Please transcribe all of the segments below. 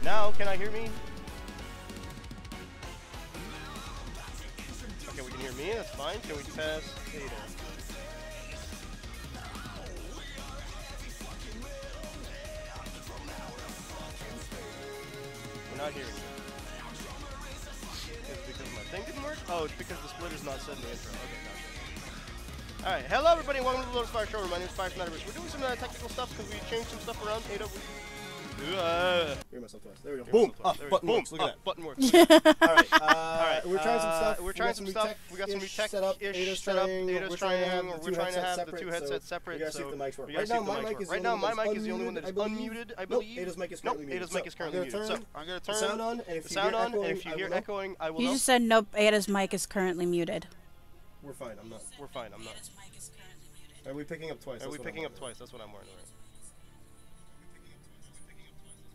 Now, can I hear me? Okay, we can hear me. That's fine. Can we test Ada? We're not hearing you. Is it because my thing didn't work? Oh, it's because the splitter's not set in the intro. Okay, gotcha. Alright, hello everybody, welcome to the Lotus Fire Show. My name is Fire Sniperverse. We're doing some technical stuff because we changed some stuff around. Ada, hear myself twice. There we go. Boom! Button works. Look at that. Button works. Alright, we're trying some stuff. We're trying some stuff. We got some new tech set up. Ada's trying. We're trying to have the two headsets separate. We gotta see if the mics work. Right now, my mic is the only one that is unmuted, I believe. Ada's mic is currently muted. Ada's mic is currently muted. So I'm gonna turn the sound on, and if you hear echoing, I will know. You just said nope. Ada's mic is currently muted. We're fine. I'm not. We're fine. I'm not. Are we picking up twice? Are we picking up twice? That's what I'm worried about.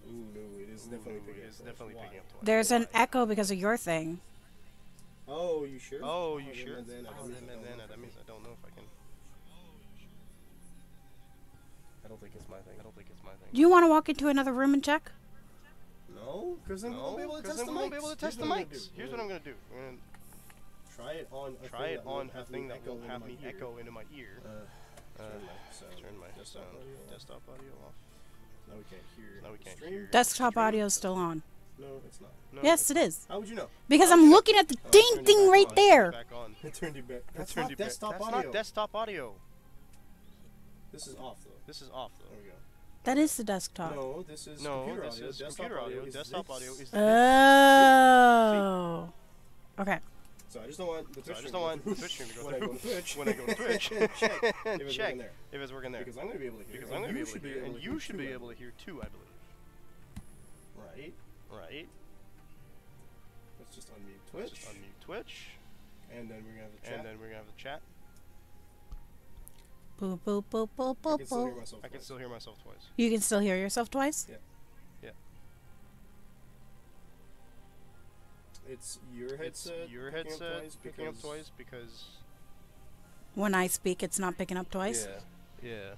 Ooh, no, it is definitely picking up twice. There's an echo because of your thing. Oh, you sure? Oh, you sure? That means I don't know if I can. I don't think it's my thing. Do you want to walk into another room and check? No, because then we won't be able to test the mics. Here's what I'm gonna do. I'm gonna try it on a thing that won't have me echo into my ear. Turn my desktop audio off. Now we can't hear. Desktop audio is still on. No, it's not. No, Yes, it is. How would you know? Because I'm looking at the dang thing right there. It turned you back. That's not not desktop That's audio. not desktop audio. This is off though. There we go. That is the desktop. No, this is computer audio. Desktop audio is Oh. Okay. So I just don't want the Twitch stream to go when I go to Twitch. and check if it's working there. Because I'm going to be able to hear. And you should be able to hear too, I believe. Right. Let's just unmute Twitch. And then we're going to have the chat. Boop, boop, boop, boop, boop, boop. I can still hear myself twice. You can still hear yourself twice? Yeah. It's your headset picking up twice because when I speak, it's not picking up twice? Yeah.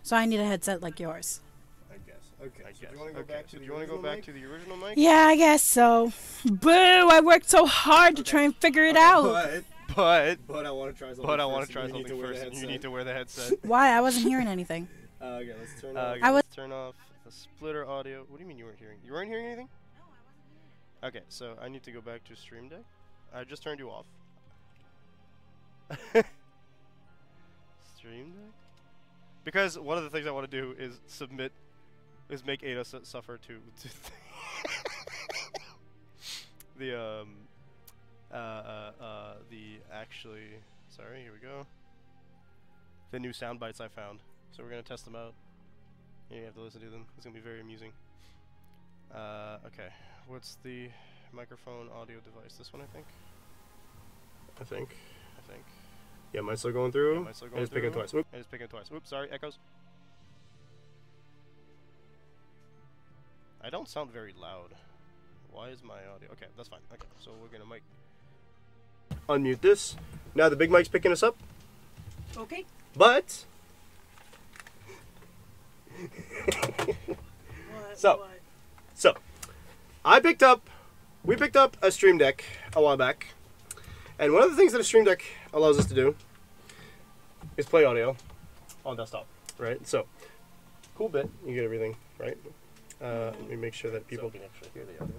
So I need a headset like yours. I guess. Okay. So do you want to go back to the original mic? Yeah, I guess so. Boo! I worked so hard to try and figure it out. But I want to try something first. You need to wear the headset. Why? I wasn't hearing anything. Okay, let's turn off. Let's turn off the splitter audio. What do you mean you weren't hearing? You weren't hearing anything? Okay, so I need to go back to Stream Deck. I just turned you off. Stream Deck? Because one of the things I want to do is make Ada suffer to the sorry, here we go. The new sound bites I found. So we're gonna test them out. You have to listen to them. It's gonna be very amusing. Okay. What's the microphone audio device? This one, I think. Yeah, mine's still going through. It's picking twice. Oops, sorry, echoes. I don't sound very loud. Why is my audio? Okay, that's fine. Okay, so we're gonna unmute this. Now the big mic's picking us up. Okay. But So we picked up a Stream Deck a while back, and one of the things that a Stream Deck allows us to do is play audio on desktop, right? So, cool bit, you get everything, right? Let me make sure that people can actually hear the audio.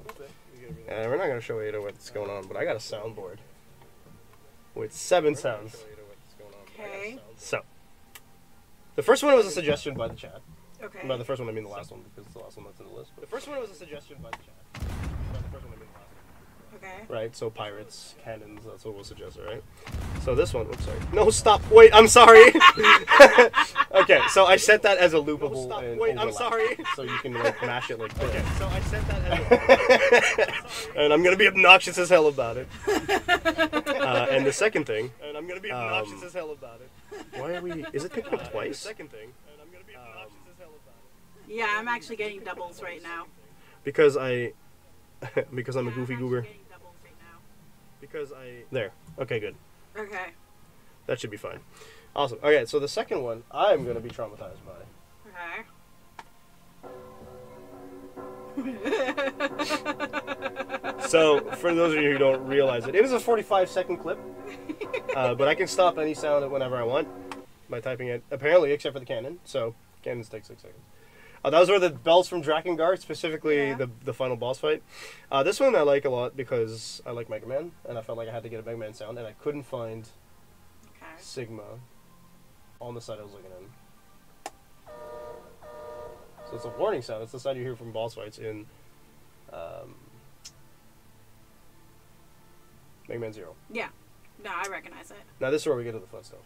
We're not going to show Ada what's going on, but I got a soundboard with 7 sounds. Okay. So, the first one was a suggestion by the chat. Okay. By the first one, I mean the last one, because it's the last one that's in the list. But the first one was a suggestion by the chat. By the first one, I mean the last one. Okay. Right, so pirates, cannons, that's what we'll suggest, right? So this one, oops, sorry. No, stop, wait, I'm sorry! Okay, so I set that as a loopable. No, stop, wait, I'm sorry! So you can like mash it like this. Okay, so I set that as a and I'm gonna be obnoxious as hell about it. And the second thing. And I'm gonna be obnoxious as hell about it. Why are we, is it picking up twice? The second thing. And I'm gonna be obnoxious as hell about it. Yeah, I'm actually getting doubles right now. Because I'm a goofy goober. There. Okay, good. Okay. That should be fine. Awesome. Okay, so the second one, I'm going to be traumatized by. Okay. So, for those of you who don't realize it, it is a 45-second clip, but I can stop any sound whenever I want by typing it, apparently, except for the cannon, so cannons take 6 seconds. Those were the bells from Drakengard, specifically the final boss fight. This one I like a lot because I like Mega Man, and I felt like I had to get a Mega Man sound, and I couldn't find Sigma on the side I was looking in. So it's a warning sound. It's the sound you hear from boss fights in Mega Man 0. Yeah. No, I recognize it. Now this is where we get to the fun stuff.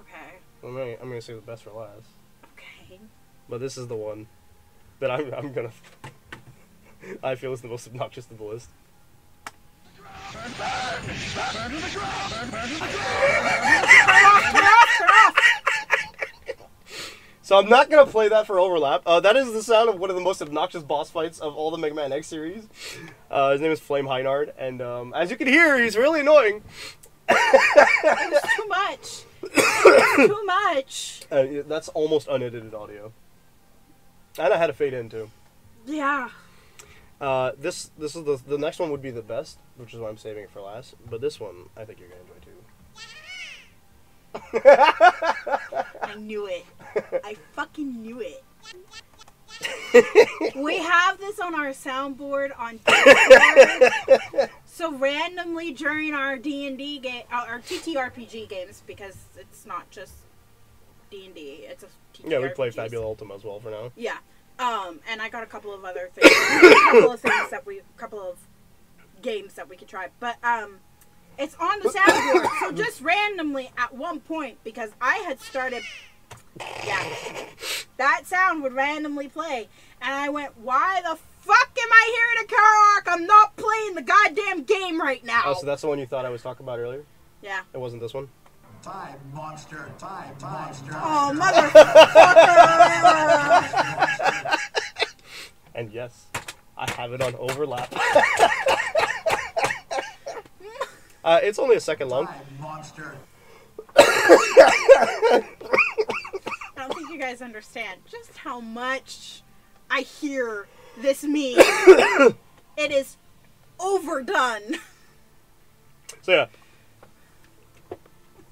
Okay. I'm gonna save the best for last. Okay. But this is the one that I'm gonna I feel is the most obnoxious of the list. So I'm not gonna play that for overlap. That is the sound of one of the most obnoxious boss fights of all the Mega Man X series. His name is Flame Heinard, and as you can hear, he's really annoying. It was too much. It was too much. That's almost unedited audio. And I had a fade in too. Yeah. This is the next one would be the best, which is why I'm saving it for last. But this one, I think you're gonna enjoy too. I knew it. I fucking knew it. We have this on our soundboard on Discord. So randomly during our D&D game, our TTRPG games, because it's not just D&D, it's a TTRPG. Yeah, we play Fabula Ultima as well for now. Yeah. And I got a couple of other things, couple of games that we could try, but it's on the soundboard. So just randomly at one point, because I had started, that sound would randomly play, and I went, "Why the fuck am I hearing a karaoke? I'm not playing the goddamn game right now." Oh, so that's the one you thought I was talking about earlier? Yeah. It wasn't this one? Time monster, time monster. Oh, motherfucker! And yes, I have it on overlap. It's only a second long. Time monster. I don't think you guys understand just how much I hear this meme. It is overdone. So yeah,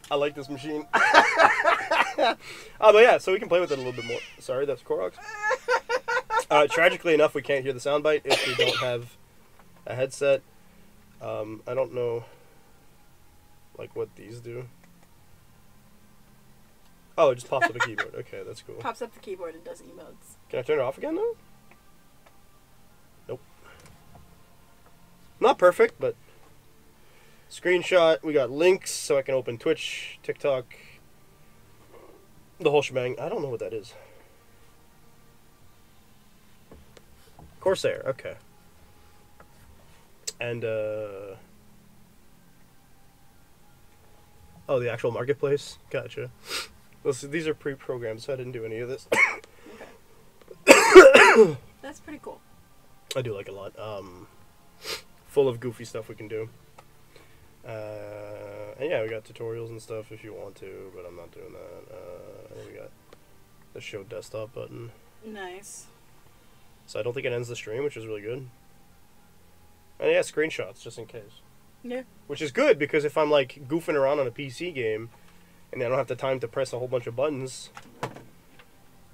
I like this machine. But yeah, so we can play with it a little bit more. Sorry, that's Koroks. Tragically enough, we can't hear the soundbite if we don't have a headset. I don't know, like, what these do. Oh, it just pops up a keyboard. Okay, that's cool. Pops up the keyboard and does emotes. Can I turn it off again now? Nope. Not perfect, but... Screenshot. We got links, so I can open Twitch, TikTok, the whole shebang. I don't know what that is. Corsair, okay. And, oh, the actual marketplace? Gotcha. These are pre-programmed, so I didn't do any of this. Okay. That's pretty cool. I do like it a lot. Full of goofy stuff we can do. And yeah, we got tutorials and stuff if you want to, but I'm not doing that. And we got the show desktop button. Nice. So I don't think it ends the stream, which is really good. And yeah, screenshots, just in case. Yeah. Which is good, because if I'm, like, goofing around on a PC game, and I don't have the time to press a whole bunch of buttons,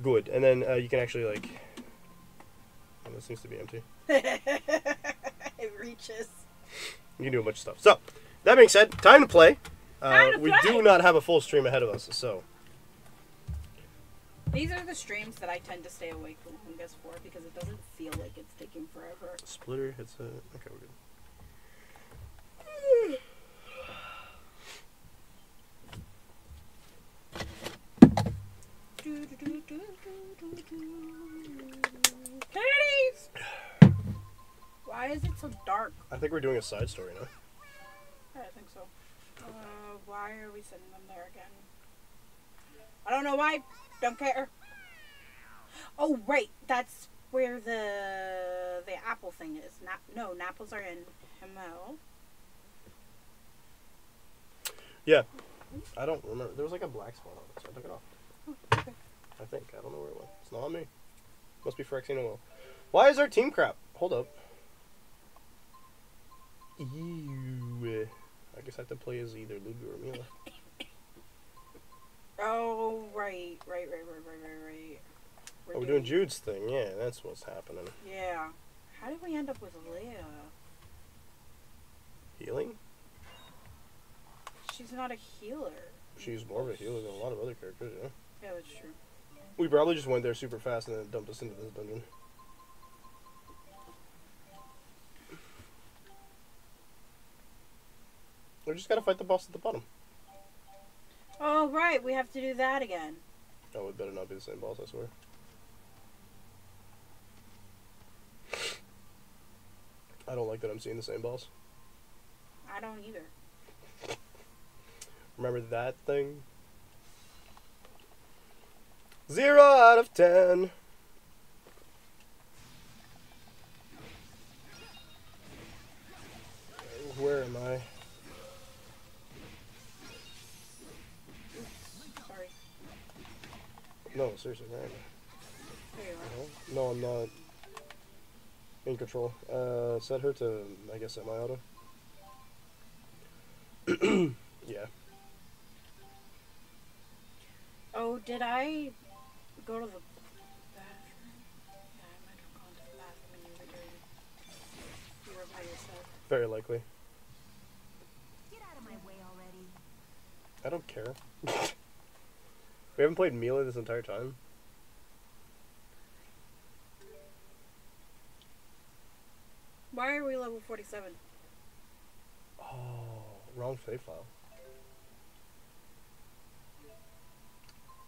good. And then you can actually, like... Oh, this seems to be empty. It reaches. You can do a bunch of stuff. So, that being said, time to play. Time to we play. do not have a full stream ahead of us, so... These are the streams that I tend to stay awake the longest for, because it doesn't feel like it's taking forever. Splitter, headset... Okay, we're good. Kitties! Why is it so dark? I think we're doing a side story now. I think so. Why are we sending them there again? I don't know why. Don't care. Oh, right. That's where the apple thing is. No, Napples are in ML. Yeah. I don't remember. There was like a black spot on it, so I took it off. Oh, okay. I think. I don't know where it went. It's not on me. Must be for Xeno. Why is our team crap? Hold up. Ew. I guess I have to play as either Lugia or Mila. Oh, right. We're doing Jude's thing. Yeah, that's what's happening. Yeah. How did we end up with Leia? Healing? She's not a healer. She's more of a healer than a lot of other characters, yeah. Yeah, that's true. We probably just went there super fast and then it dumped us into this dungeon. We just gotta fight the boss at the bottom. Oh, right. We have to do that again. Oh, it better not be the same boss, I swear. I don't like that I'm seeing the same boss. I don't either. Remember that thing? 0 out of 10. Where am I? Sorry. No, seriously, where am There you are. I? No, I'm not. In control. Set her to, I guess, semi-auto. Yeah. Oh, did I go to the bathroom? Yeah, I might have gone to the bathroom when you were by yourself. Very likely. Get out of my way already. I don't care. We haven't played Mila this entire time. Why are we level 47? Oh, wrong save file.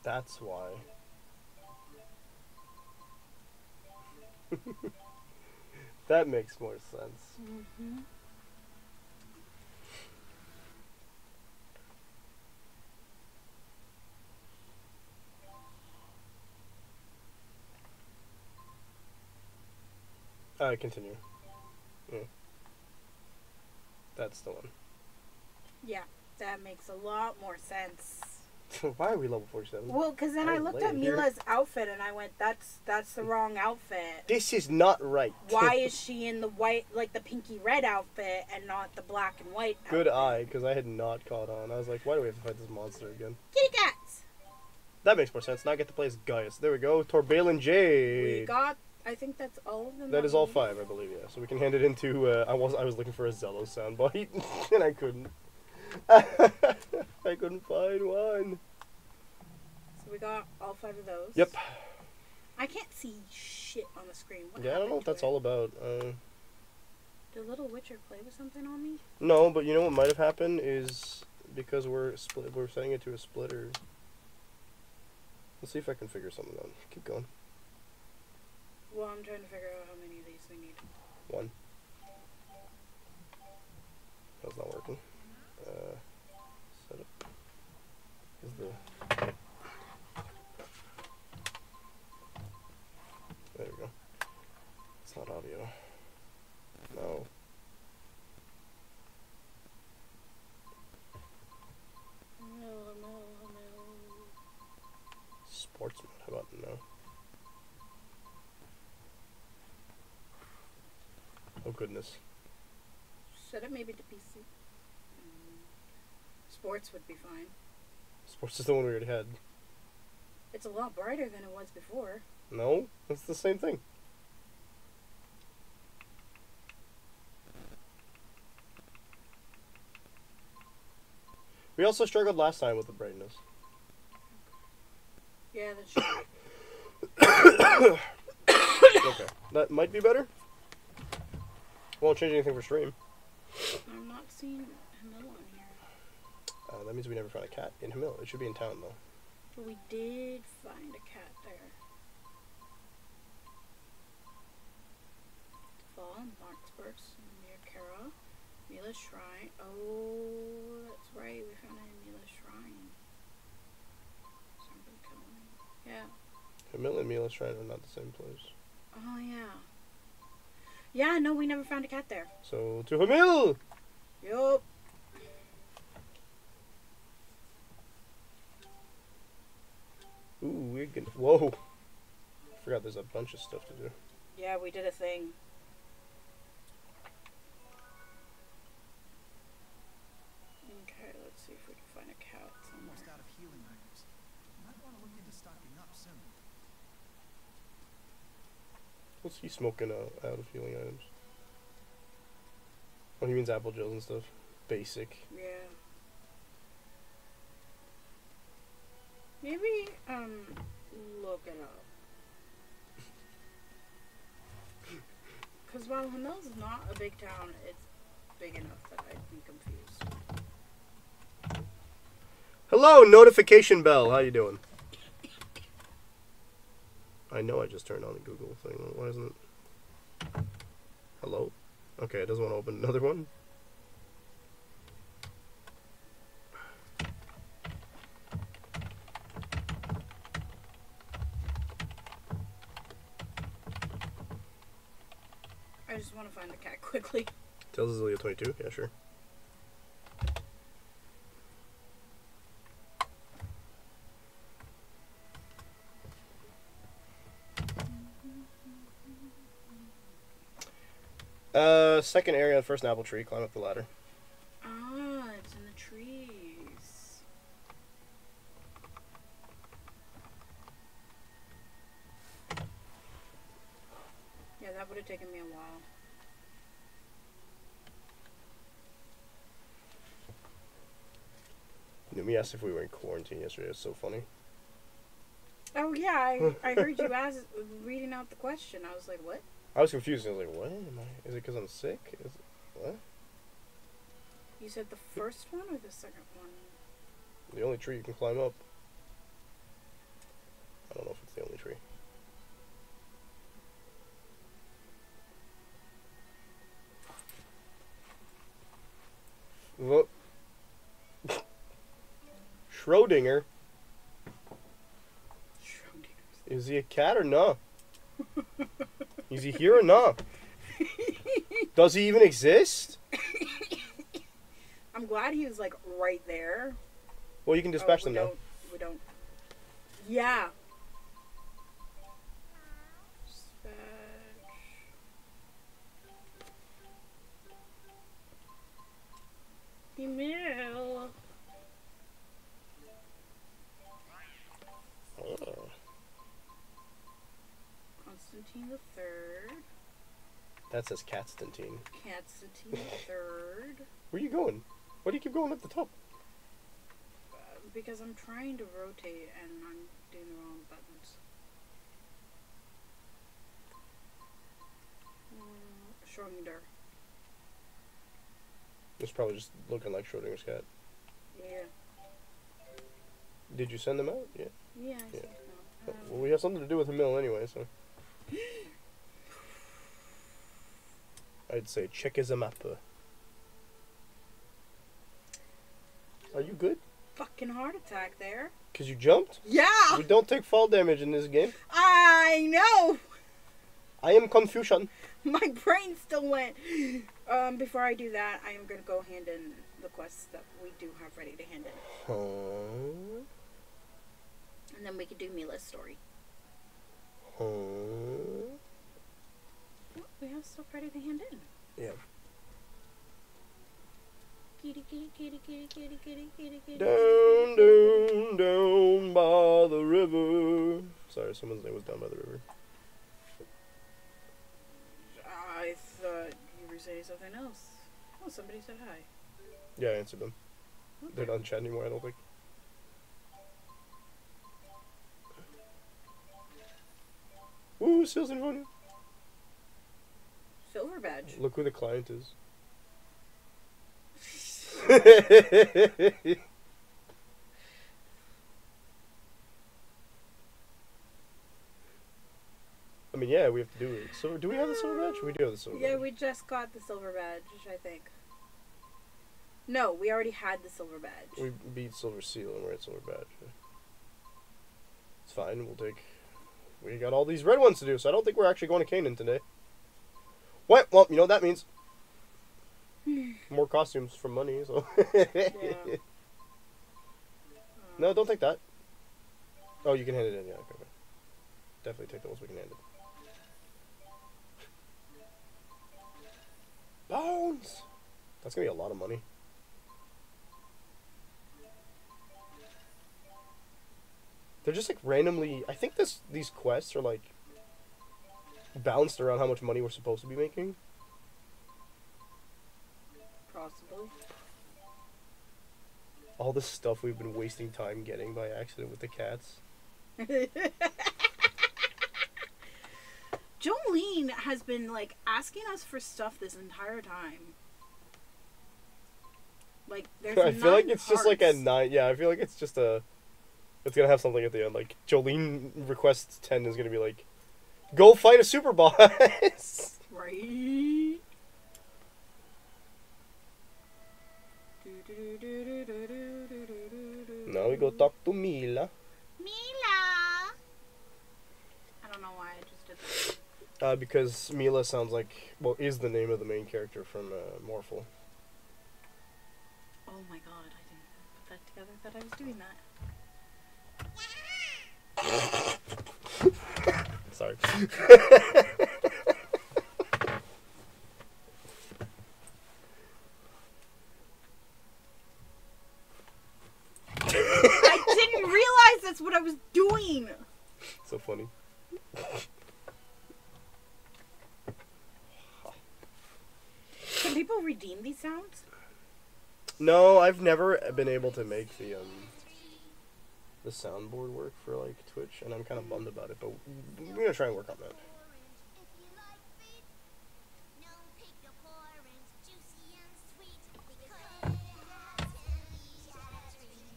That's why. That makes more sense. Mm-hmm. Continue. Yeah. That's the one. Yeah, that makes a lot more sense. Why are we level 47? Well, because then I looked at Mila's outfit and I went, that's the wrong outfit. This is not right. Why is she in the white, like the pinky red outfit and not the black and white outfit? Good eye, because I had not caught on. I was like, why do we have to fight this monster again? Kitty cats! That makes more sense. Now I get to play as Gaius. There we go. Torbalen Jade. We got, I think that's all of them. That is all 5, I believe, yeah. So we can hand it into, I was looking for a Zello soundbite, and I couldn't. I couldn't find one. So we got all 5 of those. Yep. I can't see shit on the screen. What Yeah, I don't know what that's all about. Did Little Witcher play with something on me? No, but you know what might have happened is because we're setting it to a splitter. Let's see if I can figure something out. Keep going. Well, I'm trying to figure out how many of these we need. 1. That's not working. Set up. Is the... There we go. It's not audio. No. No. Sportsman. How about no? Oh goodness. Set it maybe to PC. Sports would be fine. Sports is the one we already had. It's a lot brighter than it was before. No, it's the same thing. We also struggled last time with the brightness. Yeah, that's true. Okay, that might be better. Won't change anything for stream. I'm not seeing Hamil on here. That means we never found a cat in Hamil. It should be in town though. But we did find a cat there. Fall, Marksburgs, near Kara, Mila Shrine. Oh, that's right. We found it in Mila Shrine. Somebody coming. Yeah. Hamil and Mila Shrine are not the same place. Oh, yeah. Yeah, no, we never found a cat there. So, to Hamil! Yup. Ooh, we're gonna... Whoa! I forgot there's a bunch of stuff to do. Yeah, we did a thing. want to look into stocking up soon. What's he smoking out of healing items? Oh, he means apple gels and stuff. Basic. Yeah. Maybe, look it up. Because while Hamill's is not a big town, it's big enough that I'd be confused. Hello, notification bell. How you doing? I know I just turned on the Google thing. Why isn't it? Hello? Okay, it doesn't want to open another one. I just want to find the cat quickly. Tells Azalea 22? Yeah, sure. Second area, first apple tree. Climb up the ladder. Ah, it's in the trees. Yeah, that would have taken me a while. Numi asked if we were in quarantine yesterday. It's so funny. Oh yeah, I heard you reading out the question. I was like, what? I was confused. I was like, what? Is it because I'm sick? Is it, what? You said the first one or the second one? The only tree you can climb up. I don't know if it's the only tree. What? Schrodinger? Is he a cat or not? Is he here or not? Does he even exist? I'm glad he was like right there. Well, you can dispatch them now. We don't. Yeah. Dispatch. Email. Constantine the Third. That says Catstantine. Constantine the Third. Where are you going? Why do you keep going up the top? Because I'm trying to rotate and I'm doing the wrong buttons. Schrodinger. It's probably just looking like Schrodinger's cat. Yeah. Did you send them out? Yeah. Yeah, I think so. Well, we have something to do with the mill anyway, so. I'd say check his map. Are you good? Fucking heart attack there. Because you jumped? Yeah! We don't take fall damage in this game. I know! I am confusion. My brain still went. Before I do that, I am going to go hand in the quests that we do have ready to hand in. Huh? And then we can do Mila's story. Huh? Oh, we have stuff ready to hand in. Yeah. Kitty, kitty, kitty, kitty, kitty, kitty, kitty, kitty. Down, down, down by the river. Sorry, someone's name was down by the river. I thought you were saying something else. Oh, somebody said hi. Yeah, I answered them. Okay. They're not in chat anymore, I don't think. Woo, Seals in front. Silver badge. Look who the client is. I mean, yeah, we have to do it. So, do we have the silver badge? We do have the silver badge. Yeah, we just got the silver badge, I think. No, we already had the silver badge. We beat Silver Seal and we're at Silver Badge. It's fine, we'll take... We got all these red ones to do, so I don't think we're actually going to Canaan today. What? Well, you know what that means. More costumes for money, so... Yeah. No, don't take that. Oh, you can hand it in, yeah, okay. Definitely take the ones we can hand it. Bones! That's gonna be a lot of money. They're just like randomly. I think these quests are like balanced around how much money we're supposed to be making. Possibly. All this stuff we've been wasting time getting by accident with the cats. Jolene has been like asking us for stuff this entire time. Like there's I feel like it's just like a hearts. 9. Yeah, I feel like it's just a. It's gonna have something at the end. Like Jolene requests 10 is gonna be like, go fight a super boss. Right. Now we go talk to Mila. Mila. I don't know why I just did that. Because Mila sounds like, well, is the name of the main character from Morphle. Oh my god, I didn't put that together that I was doing that. Sorry. I didn't realize that's what I was doing. So funny. Can people redeem these sounds? No, I've never been able to make the soundboard work for like Twitch, and I'm kind of bummed about it. But we're gonna try and work on that.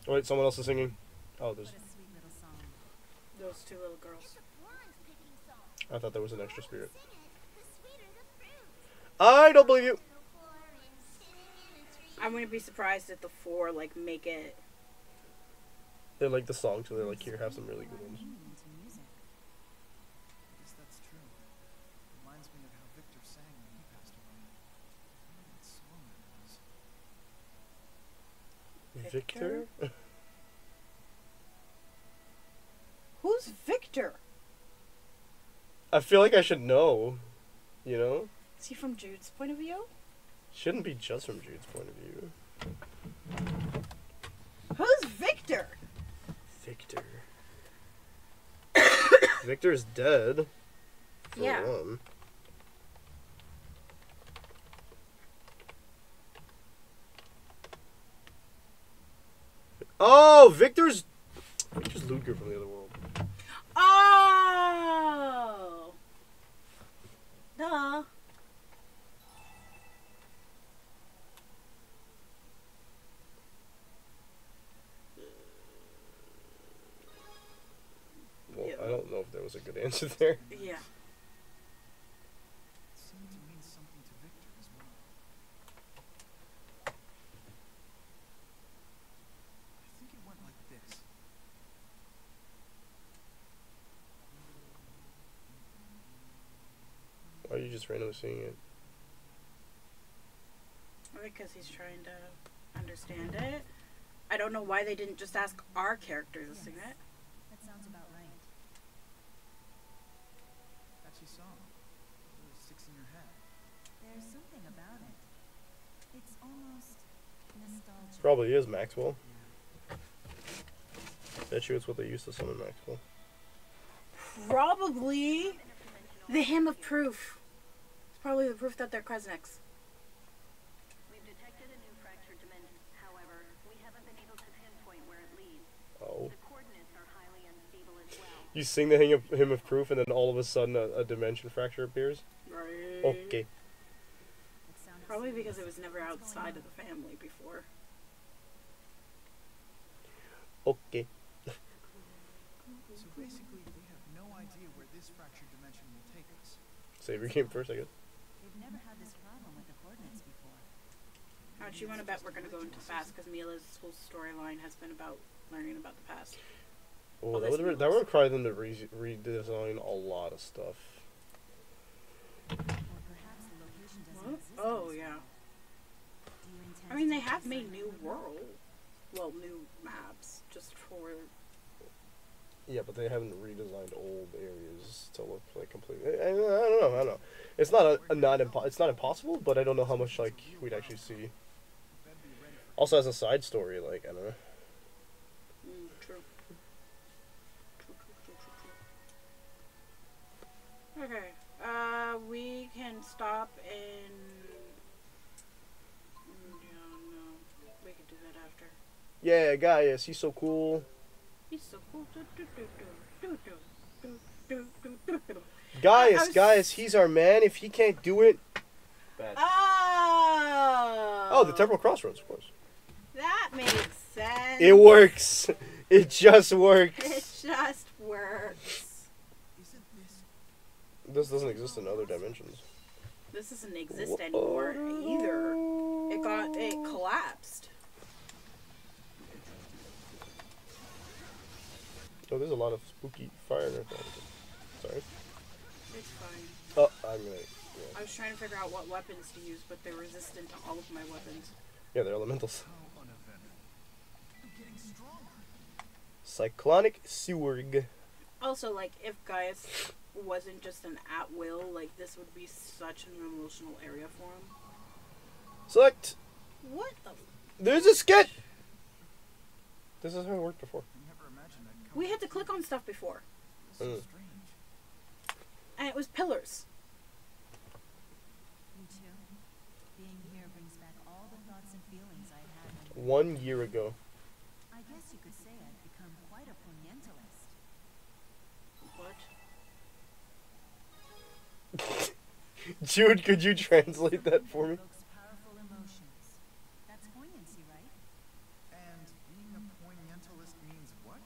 Oh, wait, someone else is singing. Oh, there's. What a sweet little song. Those two little girls. I thought there was an extra spirit. I don't believe you. I wouldn't be surprised if the 4 like make it. They like the song, so they're like, here, have some really good ones. Meaning to music. I guess that's true. Reminds me of how Victor sang when he passed away. What song that was. Victor? Who's Victor? I feel like I should know. You know? Is he from Jude's point of view? Shouldn't be just from Jude's point of view. Who's Victor? Victor. Victor's dead. For Yeah. one. Oh, Victor's Ludger from the other world. Oh. Duh. Well, Yeah. I don't know if there was a good answer there. Yeah. It seemed to mean something to Victor as well. I think it went like this. Why are you just randomly singing it? Because he's trying to understand it. I don't know why they didn't just ask our characters to sing it. That sounds about right. Catchy song. It really sticks in your head. There's something about it. It's almost nostalgic. Probably is Maxwell. Bet you it's what they used to summon Maxwell. Probably the hymn of proof. It's probably the proof that they're Kresniks. We've detected a new fractured dimension. However, we haven't been able to pinpoint where it leads. Oh. The coordinates are highly unstable as well. You sing the hymn of proof, and then all of a sudden a dimension fracture appears? Right. Okay. It sounded Probably serious. because it was never What's going outside on? of the family before. Okay. So basically, we have no idea where this fractured dimension will take us. Save your game first, I guess. They've never had this problem with the coordinates before. How much you want to bet we're going to go into fast? Because Mila's whole storyline has been about learning about the past. Oh, Well, that this would one was- require them to redesign a lot of stuff. Or perhaps the location doesn't What? exist. Oh, in this yeah. world. Do you intend I mean, to they take have this made on new another world. Well, new maps. Just for... Yeah, but they haven't redesigned old areas to look like completely. I don't know. It's not it's not impossible, but I don't know how much like we'd actually see. Also, as a side story, like I don't know. True. Okay. We can stop in. Yeah, no. We can do that after. Yeah, Gaius, he's so cool. He's so cool. Gaius, I was- Gaius, he's our man. If he can't do it, bad. Oh. Oh, the Temporal Crossroads, of course. That makes sense. It works. It just It works. just works. Isn't this... This doesn't exist in other dimensions. This doesn't exist anymore either. It collapsed. Oh, there's a lot of spooky fire in there. Sorry. It's fine. Oh, I'm gonna. I was trying to figure out what weapons to use, but they're resistant to all of my weapons. Yeah, they're elementals. How uneventful. I'm getting stronger. Cyclonic Sewerg. Also, like, if Gaius wasn't just an at-will, like, this would be such an emotional area for him. Select. What the... There's a skit. This is how it worked before. I never imagined I'd come We had to click on stuff before, so Mm. strange. and it was pillars. Me too. Being here brings back all the thoughts and feelings I had. 1 year ago. I guess you could say I've become quite a Ponientalist. What? Jude, could you translate that for me? Evokes powerful emotions. That's poignancy, right? And being a poignantalist means what?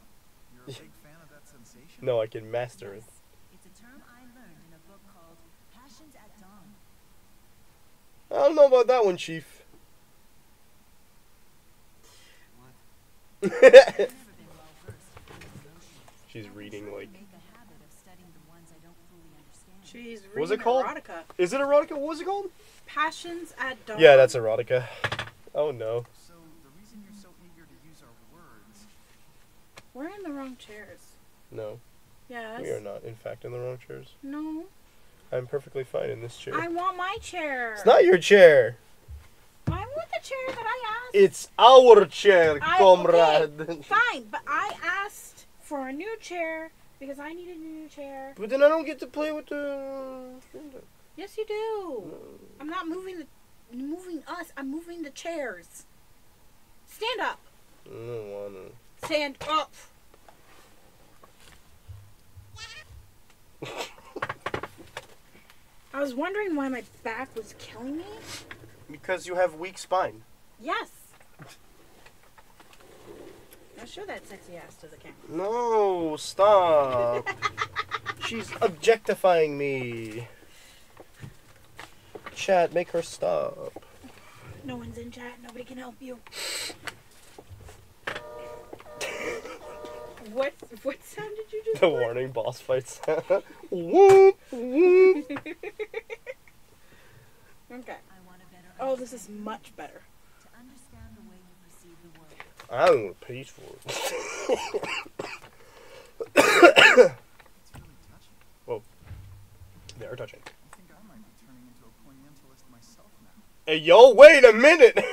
You're a big fan of that sensation? No, I can master it. Yes. It's a term I learned in a book called Passions at Dawn. I don't know about that one, Chief. I've never been well versed in these emotions. She's I've been reading, trying to like- make a habit of studying the ones I don't fully understand. She's reading What was it called? erotica. Is it erotica? What was it called? Passions at Dawn. Yeah, that's erotica. Oh no. So, the reason you're so eager to use our words... We're in the wrong chairs. No. Yes. We are not, in fact, in the wrong chairs. No. I'm perfectly fine in this chair. I want my chair. It's not your chair. I want the chair that I asked. It's our chair, I- comrade. Fine, but I asked for a new chair because I needed a new chair. But then I don't get to play with the... Yes, you do. I'm not moving us. I'm moving the chairs. Stand up. I don't wanna. Stand up. I was wondering why my back was killing me. Because you have weak spine. Yes. Now show that sexy ass to the camera. No, stop. She's objectifying me. Chat, make her stop. No one's in chat. Nobody can help you. What sound did you just The play? warning boss fights. Whoop, whoop. Okay. I want a better Oh, this is understanding. much better. To understand the way you perceive the world. I don't want to pay for it. It's really touching. They are touching. I think I might be turning into a poignantalist myself now. Hey, yo, wait a minute! Well,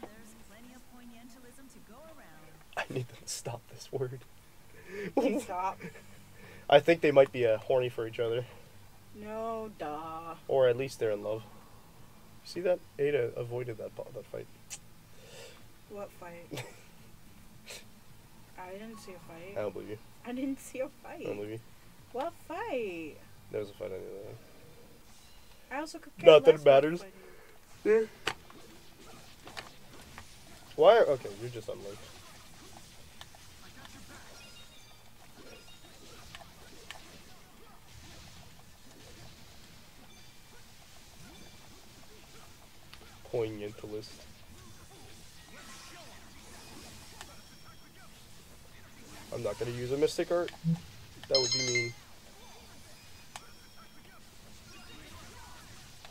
there's plenty of poignantalism to go around. I need them to stop this word. Please stop. I think they might be horny for each other. No, duh. Or at least they're in love. See that? Ada avoided that fight. What fight? I didn't see a I fight. don't believe you. I didn't see a I don't fight. believe you. What fight? There was a fight on the other end. I also could Not that less it matters. what fight is. Why are... Okay, you're just unliked. Poignantalist. I'm not gonna use a mystic art. That would be mean.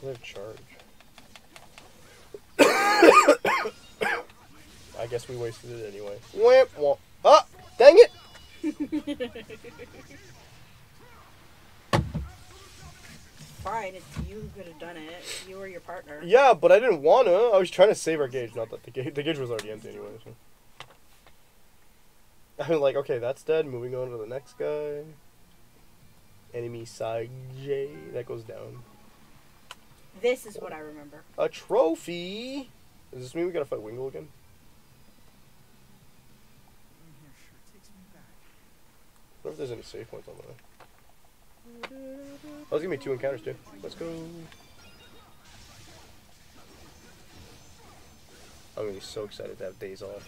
I have charge. I guess we wasted it anyway. Whamp, whamp. Ah! Dang it! Fine, it's you who could have done it. You or your partner. Yeah, but I didn't wanna. I was trying to save our gauge. Not that the gauge was already empty anyway. So. I'm like, okay, that's dead. Moving on to the next guy. Enemy side J. That goes down. This is what I remember. A trophy? Does this mean we gotta fight Wingle again? Being here sure takes me back. I wonder if there's any save points on the way. Oh, there's gonna be 2 encounters too. Let's go. I'm gonna be so excited to have days off.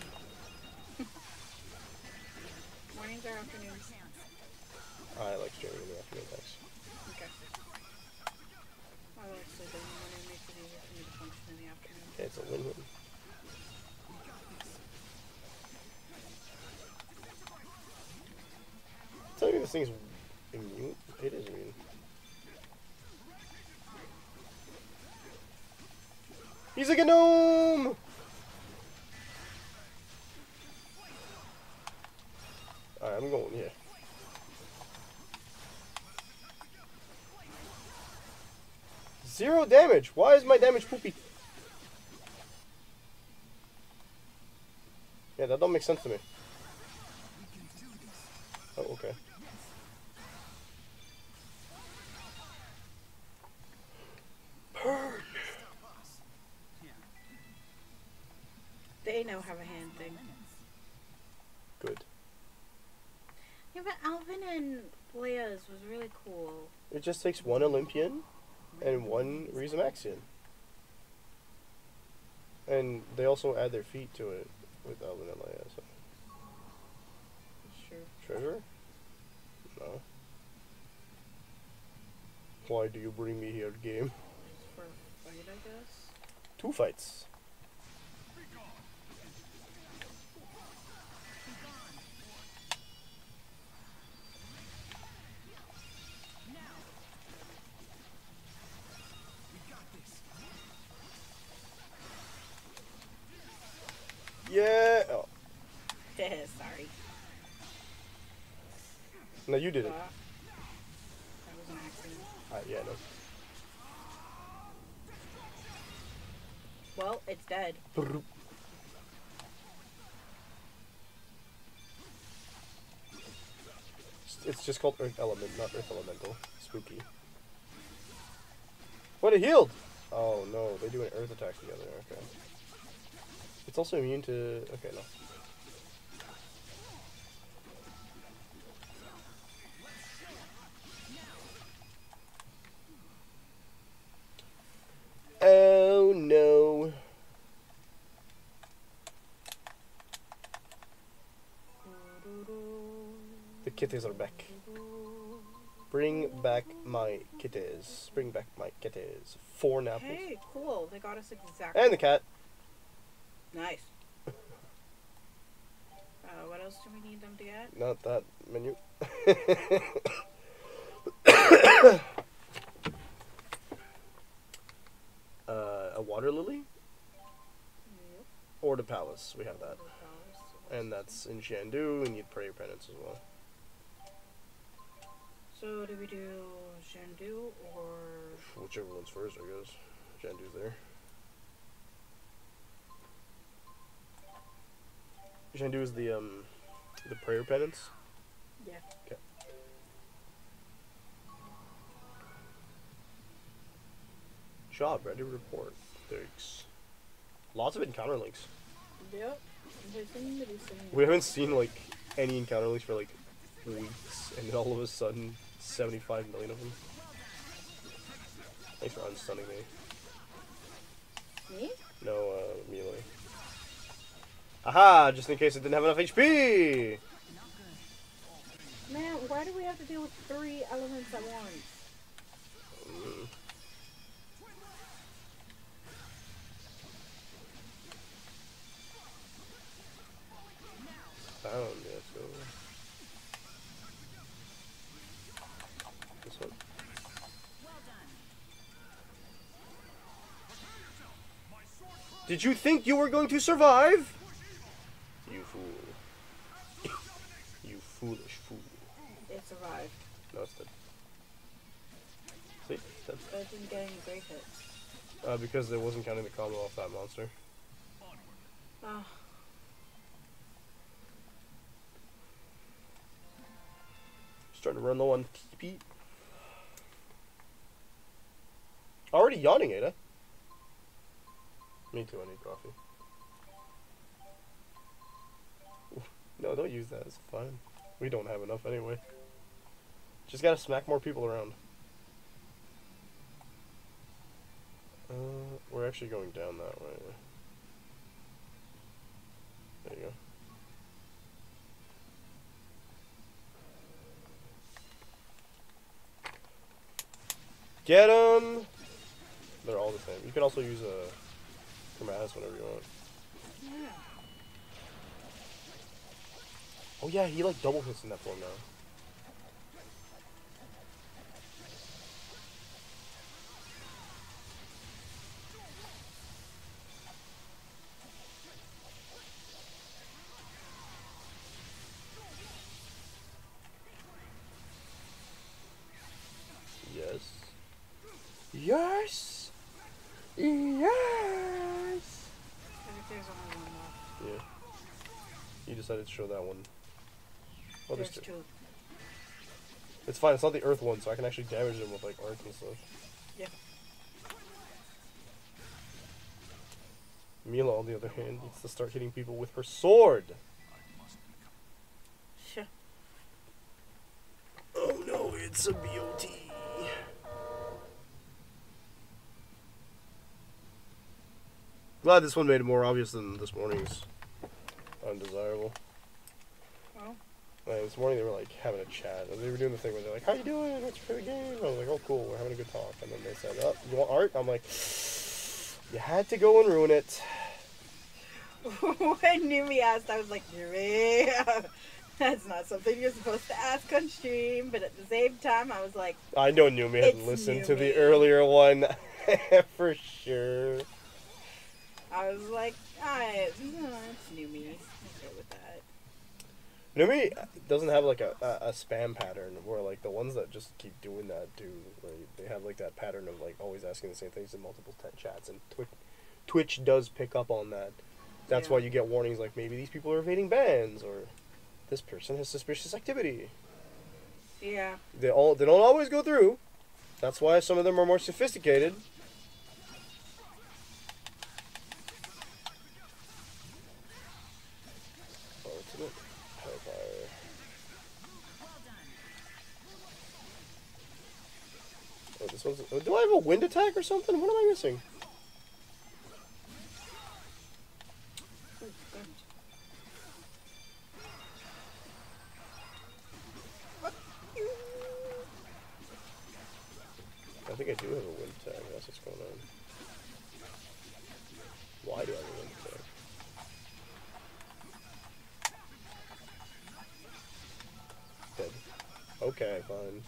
Mornings or afternoons? I like streaming in the afternoon, thanks. Okay. I like sleeping in the morning. It makes it easier for me to function in the afternoon. Yeah, it's a win-win. Tell me this thing's immune? It is immune. He's like a gnome! Alright, I'm going here. Zero damage! Why is my damage poopy? Yeah, that don't make sense to me. Oh, okay. Purge! They now have a hand thing. Good. Yeah, but Alvin and Leia's was really cool. It just takes 1 Olympian and 1 Rizamaxian. And they also add their feet to it with Alvin and Leia, so. Sure. Treasure? No. Why do you bring me here, game? For a fight, I guess. 2 fights. Yeah! Oh. Sorry. No, you did it. That was an accident. Yeah, no. Well, it's dead. It's just called Earth Element, not Earth Elemental. Spooky. What, it healed! Oh no, they do an Earth attack together, okay. It's also immune to... okay, no. Oh no. The kitties are back. Bring back my kitties. Bring back my kitties. 4 apples. Hey, cool. They got us exactly. And the cat. Nice. What else do we need them to get? Not that menu. A water lily? Yep. Or the palace. We have that. And that's in Shandu, and you'd prayer penance as well. So, do we do Shandu or... Whichever one's first, I guess. Shandu's there. Shandu is the prayer penance? Yeah. Okay. Job, ready to report. Thanks. Lots of encounter links. Yep. We haven't seen like any encounter links for like weeks, and then all of a sudden 75 million of them. Thanks for unstunning me. Me? No, melee. Aha! Just in case it didn't have enough HP! Man, why do we have to deal with 3 elements at once? Found, yeah, let's go. This one. Did you think you were going to survive? You fool. You foolish fool. It survived. No, it's dead. See? It's dead. But it didn't get any great hits. Because it wasn't counting the combo off that monster. Oh. Starting to run low on TP. Already yawning, Ada. Me too, I need coffee. No, don't use that, it's fine. We don't have enough anyway. Just gotta smack more people around. We're actually going down that way. There you go. Get 'em! They're all the same. You can also use a Chromatus whenever you want. Yeah. Oh yeah, he like double hits in that form now. Yes. Yes! Yes! I think there's only one left. Yeah. You decided to show that one. Oh, There's there's two. two. It's fine, it's not the earth one, so I can actually damage them with like arcs and stuff. Yeah. Mila, on the other hand, needs to start hitting people with her sword. Sure. Oh no, it's a BOT. Glad this one made it more obvious than this morning's undesirable. Well, Like, this morning they were like having a chat, and they were doing the thing where they're like, "How you doing? What's your favorite game?" I was like, "Oh, cool, we're having a good talk." And then they said, "Oh, you want art?" I'm like, "You had to go and ruin it." when Numi asked, I was like, Numi, that's not something you're supposed to ask on stream. But at the same time, I was like, I know Numi hadn't It's listened to the Numi. earlier one for sure. I was like, it's Numi. Okay with that. Numi doesn't have like a spam pattern where like the ones that just keep doing that do. Where they have like that pattern of like always asking the same things in multiple chats, and Twitch does pick up on that. That's Yeah. why you get warnings like maybe these people are evading bans or this person has suspicious activity. Yeah. They don't always go through. That's why some of them are more sophisticated. Ultimate Hellfire. Oh, this one's. Oh, do I have a wind attack or something? What am I missing? Ooh, good. I think I do have a wind attack. That's what's going on. Why do I have a wind attack? Dead. Okay, fine.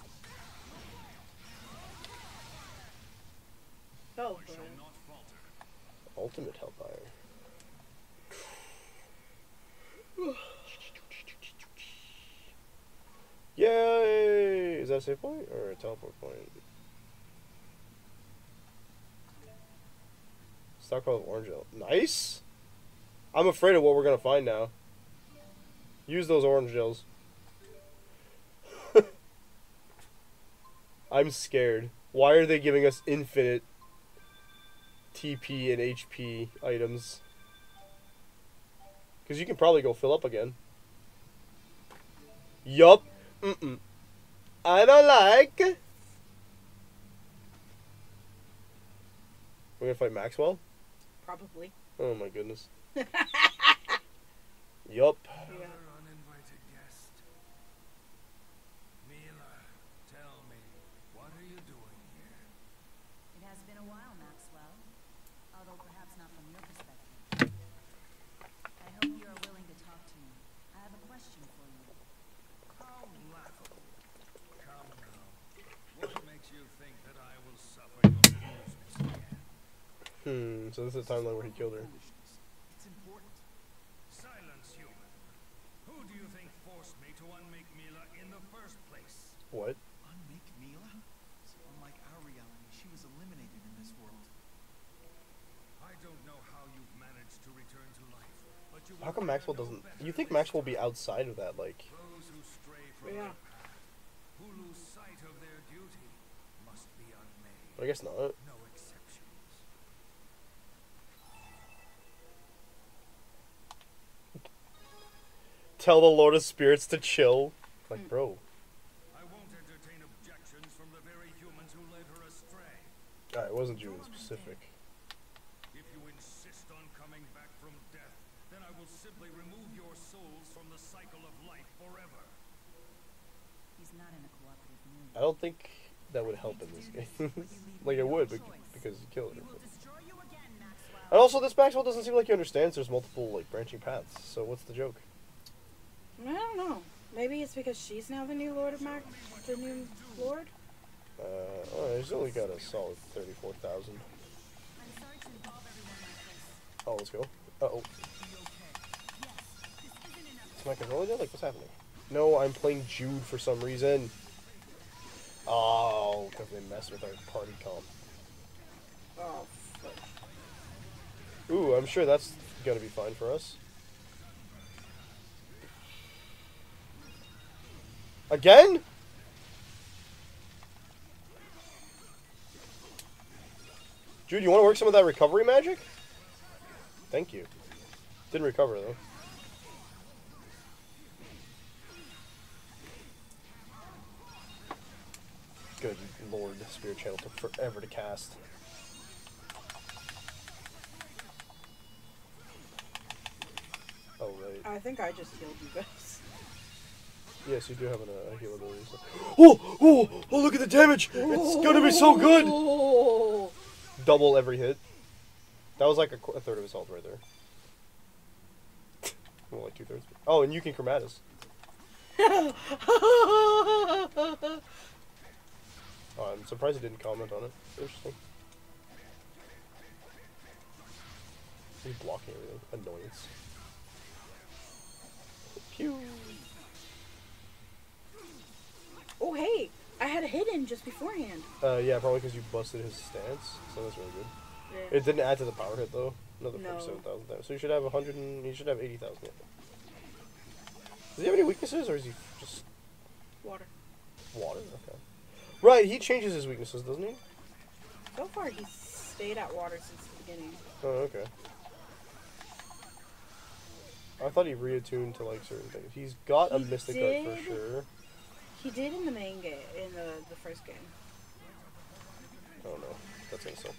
Oh, boy. Ultimate Hellfire. Yay! Is that a save point or a teleport point? Stockpile of orange gel. Nice! I'm afraid of what we're gonna find now. Use those orange gels. I'm scared. Why are they giving us infinite TP and HP items? Because you can probably go fill up again. Yup. Mm-mm. I don't like. We're gonna fight Maxwell? Probably. Oh my goodness. Yup. Yeah. Uninvited guest. Mila, tell me, what are you doing here? It has been a while, Maxwell. Although perhaps not from your perspective. I hope you are willing to talk to me. I have a question for you. How laughable. Come now. What makes you think that I will suffer your useless again? So this is the timeline where he killed her. It's important. Silence, human. Who do you think forced me to unmake Mila in the first place? What? Unmake Mila? So unlike our reality, she was eliminated in this world. I don't know how you've managed to return to life, but you How will come Maxwell know doesn't... better You think this Maxwell will be time. outside of that, like... Those who stray from Yeah. their path, who lose sight of their duty, must be unmade. I guess not. No Tell the Lord of Spirits to chill. Like, bro. I won't entertain objections from the very humans who led her astray. It wasn't you in specific. If you insist on coming back from death, then I will simply remove your souls from the cycle of life forever. He's not in a cooperative mood. I don't think that would help in this game. Like, it would, because you killed her. He will destroy you again, Maxwell. And also, this Maxwell doesn't seem like he understands there's multiple, like, branching paths. So what's the joke? I don't know. Maybe it's because she's now the new Lord of the new Lord? Oh, he's only got a solid 34,000. I'm sorry to involve everyone like this. Oh, let's go. Uh-oh. Is my controller dead? Like, what's happening? No, I'm playing Jude for some reason. Oh, because they messed with our party comp. Oh, fuck. Ooh, I'm sure that's gonna be fine for us. Again? Jude, you want to work some of that recovery magic? Thank you. Didn't recover, though. Good lord, Spirit Channel took forever to cast. Oh, right. I think I just healed you guys. Yes, you do have a heal ability. So. Oh, look at the damage! It's gonna be so good! Oh. Double every hit. That was like a third of his health right there. Well, like 2/3. Oh, and you can Chromatus. Oh, I'm surprised he didn't comment on it. Interesting. He's blocking everything. Annoyance. Pew! Oh, hey! I had a hidden just beforehand. Yeah, probably because you busted his stance, so that's really good. Yeah. It didn't add to the power hit though. Another No. 47,000 damage. So you should have 100 and you should have 80,000. Yeah. Does he have any weaknesses or is he just Water. water? Okay. Right, he changes his weaknesses, doesn't he? So far, he's stayed at water since the beginning. Oh, okay. I thought he reattuned to like certain things. He's got a He Mystic Art for did. sure. He did in the main game, in the first game. Oh no, that's gonna suck.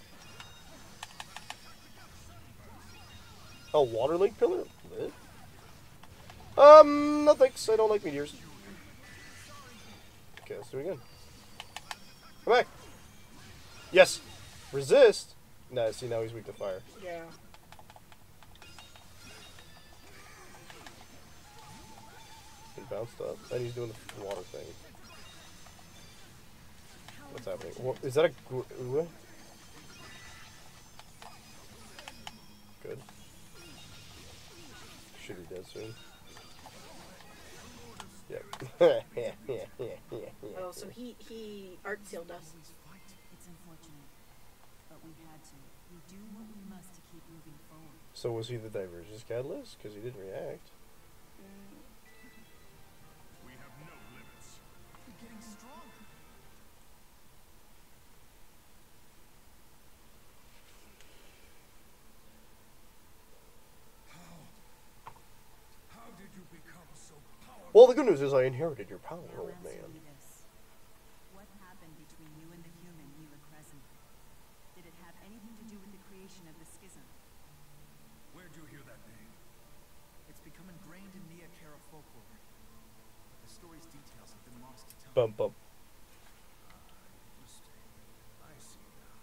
Oh, Water Lake Pillar? Lit? No thanks, I don't like meteors. Okay, let's do it again. Come back! Yes! Resist! Nah, see, now he's weak to fire. Yeah. He bounced up, and he's doing the water thing. What's happening? What, is that a... Good. Should be dead soon. Yep. Oh, so he art sealed us. It's unfortunate, but we had to. We do what we must to keep moving forward. So was he the Divergence Catalyst? Because he didn't react. We have no limits. You're getting stronger. How did you become so powerful? Well, the good news is I inherited your power, Now old answer man. me this. What happened between you and the human, Mila Crescent? Did it have anything to do with the creation of the schism? Where'd you hear that name? It's become ingrained in Nia Kara folklore. But the story's details have been lost to time. Bump, bump. Interesting. I see now.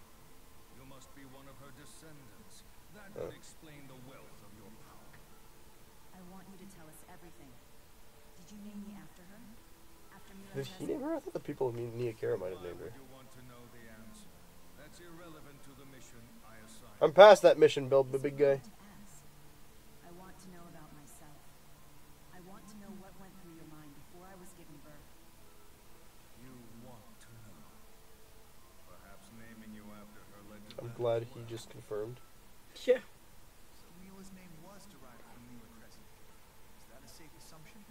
You must be one of her descendants. That would explain the wealth of your power. I want you to tell us everything. Did you name me after her? After Mila Did he Crescent? name her? I thought the people of Nia Kara might have Why named her. would you want to know the answer? That's irrelevant to the mission I assigned. I'm past that mission, Bill, the big guy. To ask. I want to know about myself. I want to know what went through your mind before I was given birth. You want to know. Perhaps naming you after her led to I'm that glad as he well. just confirmed. Yeah. So Mila's name was derived from Mila Crescent. Is that a safe assumption?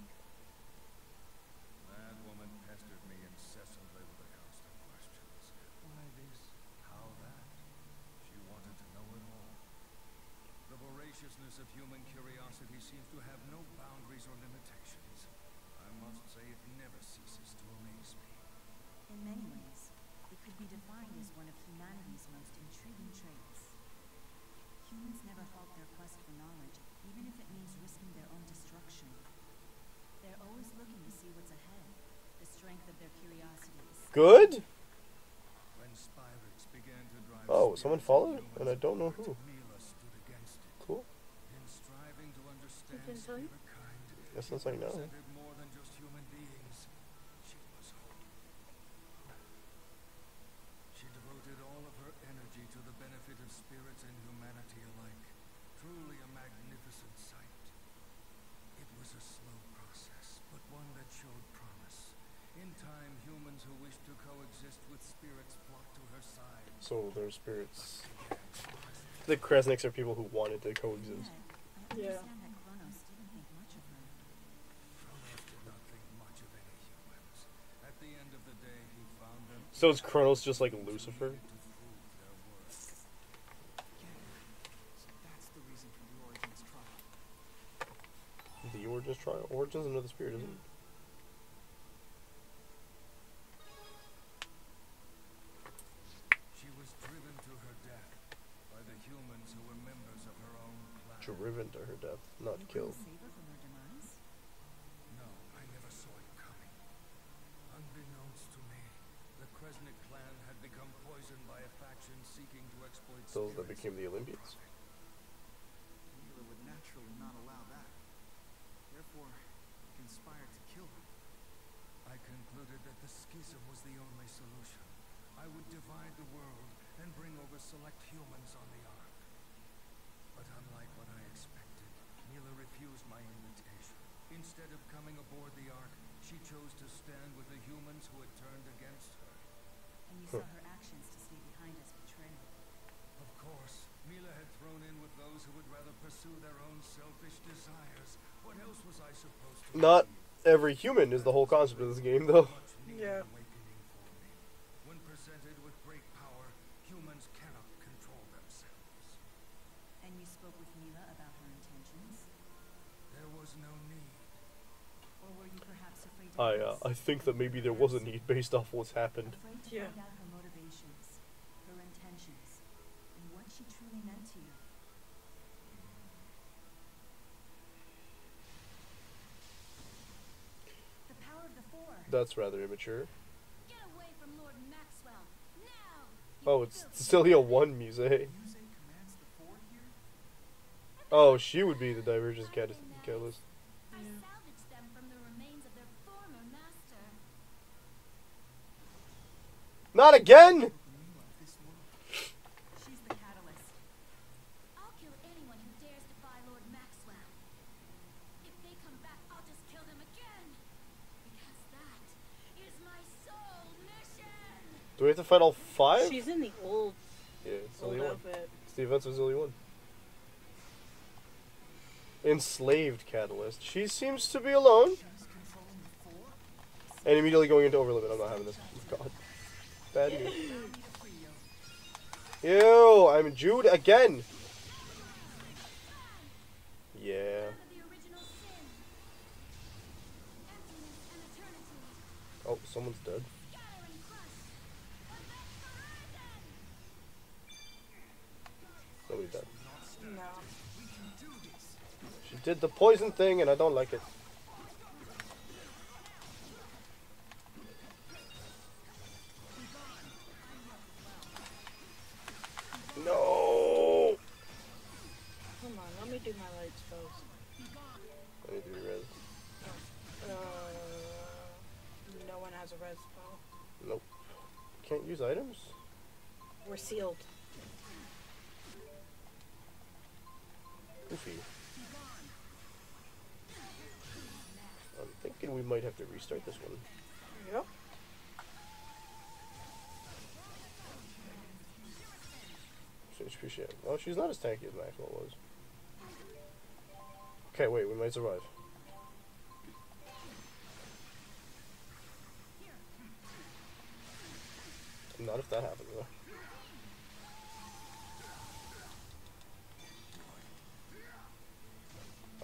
That woman pestered me incessantly with the constant questions. Why this? How that? She wanted to know it all. The voraciousness of human curiosity seems to have no boundaries or limitations. must say it never ceases to amaze me. In many ways, it could be defined as one of humanity's most intriguing traits. Humans never halt their quest for knowledge, even if it means risking their own destruction. They're always looking to see what's ahead, the strength of their curiosities. Good? When Spyrex began to drive Oh, someone spirits followed it? humans And I don't know apart, who. Mila stood against it. Cool. In striving to understand didn't tell you? spirit kind, That sounds like no. represented more than just human beings. She was hope. She devoted all of her energy to the benefit of spirits and humanity alike. Truly a magnificent sight. It was a slow process, but one that showed promise. In time, humans who wished to coexist with spirits flocked to her side. So they're spirits. The Kresniks are people who wanted to coexist. Yet, I understand that Kronos didn't think much of her. Kronos did not think much of any humans. At the end of the day, he found them So is Kronos just like Lucifer? to prove their worth. So that's the reason for the Origins trial. The Origins trial? Origins another spirit, isn't it? She was driven to her death by the humans who were members of her own clan. Driven to her death, not You killed. couldn't save her from her demise? No, I never saw it coming. Unbeknownst to me, the Kresnik clan had become poisoned by a faction seeking to exploit Those that spirits became the for Olympians. profit. Mila would naturally not allow that. Therefore, conspired to kill her. I concluded that the schism was the only solution. I would divide the world and bring over select humans on the Ark. But unlike what I expected, Mila refused my invitation. Instead of coming aboard the Ark, she chose to stand with the humans who had turned against her. And you saw her actions to stay behind as betrayal. Of course, Mila had thrown in with those who would rather pursue their own selfish desires. What else was I supposed to Not believe? every human is the whole concept of this game, though. Much needed Yeah. awakening for me. When presented with great power, humans cannot control themselves. And you spoke with Mila about her intentions? There was no need. Or were you perhaps afraid to I think that maybe there was a need based off what's happened. Afraid to Yeah. find out her motivations, her intentions, and what she truly meant to you? The power of the Four. That's rather immature. Get away from Lord Maxwell now! Oh, it's Cecilia 1 Muse. Muse commands the Four here? Oh, she would be the Divergence catalyst. I salvaged them from the remains of their former master. Not again! The Mila of this world. She's the catalyst. I'll kill anyone who dares defy Lord Maxwell. If they come back, I'll just kill them again. Because that is my sole mission. Do we have to fight all 5? She's in the old Yeah, it's old only one. outfit. It's the events of Zilly 1. Enslaved Catalyst. She seems to be alone. She's controlling the Four? And immediately going into Overlimit. I'm not having this. God. Bad news. Allow me to free you. Ew, I'm Jude again. Yeah. Of the original sin. Emptiness and eternity. Oh, someone's dead. Scatter and crush. Event horizon. Nobody died. No. We can do this. She did the poison thing and I don't like it. No! Come on, let me do my light spells. I need to be res. No one has a res spell. Nope. Can't use items? We're sealed. Goofy. I'm thinking we might have to restart this one. Yep. Appreciate it. Well, she's not as tanky as Maxwell was. Okay, wait, we might survive. Not if that happens, though.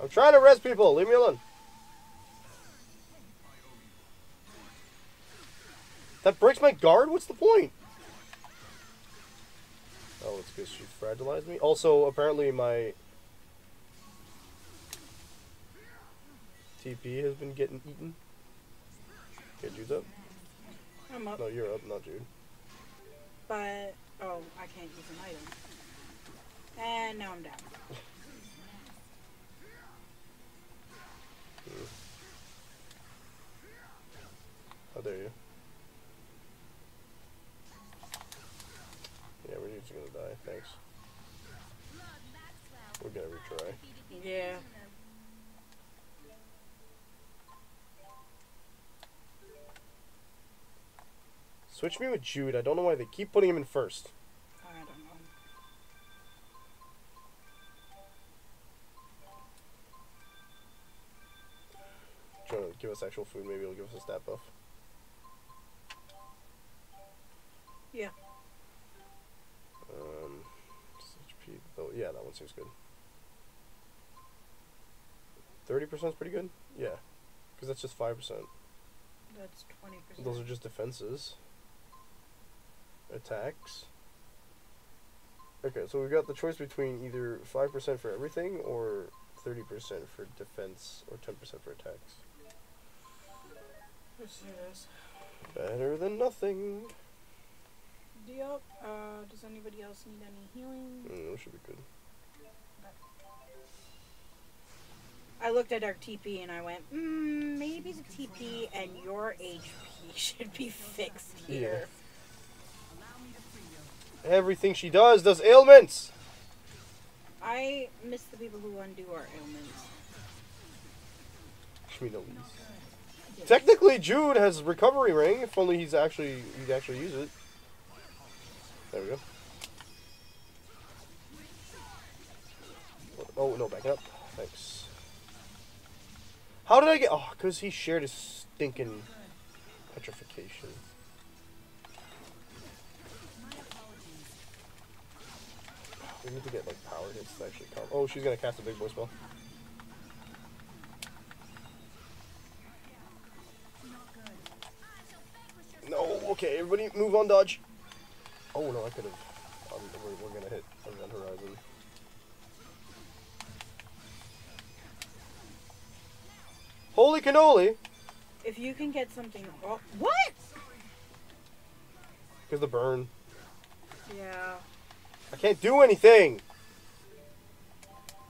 I'm trying to res people! Leave me alone! That breaks my guard? What's the point? Oh, it's because she fragilized me? Also, apparently my TP has been getting eaten. Okay, Jude's up. I'm up. No, you're up, not Jude. But, oh, I can't use an item. And now I'm down. How dare you? Yeah, we're just gonna die. Thanks. We're gonna retry. Yeah. Switch me with Jude. I don't know why they keep putting him in first. I don't know. Trying to give us actual food. Maybe it'll give us a stat buff. Yeah. HP. Oh, yeah, that one seems good. 30% is pretty good? Yeah. Because that's just 5%. That's 20%. Those are just defenses. Attacks. Okay, so we've got the choice between either 5% for everything or 30% for defense or 10% for attacks. Let's do this. Better than nothing. Yep. Does anybody else need any healing? That should be good. I looked at our TP and I went, maybe the TP and your HP should be fixed here. Everything she does ailments! I miss the people who undo our ailments. Elise. Technically, Jude has recovery ring. If only he'd actually use it. There we go. Oh no, back up. Thanks. How did I get? Oh, because he shared his stinking petrification. We need to get like power hits to actually come. Oh, she's gonna cast a big boy spell. No, okay, everybody move on, dodge. Oh no, I could have. We're gonna hit Event Horizon. Holy cannoli! If you can get something. Oh, what? Because the burn. Yeah. I can't do anything!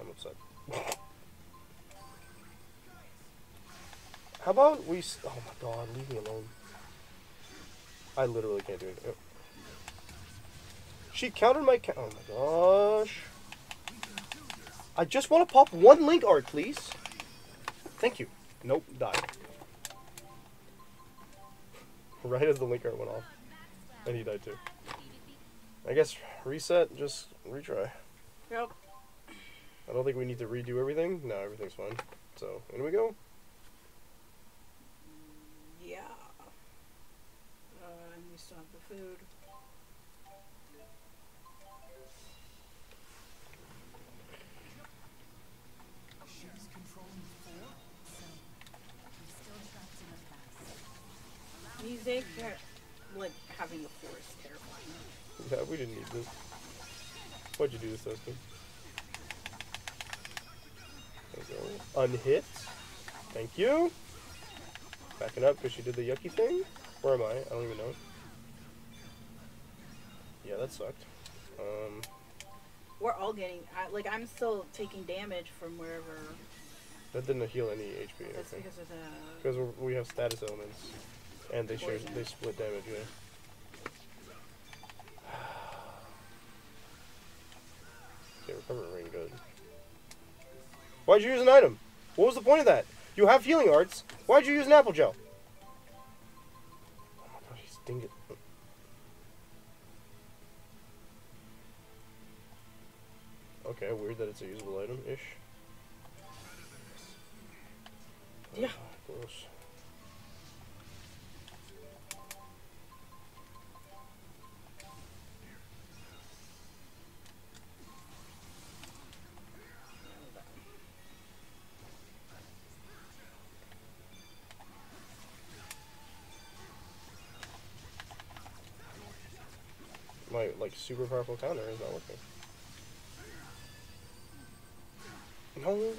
I'm upset. How about we. Oh my god, leave me alone. I literally can't do anything. She countered my. Oh my gosh. I just want to pop one link art, please. Thank you. Nope, died. Right as the link art went off. And he died too. I guess reset, just retry. Yep. I don't think we need to redo everything. No, everything's fine. So, in we go. Yeah. And we still have the food. She's controlling 4, so he's still trapped in the past. These days, like, having the forest terrifying. Yeah, we didn't need this. Why'd you do this, Dustin? There we go. Unhit. Thank you. Backing up because she did the yucky thing. Where am I? I don't even know. Yeah, that sucked. We're all getting, I'm still taking damage from wherever. That didn't heal any HP. That's Okay. because of the. Because we have status elements, and they share, they split damage. Yeah. Okay, recovery ring, good. Why'd you use an item? What was the point of that? You have healing arts. Why'd you use an apple gel? Oh my gosh, he's dinged it. Okay, weird that it's a usable item-ish. Yeah. Gross. my like super powerful counter is not working. No.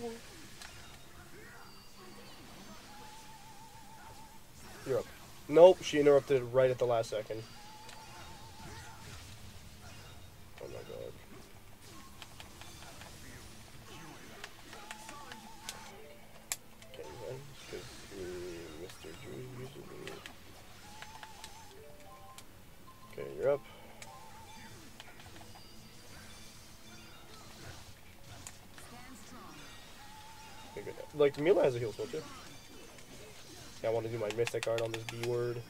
You're up. Nope, she interrupted right at the last second. Oh my god. Okay, then, because Mr. Drew usually. Okay, you're up. Okay, good. Like, Mila has a heal spell too. Yeah, I want to do my Mystic Art on this B word.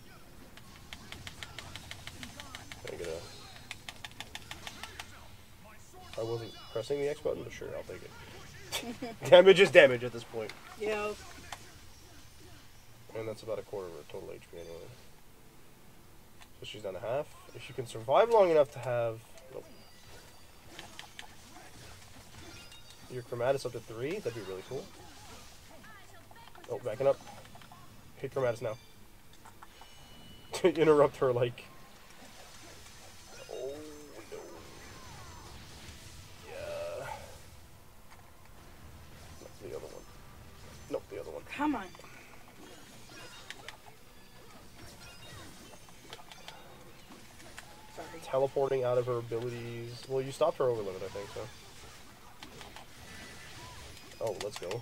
I'm gonna. I wasn't pressing the X button, but sure, I'll take it. Damage is damage at this point. Yeah. And that's about a quarter of her total HP anyway. So she's down to half. If she can survive long enough to have... Nope. Your Chromatus up to 3, that'd be really cool. Oh, backing up. Hit Chromatus now. Interrupt her, like... Oh, no. Yeah. That's the other one. Nope, the other one. Come on. Sorry. Teleporting out of her abilities. Well, you stopped her over limit, I think, so. Oh, let's go.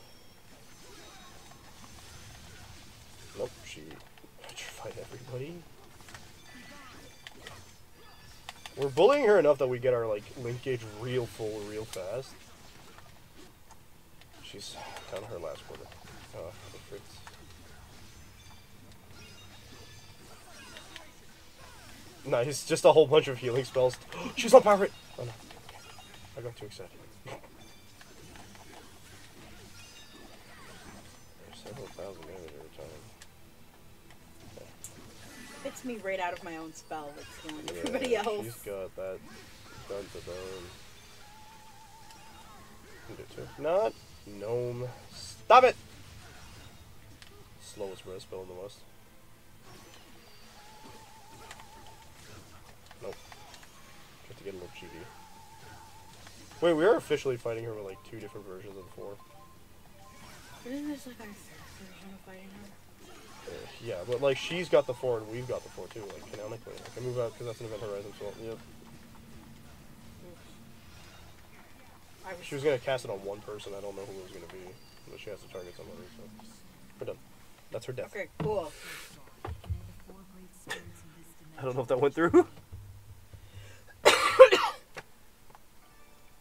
Nope, she petrified everybody. We're bullying her enough that we get our, like, link gauge real full real fast. She's down to her last quarter. Oh, the fritz. Nice, just a whole bunch of healing spells. She's on power hit! Oh no. I got too excited. Several thousand damage every time. It's me right out of my own spell that's killing Yeah, everybody else. She's got that done to done. Can do two. Not gnome. Stop it! Slowest res spell in the West. Nope. Have to get a little cheeky. Wait, we are officially fighting her with like 2 different versions of the 4. Isn't this like our third version of fighting her? Yeah, but like she's got the 4 and we've got the 4 too, like canonically. Like, I move out because that's an Event Horizon, so yep. She was gonna cast it on one person, I don't know who it was gonna be. But she has to target somebody, so we're done. That's her death. Okay, cool. I don't know if that went through.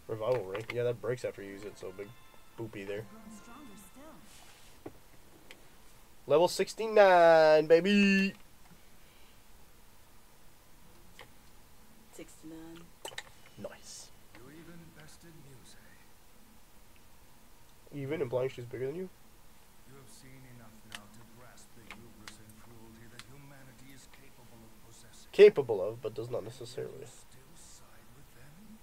Revival ring. Yeah, that breaks after you use it, so big boopy there. Level 69, baby! 69. Nice. You even bested Muse. Even implying she's bigger than you? You have seen enough now to grasp the hubris and cruelty that humanity is capable of possessing. Capable of, but does not necessarily. Still side with them?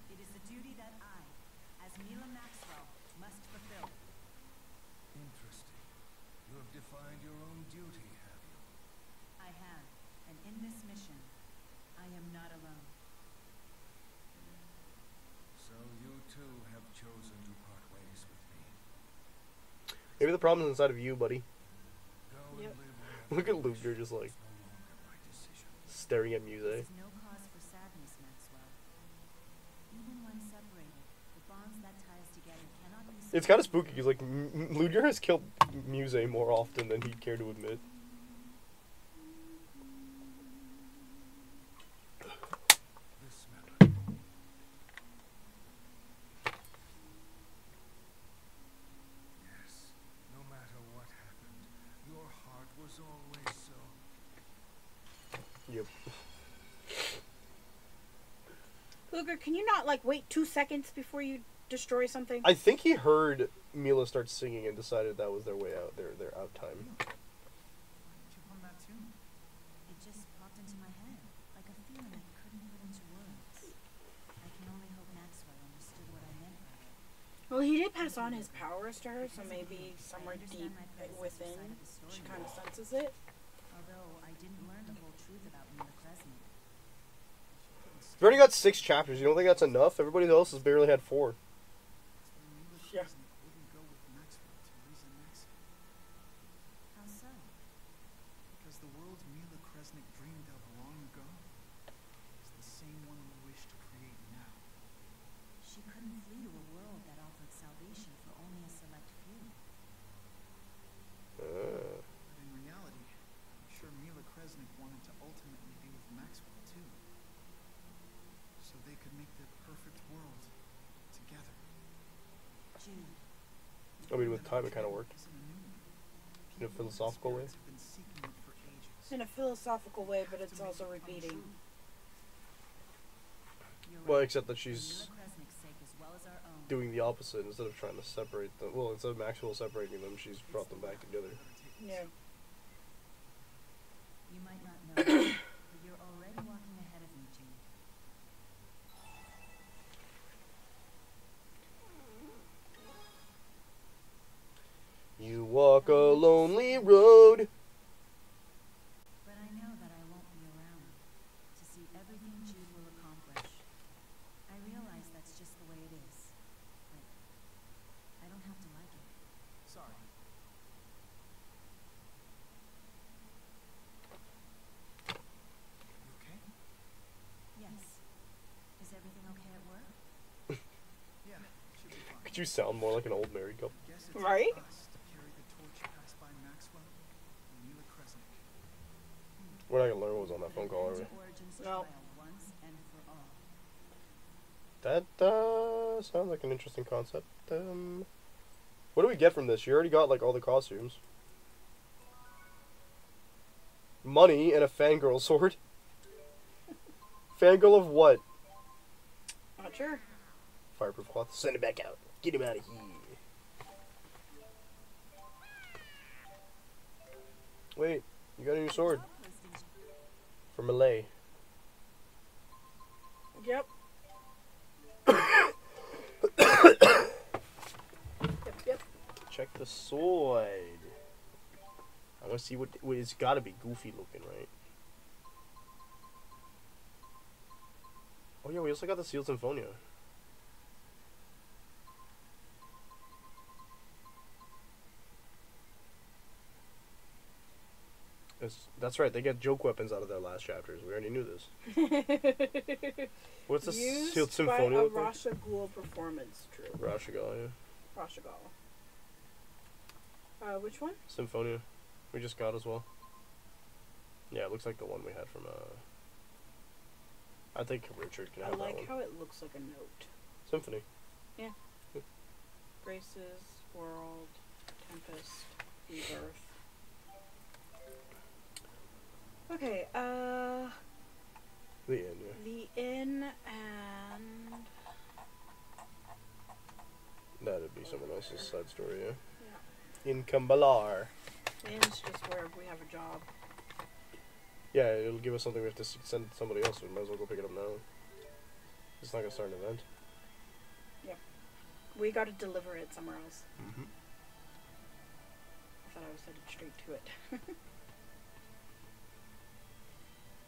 It is a duty that I, as Mila Maxwell, must fulfill. Interesting. You have defined your own duty, have you? I have, and in this mission, I am not alone. So you too have chosen to part ways with me. Maybe the problem's inside of you, buddy. Go Yep. and live wherever Look at you Luke, wish. you're just like It's no longer my decision. staring at Muse. There is no cause for sadness, Maxwell. Even when separated, the bonds that tie us together cannot be It's kind of spooky because like Ludier has killed Muse more often than he'd care to admit. This matter. Yes, no matter what happened, your heart was always so. Yep. Luger, can you not like wait 2 seconds before you destroy something? I think he heard Mila start singing and decided that was their way out, their out time. Did you hum that tune? It just popped into my head, like a feeling I couldn't put into words. I can only hope Maxwell understood what I meant by it. Well, he did pass on his powers to her, so maybe somewhere deep within, she kind of senses it. Although I didn't learn the whole truth about Mila Kresnik. She couldn't We've already got 6 chapters. You don't think that's enough? Everybody else has barely had 4. Mila Yeah. Kresnik wouldn't go with Maxwell to Lisa Maxim. How so? Because the world Mila Kresnik dreamed of long ago is the same one we wish to create now. She couldn't flee to a world that offered salvation for only a select few. But in reality, I'm sure Mila Kresnik wanted to ultimately be with Maxwell too. So they could make their perfect world together. Jude, I mean, with time, it kind of worked. Isn't a new one. In a philosophical way. Spirits have been seeking it for ages. In a philosophical way, but it's also repeating. you're Well, right. except that For she's Mila Kresnik's sake as well as our own. doing the opposite. Instead of trying to separate them. Well, instead of Maxwell separating them, she's brought them back together. Yeah. You might not know it, but you're already walking ahead of me, Jude. You walk a lonely road. But I know that I won't be around to see everything Jude will accomplish. I realize that's just the way it is, but I don't have to like it. Sorry. You okay? Yes. Is everything okay at work? Yeah, should be fine. Could you sound more like an old married couple? Guess it's Right? up to us to carry the torch passed by Maxwell and Mila Kresnik. We're not gonna learn what was on that phone call, are we? End Origin's No. trial once and for all. That sounds like an interesting concept. What do we get from this? You already got like all the costumes. Money and a fangirl sword. Fangirl of what? Not sure. Fireproof cloth. Send it back out. Get him out of here. Wait, you got a new sword for melee. Yep. Yep. Check the sword. I want to see what it's got to be goofy looking, right? Oh yeah, we also got the Sealed Symphonia. That's right. They get joke weapons out of their last chapters. We already knew this. What's the Used Sealed by Symphonia? a look like? Rasha Ghul performance troupe. Rashagal, yeah. Rasha Ghul. Which one? Symphonia. We just got as well. Yeah, it looks like the one we had from I think Richard can I have that like one. how it looks like a note. Symphony. Graces, World, Tempest, Rebirth. Okay, The end, yeah. the inn and That'd be someone else's side story, yeah. In Kambalar. the inn's just where we have a job. Yeah, it'll give us something we have to send somebody else, so we might as well go pick it up now. It's not gonna start an event. We gotta deliver it somewhere else. Mm-hmm. I thought I was headed straight to it.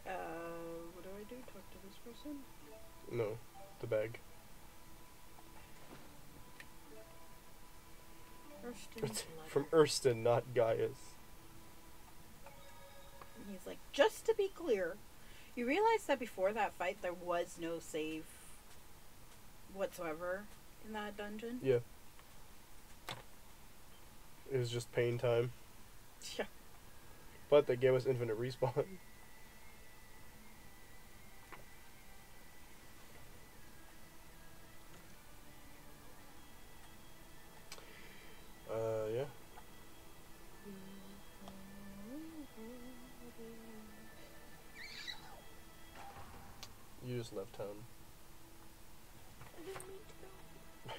What do I do? Talk to this person? No, the bag. Thurston's From letter. Erston, not Gaius. And he's like, just to be clear, you realize that before that fight there was no save whatsoever in that dungeon? Yeah. It was just pain time. Yeah. But they gave us infinite respawn. Yeah. You just left town. Let's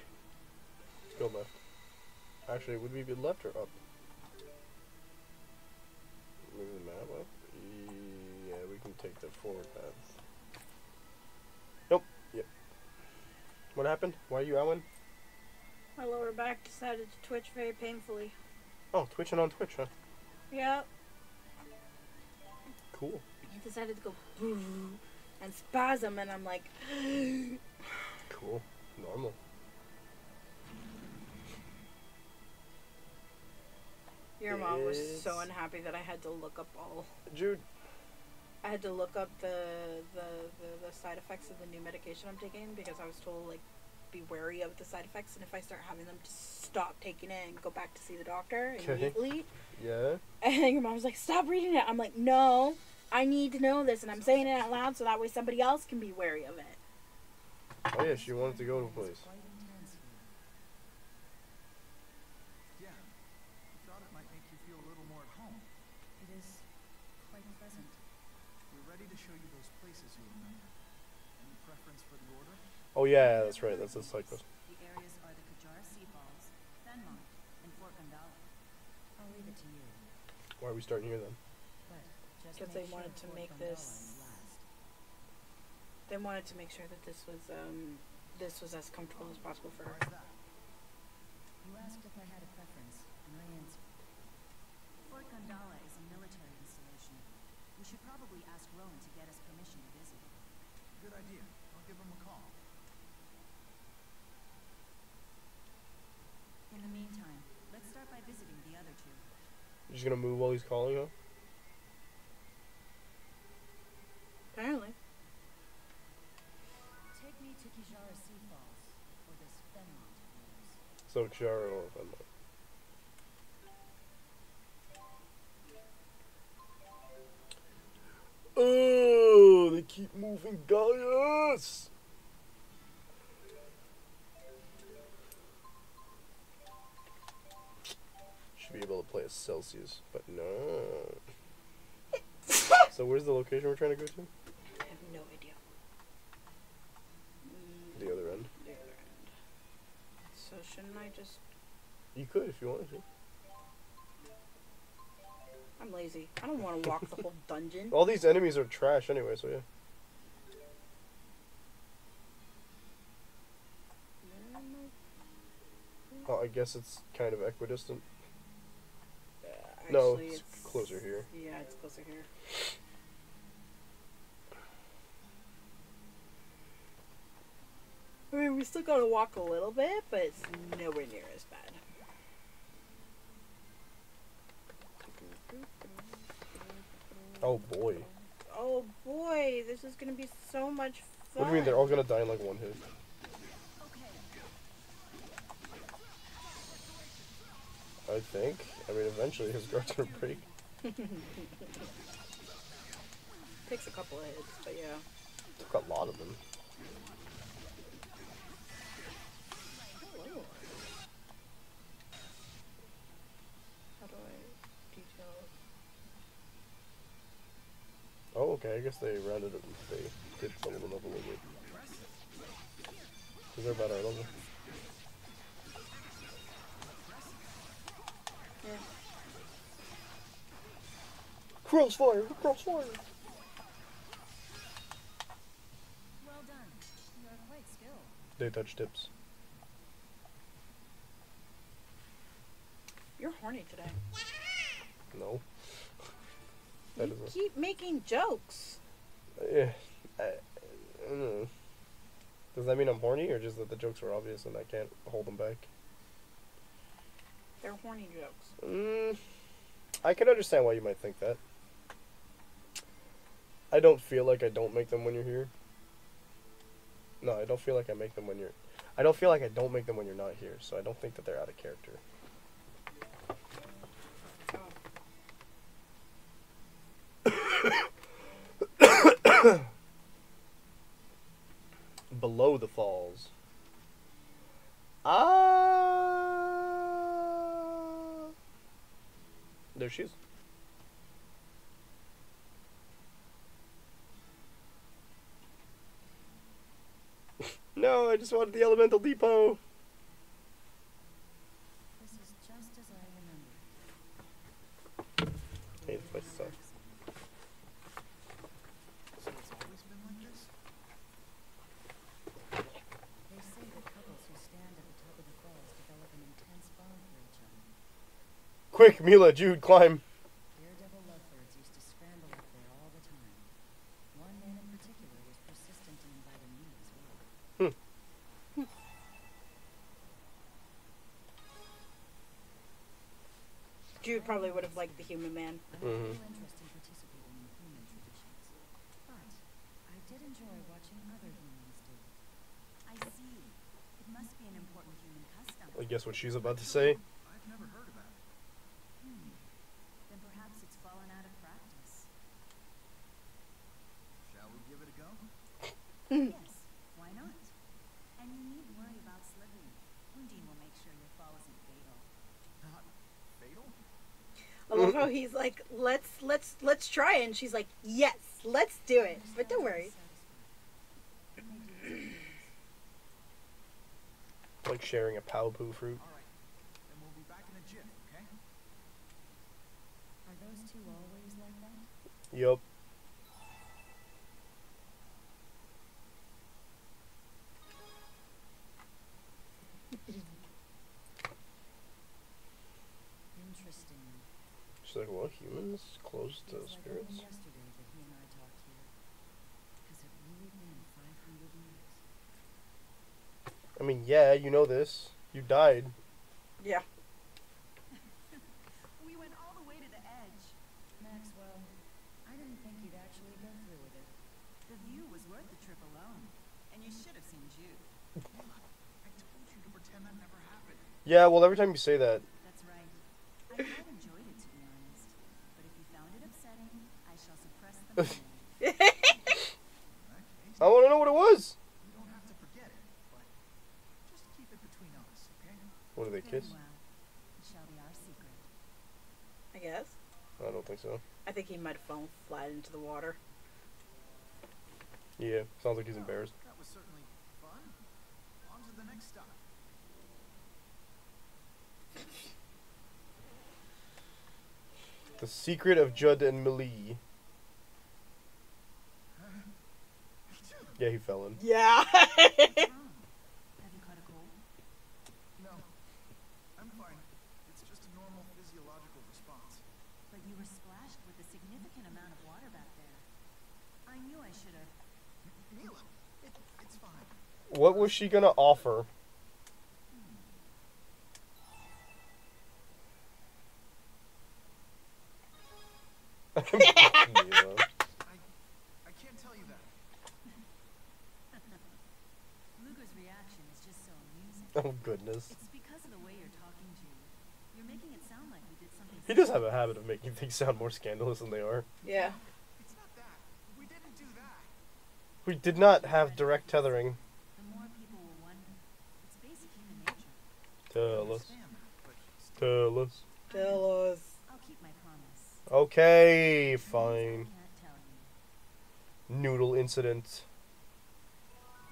go left. Actually, would we be left or up? Move the map up? Yeah, we can take the forward path. Nope. Yep. What happened? Why are you Owen? My lower back decided to twitch very painfully. Oh, twitching on Twitch, huh? Yep. Cool. He decided to go boo. and spasm, and I'm like, Cool. Normal. your mom was so It's- unhappy that I had to look up all. Jude. I had to look up the side effects of the new medication I'm taking because I was told like be wary of the side effects, and if I start having them, to stop taking it and go back to see the doctor Okay. immediately. Yeah. And your mom's like, stop reading it. I'm like, no, I need to know this, and I'm saying it out loud so that way somebody else can be wary of it. Oh yeah, she wanted to go to a place. Quite intense here. Yeah. I thought it might make you feel a little more at home. It is quite pleasant. We're ready to show you those places you remember. Any preference for the order? Oh yeah, that's right. That's the cyclist. The areas are the Kajara Sea Falls, Fenmont, and Fort Gundala. I'll leave it to you, Why are we starting here then? but just Because make they wanted sure to Fort make Gundala this- is last. They wanted to make sure that this was as comfortable as possible for her. Why is that? You asked if I had a preference, and I answered. Fort Gundala is a military installation. We should probably ask Rowan to get us permission to visit. Good idea. I'll give him a call. In the meantime, let's start by visiting the other two. You're just gonna move while he's calling, huh? Apparently. Take me to Kajara Sea Falls, or this Fenmont place. So Kshara or Fenmont. Oh, they keep moving Gaius! Should be able to play as Celsius, but no. So where's the location we're trying to go to? I have no idea. The other end. The other end. So shouldn't I just... You could if you wanted to. I'm lazy. I don't want to walk the whole dungeon. All these enemies are trash anyway, so yeah. Oh, I guess it's kind of equidistant. No, Actually, it's closer here. Yeah, it's closer here. I mean, we still gotta walk a little bit, but it's nowhere near as bad. Oh boy. Oh boy, this is gonna be so much fun. What do you mean they're all gonna die in like one hit? I think. I mean, eventually his guard's gonna break. Takes a couple of hits, but yeah. Took a lot of them. Hello. How do I detail? Oh, okay. I guess they rounded it. They did some of them up a little bit. Because they're about our level. Yeah. Crossfire! Crossfire! Well done. You are quite skilled. They touch tips. You're horny today. No. That You is a... keep making jokes. Yeah. I don't know. Does that mean I'm horny, or just that the jokes are obvious and I can't hold them back? They're horny jokes. I can understand why you might think that. I don't feel like I don't make them when you're here. No, I don't feel like I make them when you're... I don't feel like I don't make them when you're not here, so I don't think that they're out of character. Below the falls. There she is. No, I just wanted the elemental depot. This is just as I remember. Hey, this place sucks. So it's always been like this? They say that couples who stand at the top of the falls develop an intense bond for each other. Quick, Mila, Jude, climb. Daredevil lovebirds used to scramble up there all the time. One man in particular was Jude probably would have liked the human man. I have no interest in participating in human traditions, but I did enjoy watching other humans do it. I see. It must be an important human custom. I guess what she's about to say. I've never heard about it. Then perhaps it's fallen out of practice. Shall we give it a go? Yes, why not? And you needn't worry about slipping. Undine will make sure your fall isn't fatal. Not fatal? I love how he's like, let's try it, and she's like, yes, let's do it. But don't worry. Like sharing a Paopu fruit. All right. Then we'll be back in a jiff, okay? Are those two always like that? Yup. Interesting. She's like, what? Humans close to Feels like only spirits? yesterday that he and I talked here. Has it really been 500 years? I mean, yeah, you know this. You died. Yeah. We went all the way to the edge. Maxwell, I didn't think you'd actually go through with it. The view was worth the trip alone. And you should have seen Jude. I told you to pretend that never happened. Yeah, well, every time you say that, That's right. I quite enjoyed it, to be honest. But if you found it upsetting, I shall suppress the memory. In that case, I want to know what it was. you don't have to forget it, but just keep it between us, okay? What do they Very kiss? well. It shall be our secret. I guess. I don't think so. I think he might have fallen flat into the water. Yeah, sounds like he's embarrassed. That was certainly fun. On to the next stop. The Secret of Judd and Millie. Yeah, he fell in. Yeah. What's wrong? Have you caught a cold? No, I'm fine. It's just a normal physiological response. But you were splashed with a significant amount of water back there. I knew I should have. Mila, it's fine. What was she gonna offer? Mila. I can't tell you that. Lugo's reaction is just so amusing. Oh goodness. It's because of the way you're talking, Jude. You're making it sound like we did something. He does have a habit of making things sound more scandalous than they are. Yeah. It's not that. We didn't do that. We did not have direct tethering. The more people will wonder. It's basic human nature. Tell us. Understand that, but still, Tell us. Tell us. I'll keep my promise. Okay, Things fine. I can't tell you. Noodle incident.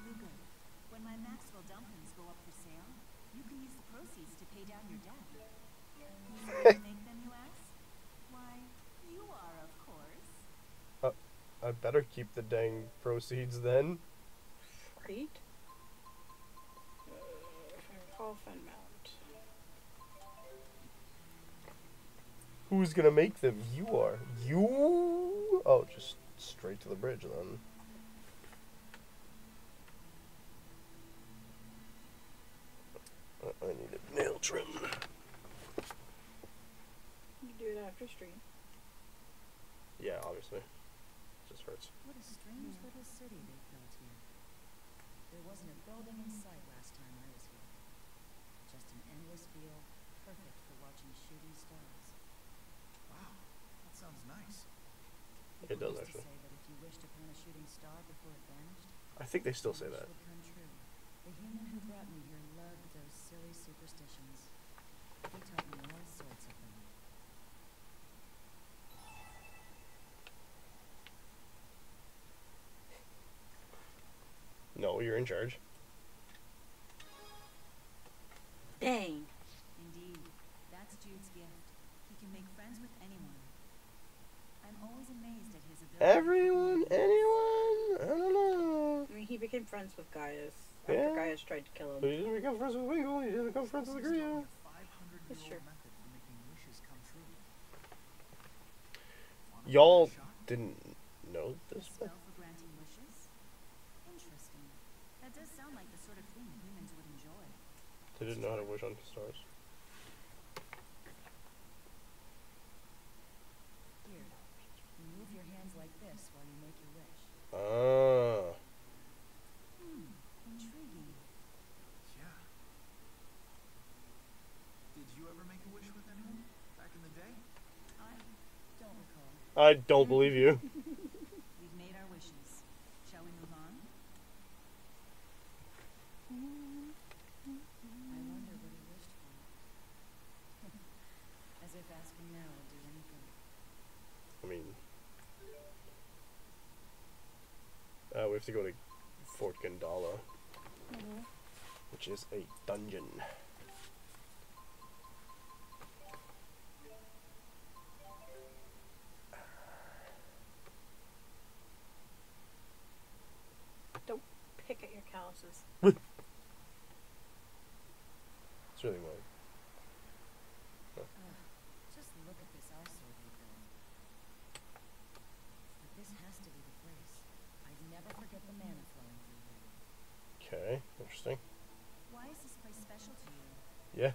Lugo, when my Maxwell dumplings go up for sale, you can use the proceeds to pay down your debt. Who's going to make them, you ask? Why, you are, of course. I better keep the dang proceeds then. Right? Coffin mount. Who's gonna make them? You are. You? Oh, just straight to the bridge then. I need a nail trim. You do it after stream. Yeah, obviously. Just hurts. What a strange little city they built here. There wasn't a building in sight last time I was here. Just an endless field, perfect for watching shooting stars. wow, that sounds nice. It does, People used actually. to say that if you wished upon a shooting star before it vanished, I think they still say your that. wish would come true. The human who brought me here loved those silly superstitions. He taught me all sorts of them. No, you're in charge. Dang. Indeed, that's Jude's gift. He can make friends with anyone. I'm always amazed at his ability. Everyone? Anyone? I don't know. I mean, he became friends with Gaius after Yeah. Gaius tried to kill But him. he didn't become friends with Winkle. He didn't become friends with This is only Agria. a 500-year-old That's true. method for making wishes come true. Wanna Y'all give it a shot? didn't know A this? spell for granting wishes? Interesting. That does sound like the sort of thing humans would enjoy. They didn't know how to wish on stars. a wish with anyone back in the day? I don't recall. I don't believe you. We've made our wishes. Shall we move on? I wonder what he wished for. As if asking now will do anything. I mean, we have to go to Fort Gandala, which is a dungeon. Don't pick at your calluses. It's really annoying. Just look at this eyesore they built. But this has to be the place. I'd never forget the mana flowing through here. Okay, interesting. Why is this place special to you? Yeah.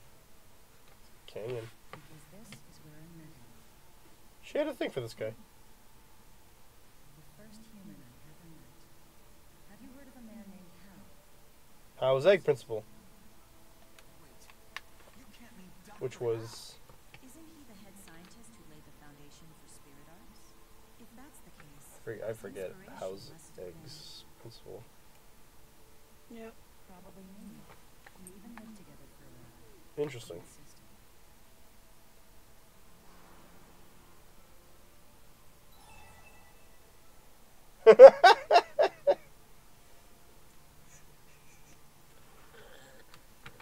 Canyon. Because this is where I met him. She had a thing for this guy. The first human I ever met. Have you heard of a man named Hal? How's Egg Principle? Wait, you can't mean Dr. Which was... Isn't he the head scientist who laid the foundation for spirit arts? If that's the case, I forget inspiration How's must have Egg's Principle. Yep. been probably me. We even lived together for a while. Interesting. My sister.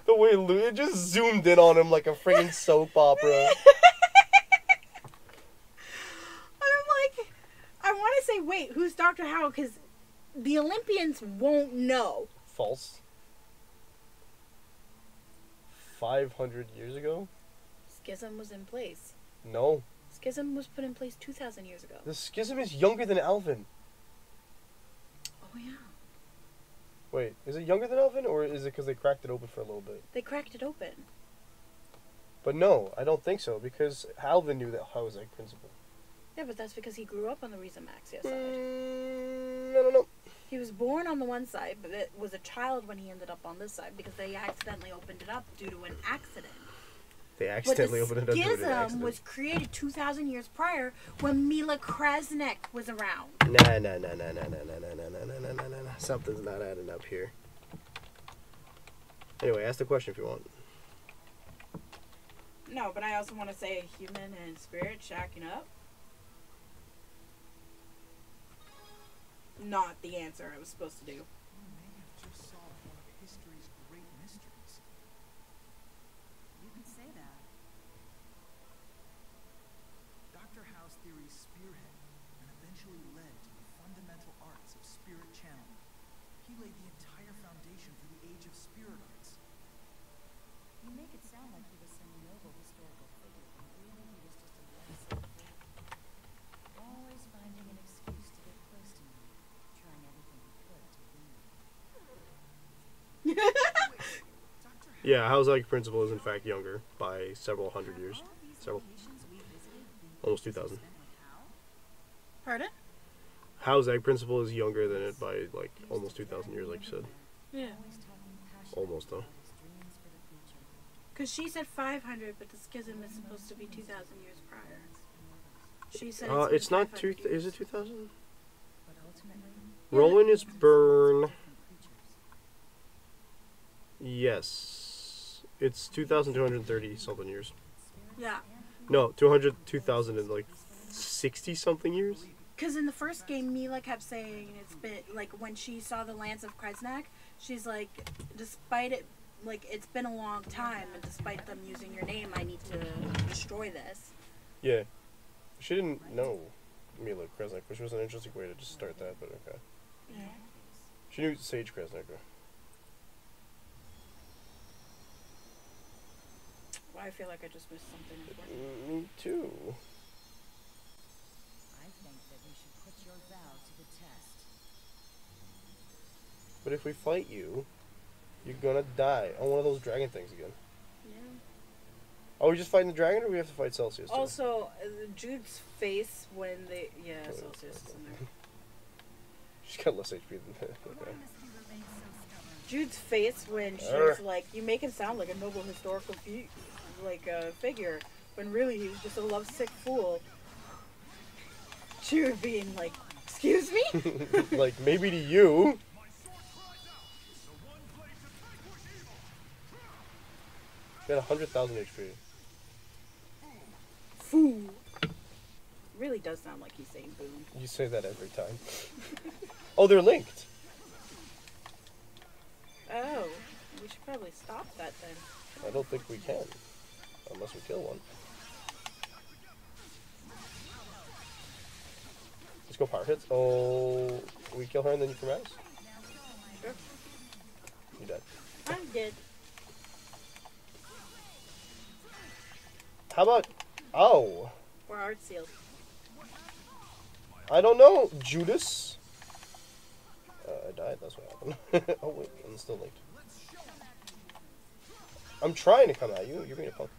The way it just zoomed in on him like a freaking soap opera. And I'm like, I want to say, wait, who's Dr. Howe? Because the Olympians won't know. False. 500 years ago? Schism was in place. No. Schism was put in place 2,000 years ago. The schism is younger than Alvin. Oh, yeah. Wait, is it younger than Alvin, or is it because they cracked it open for a little bit? They cracked it open. But no, I don't think so, because Alvin knew that How's Egg Principle. Yeah, but that's because he grew up on the Rizamaxia side. I don't know. He was born on the one side, but it was a child when he ended up on this side because they accidentally opened it up due to an accident. They But accidentally the opened it up to an schism accident. was created 2,000 years prior when Mila Kresnik was around. Nah. Something's not adding up here. Anyway, ask the question if you want. No, but I also want to say human and spirit shacking up. Not the answer I was supposed to do. You may have just solved one of history's great mysteries. You could say that. Dr. Howe's theory spearheaded and eventually led to the fundamental arts of spirit channeling. He laid the entire foundation for the age of spirit arts. You make it sound like he was some noble historical figure, when really he was just a one-sided figure. Always finding an excuse to get close to me, trying everything he could to win me. Dr. Howe, Yeah, How's Egg Principle is in fact younger by several hundred years. All these Several. locations we visited been Almost places 2,000. spent with Hal? Pardon? How's Egg Principle is younger than it by like almost 2,000 years, like you said. Yeah. Always talking passionately Almost, though. about his dreams for the future. Because she said 500, but the schism is supposed to be 2,000 years prior. She said It's been not 500 two. Is years. it 2,000? But ultimately, Rowan is burn. different creatures. Yes, it's 2,230 something years. Yeah. No, 2,000 and like 60 something years. Because in the first game, Mila kept saying it's been, like, when she saw the Lance of Kresnak, she's like, despite it, like, it's been a long time, and despite them using your name, I need to destroy this. Yeah, she didn't know Mila Kresnik, which was an interesting way to just start that. But okay, Yeah. she knew Sage Kresnik. Though. Well, I feel like I just missed something important. Me too. I think that you should put your vow to the test. But if we fight you, you're gonna die on one of those dragon things again. Yeah. Are we just fighting the dragon, or do we have to fight Celsius too? Also, Jude's face when they... Yeah, Celsius is in there. She's got less HP than that. Okay. Jude's face when she's like, you make it sound like a noble historical feat. like a figure, when really he was just a lovesick fool. Jude being like, excuse me? Like, maybe to you. Got 100,000 HP. Fool. Really does sound like he's saying boom. You say that every time. Oh, they're linked. Oh, we should probably stop that then. I don't think we can. Unless we kill one. Let's go power hits. Oh, we kill her and then you come at us? Sure. You dead. I'm dead. How about... Oh. We're art sealed. I don't know, Judas. I died, that's what happened. Oh wait, I'm still linked. I'm trying to come at you, you're being a punk.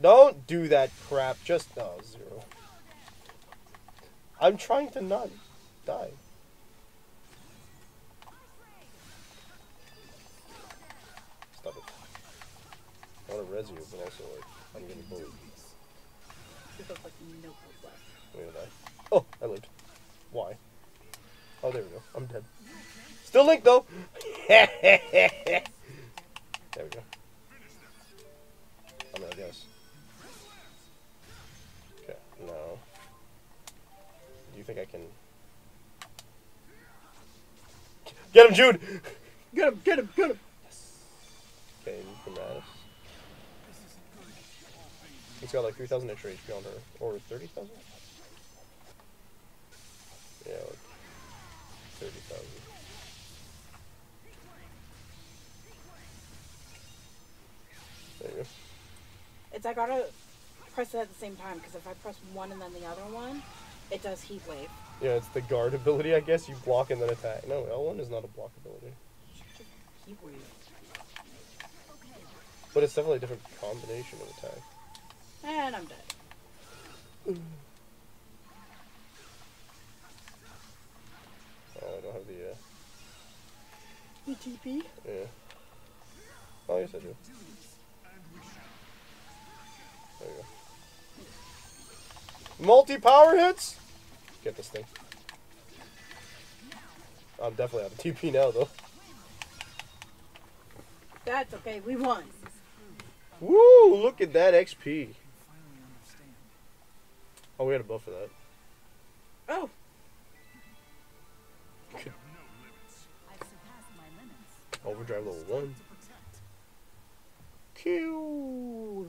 Don't do that crap, just... Oh, 0. I'm trying to not die. Stop it. I want to res you, but also, like, I'm getting bullied. You have like no hope left. Where did I? Oh, I linked. Why? Oh, there we go. I'm dead. Still linked, though! There we go. I mean, I guess. Okay, now... Do you think I can... Get him, Jude! Get him, get him, get him! Okay, you can at us. It's got like 3,000 extra HP on her. Or 30,000? Yeah, like 30,000. There you go. It's I gotta press it at the same time, because if I press one and then the other one, it does heat wave. Yeah, it's the guard ability, I guess. You block and then attack. No, L1 is not a block ability. Heat wave. But it's definitely a different combination of attack. And I'm dead. Oh, I don't have the, ETP? yeah. Oh, yes I do. There you go. Multi-power hits? Get this thing. I'm definitely out of TP now, though. That's okay, we won. Woo! Look at that XP. Finally understand. Oh, we had a buff for that. Oh, I've surpassed my limits. Overdrive level 1. To protect. Q.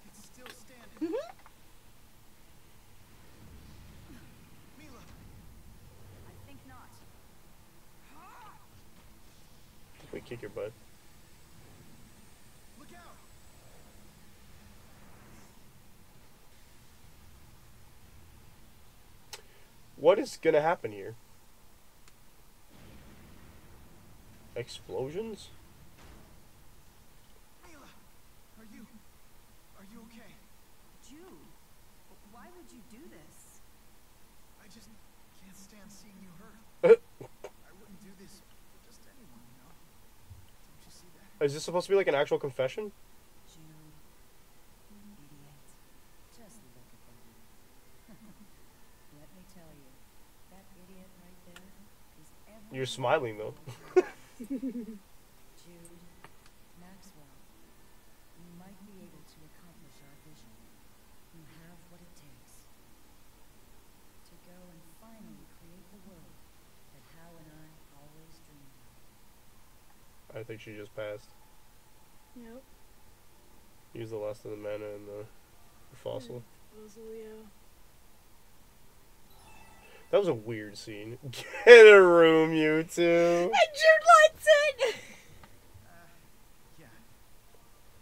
It's still standing. Mila, I think not. We kick your butt. look out! What is gonna happen here? Explosions? Mila, are you okay? Jude, why would you do this? I just can't stand seeing you hurt. I wouldn't do this for just anyone, you know? Don't you see that? Is this supposed to be like an actual confession? Jude, you idiot. Just look at them. Let me tell you, that idiot right there is every... You're smiling though. Jude, Maxwell, you might be able to accomplish our vision. You have what it takes to go and finally create the world that Hal and I always dreamed of. I think she just passed. yep. Use the last of the mana and the fossil. Rosalia. That was a weird scene. Get a room, you two. And Jude likes it! Yeah.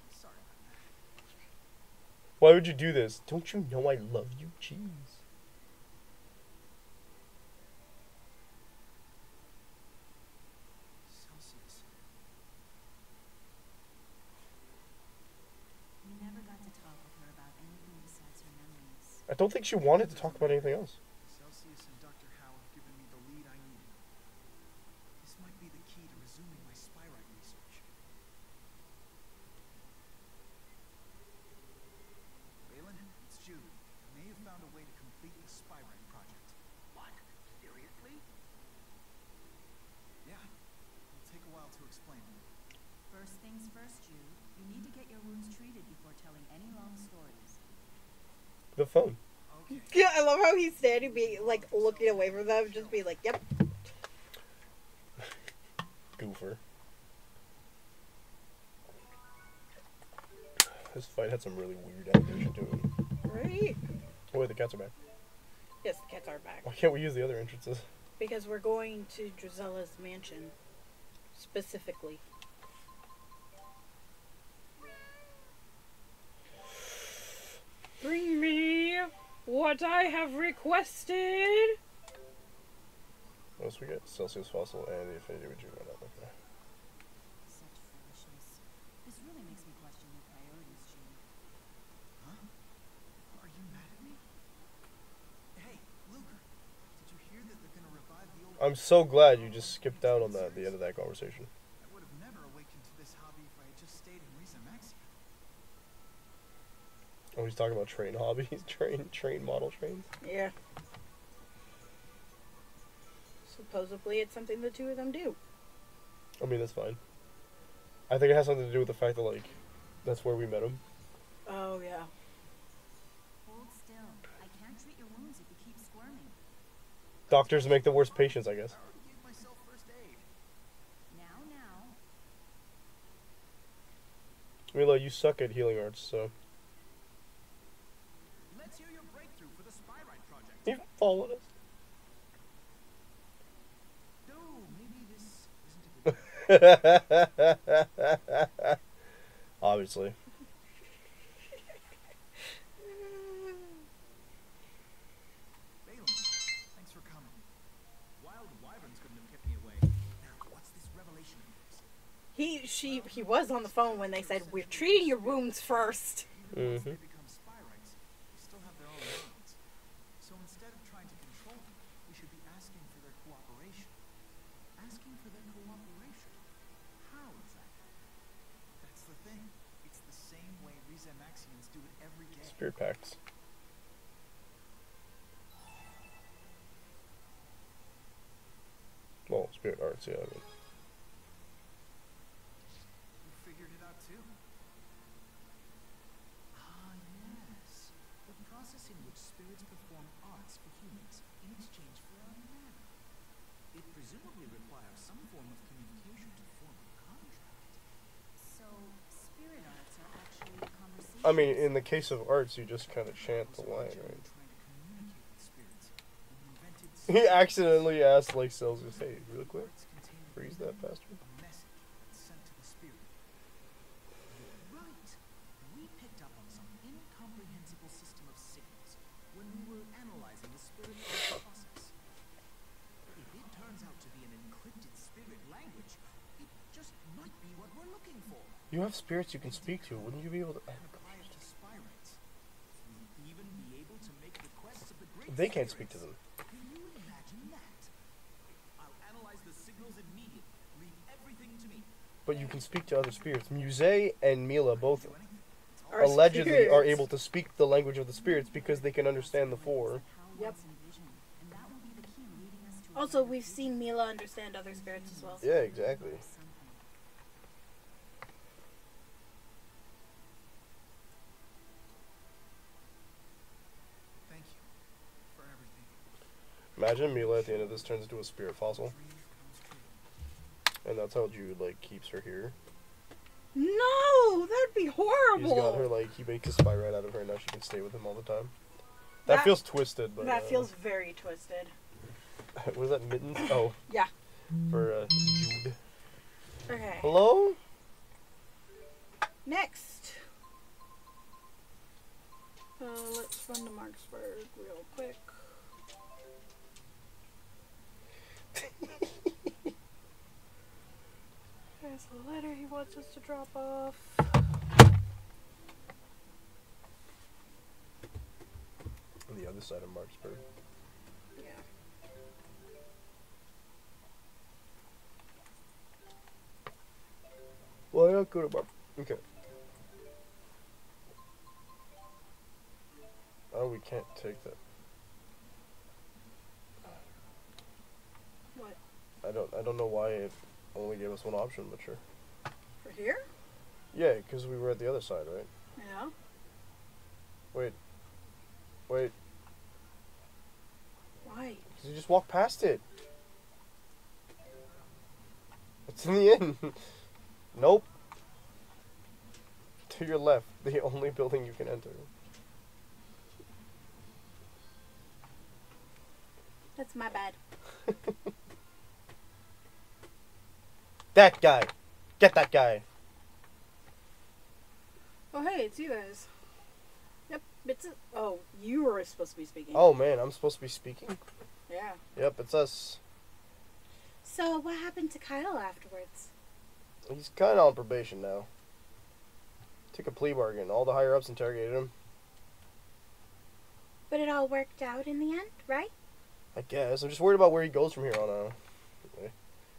Sorry about that. Why would you do this? Don't you know I love you? Jeez. Celsius. You never got to talk with her about anything besides her memories. I don't think she wanted to talk about anything else. Celsius and Dr. Howe have given me the lead I need. The phone. Okay. Yeah, I love how he's standing, being like looking away from them, just being like, "Yep." Goofer. This fight had some really weird animation to it. Right? Oh wait, the cats are back. Yes, the cats are back Why can't we use the other entrances? because we're going to Drusella's mansion, specifically. Bring me what I have requested. What else we get? Celsius Fossil and the Affinity Rejuvenate. Okay. Such foolishness. This really makes me question your priorities, Gene. Huh? Are you mad at me? Hey, Luger, did you hear that they're gonna revive the old... I'm so glad you just skipped out on that at the end of that conversation. I would have never awakened to this hobby if I had just stayed in Riza Maxia. Oh, he's talking about train hobbies, train model trains. Yeah. Supposedly, it's something the two of them do. I mean, that's fine. I think it has something to do with the fact that, like, that's where we met him. Oh yeah. Hold still. I can't treat your wounds if you keep squirming. Doctors make the worst patients, I guess. I already gave myself first aid. Now. Mila, you suck at healing arts, so. Let's hear your breakthrough for the Spyrite project. You followed us. No, maybe this isn't a good... Obviously. Balin, thanks for coming. Wild wyverns couldn't have kept me away. Now, what's this revelation of yours? He was on the phone when they said, "We're treating your wounds first." Once they become Spyrites, they still have their own minds. So instead of trying to control them, we should be asking for their cooperation. Asking for their cooperation? How exactly? That's the thing. It's the same way Riza Maxians do it every day. Spirit packs. Well, spirit arts, yeah, I mean. You figured it out too? Ah, yes. The process in which spirits perform arts for humans in exchange for our mana. It presumably requires some form of communication to form a contract. So, spirit arts are actually conversations. I mean, in the case of arts, you just kind of chant the line, right? Trying to communicate with spirits. We invented He accidentally asked, like, Celsius, hey, really quick, spirits containing freeze that bastard. a message that's sent to the spirit. You're right. We picked up on some incomprehensible system of signals when we were analyzing the spirit process. If it turns out to be an encrypted spirit language, it just might be what we're looking for. You have spirits you can speak to. Wouldn't you be able to? And apply it to Spyrites. We'll even be able to make requests of the great They can't speak to spirits. them. Can you imagine that? I'll analyze the signals immediately. Leave everything to me. But you can speak to other spirits. Muse and Mila both Do anything. It's all Are allegedly spirits. are able to speak the language of the spirits because they can understand the four. Yep. And that will be the key leading us to Also, we've seen Mila understand other spirits as well. Yeah, exactly. Thank you for everything. Imagine Mila at the end of this turns into a spirit fossil, Dream comes true. and that's how Jude like keeps her here. No, that'd be horrible. He's got her like he makes a spy right out of her, and now she can stay with him all the time. That That- feels twisted, but That feels very twisted. what is that, mittens? Oh, Yeah. for Jude. Okay. Hello. Next. Let's run to Marksburg real quick. There's a letter he wants us to drop off. On the other side of Marksburg. Yeah. Why not go to Mark? Okay. Oh, we can't take that. What? I don't know why it only gave us one option, but sure. For here? Yeah, because we were at the other side, right? Yeah. Wait. Wait. Why? You just walk past it. It's in the inn. Nope. To your left, the only building you can enter. That's my bad. That guy. Get that guy. Oh, hey, it's you guys. Yep, it's a... Oh, you were supposed to be speaking. Oh man, I'm supposed to be speaking? Yeah. Yep, it's us. So, what happened to Kyle afterwards? He's kind of on probation now. Took a plea bargain. All the higher-ups interrogated him. But it all worked out in the end, right? I guess. I'm just worried about where he goes from here on out.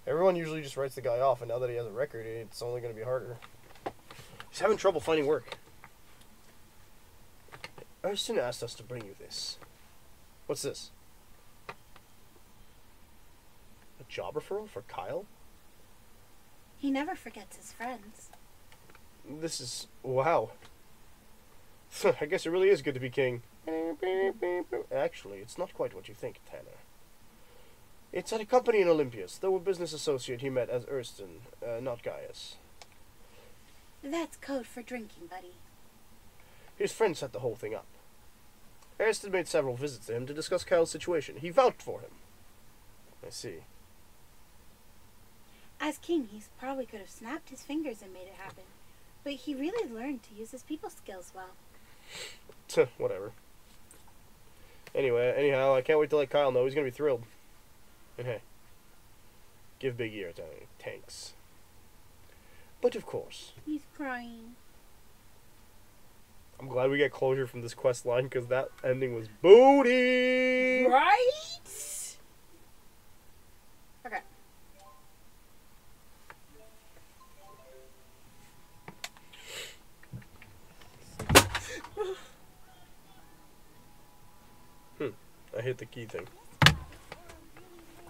Everyone usually just writes the guy off, and now that he has a record, it's only going to be harder. He's having trouble finding work. Erston asked us to bring you this. What's this? A job referral for Kyle? He never forgets his friends. This is... wow. I guess it really is good to be king. Actually, it's not quite what you think, Tanner. It's at a company in Olympias, though a business associate he met as Erston, not Gaius. That's code for drinking, buddy. His friend set the whole thing up. Erston made several visits to him to discuss Kyle's situation. He vouched for him. I see. As king, he probably could have snapped his fingers and made it happen. But he really learned to use his people skills well. Whatever. Anyhow, I can't wait to let Kyle know. He's going to be thrilled. And hey, give Big Ear thanks. But of course. He's crying. I'm glad we get closure from this quest line, because that ending was booty! Right? Okay. I hit the key thing. I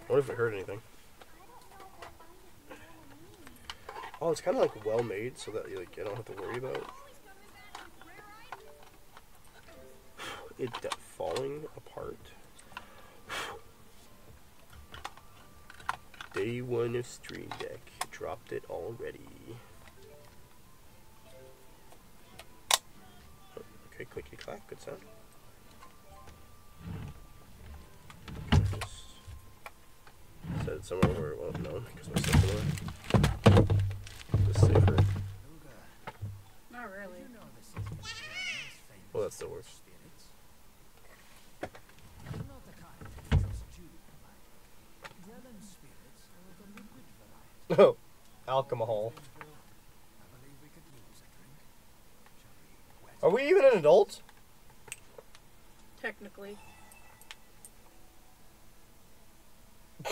wonder if it hurt anything. Oh, it's kind of like well made, so that you don't have to worry about it falling apart. Day 1 of Stream Deck. Dropped it already. Okay, clicky clack, good sound. Just set it somewhere where it won't know because my stuff's in there. Just safer. Not really. Well, that still works. Oh, alcohol. Are we even an adult? Technically. The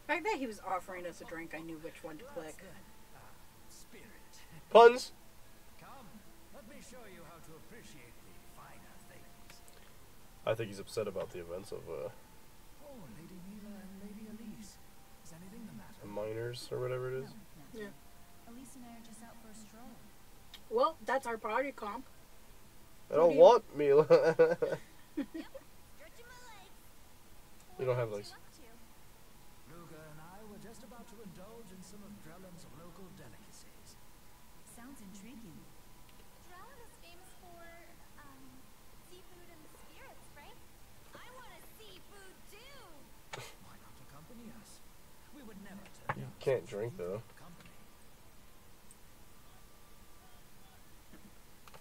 fact that he was offering us a drink, I knew which one to click. Puns? Come, let me show you how to appreciate the finer things. I think he's upset about the events of Oh, Lady Mila and Lady Elise. Is anything the matter? the miners or whatever it is. Yeah. Elise and I are just out for a stroll. Well, that's our party comp. I don't want Mila. Stretching my legs. You don't have legs. Luga and I were just about to indulge in some of Drellin's local delicacies. Sounds intriguing. Drellin is famous for, seafood and spirits, right? I want a seafood too! Why not accompany us? We would never turn You down can't such drink, though. company.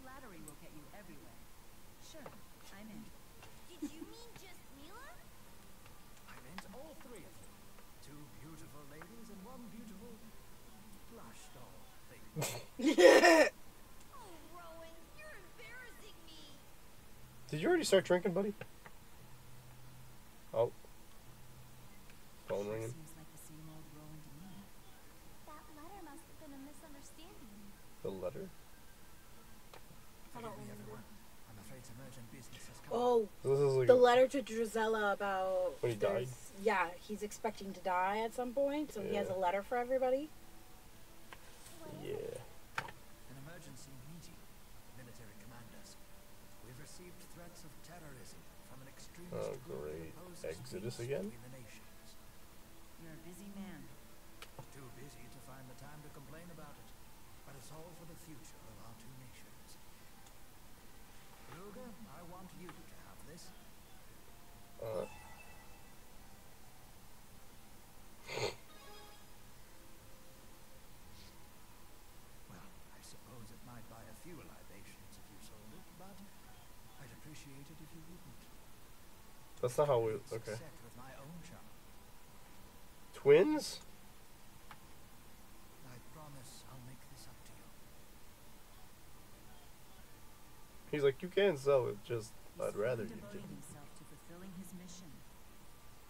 Flattery will get you everywhere. Sure, I'm in. Did you mean just Mila? I meant all three of them. Two beautiful ladies and one beautiful plush doll thing. Oh, Rowan, you're embarrassing me! Did you already start drinking, buddy? Oh. Phone ringing. Seems like the same old Rowan to me. That letter must have been a misunderstanding. The letter? I don't Forgive me, remember. everyone. I'm afraid some urgent business has come. Oh, This is like the letter to Drizella about... When he died? Yeah, he's expecting to die at some point, so he has a Yeah. letter for everybody. Yeah. An emergency meeting. Military Exodus again? between the nations. You're a busy man. Too busy to find the time to complain about it. But it's all for the future of our two nations. Luger, I want you to have this. Uh, Well, I suppose it might buy a few libations if you sold it, but I'd appreciate it if you wouldn't. that's not how we. It's Okay. set with my own charm. Twins? I promise I'll make this up to you. He's like, you can sell it, just He's I'd rather fully you devoting didn't. himself to fulfilling his mission.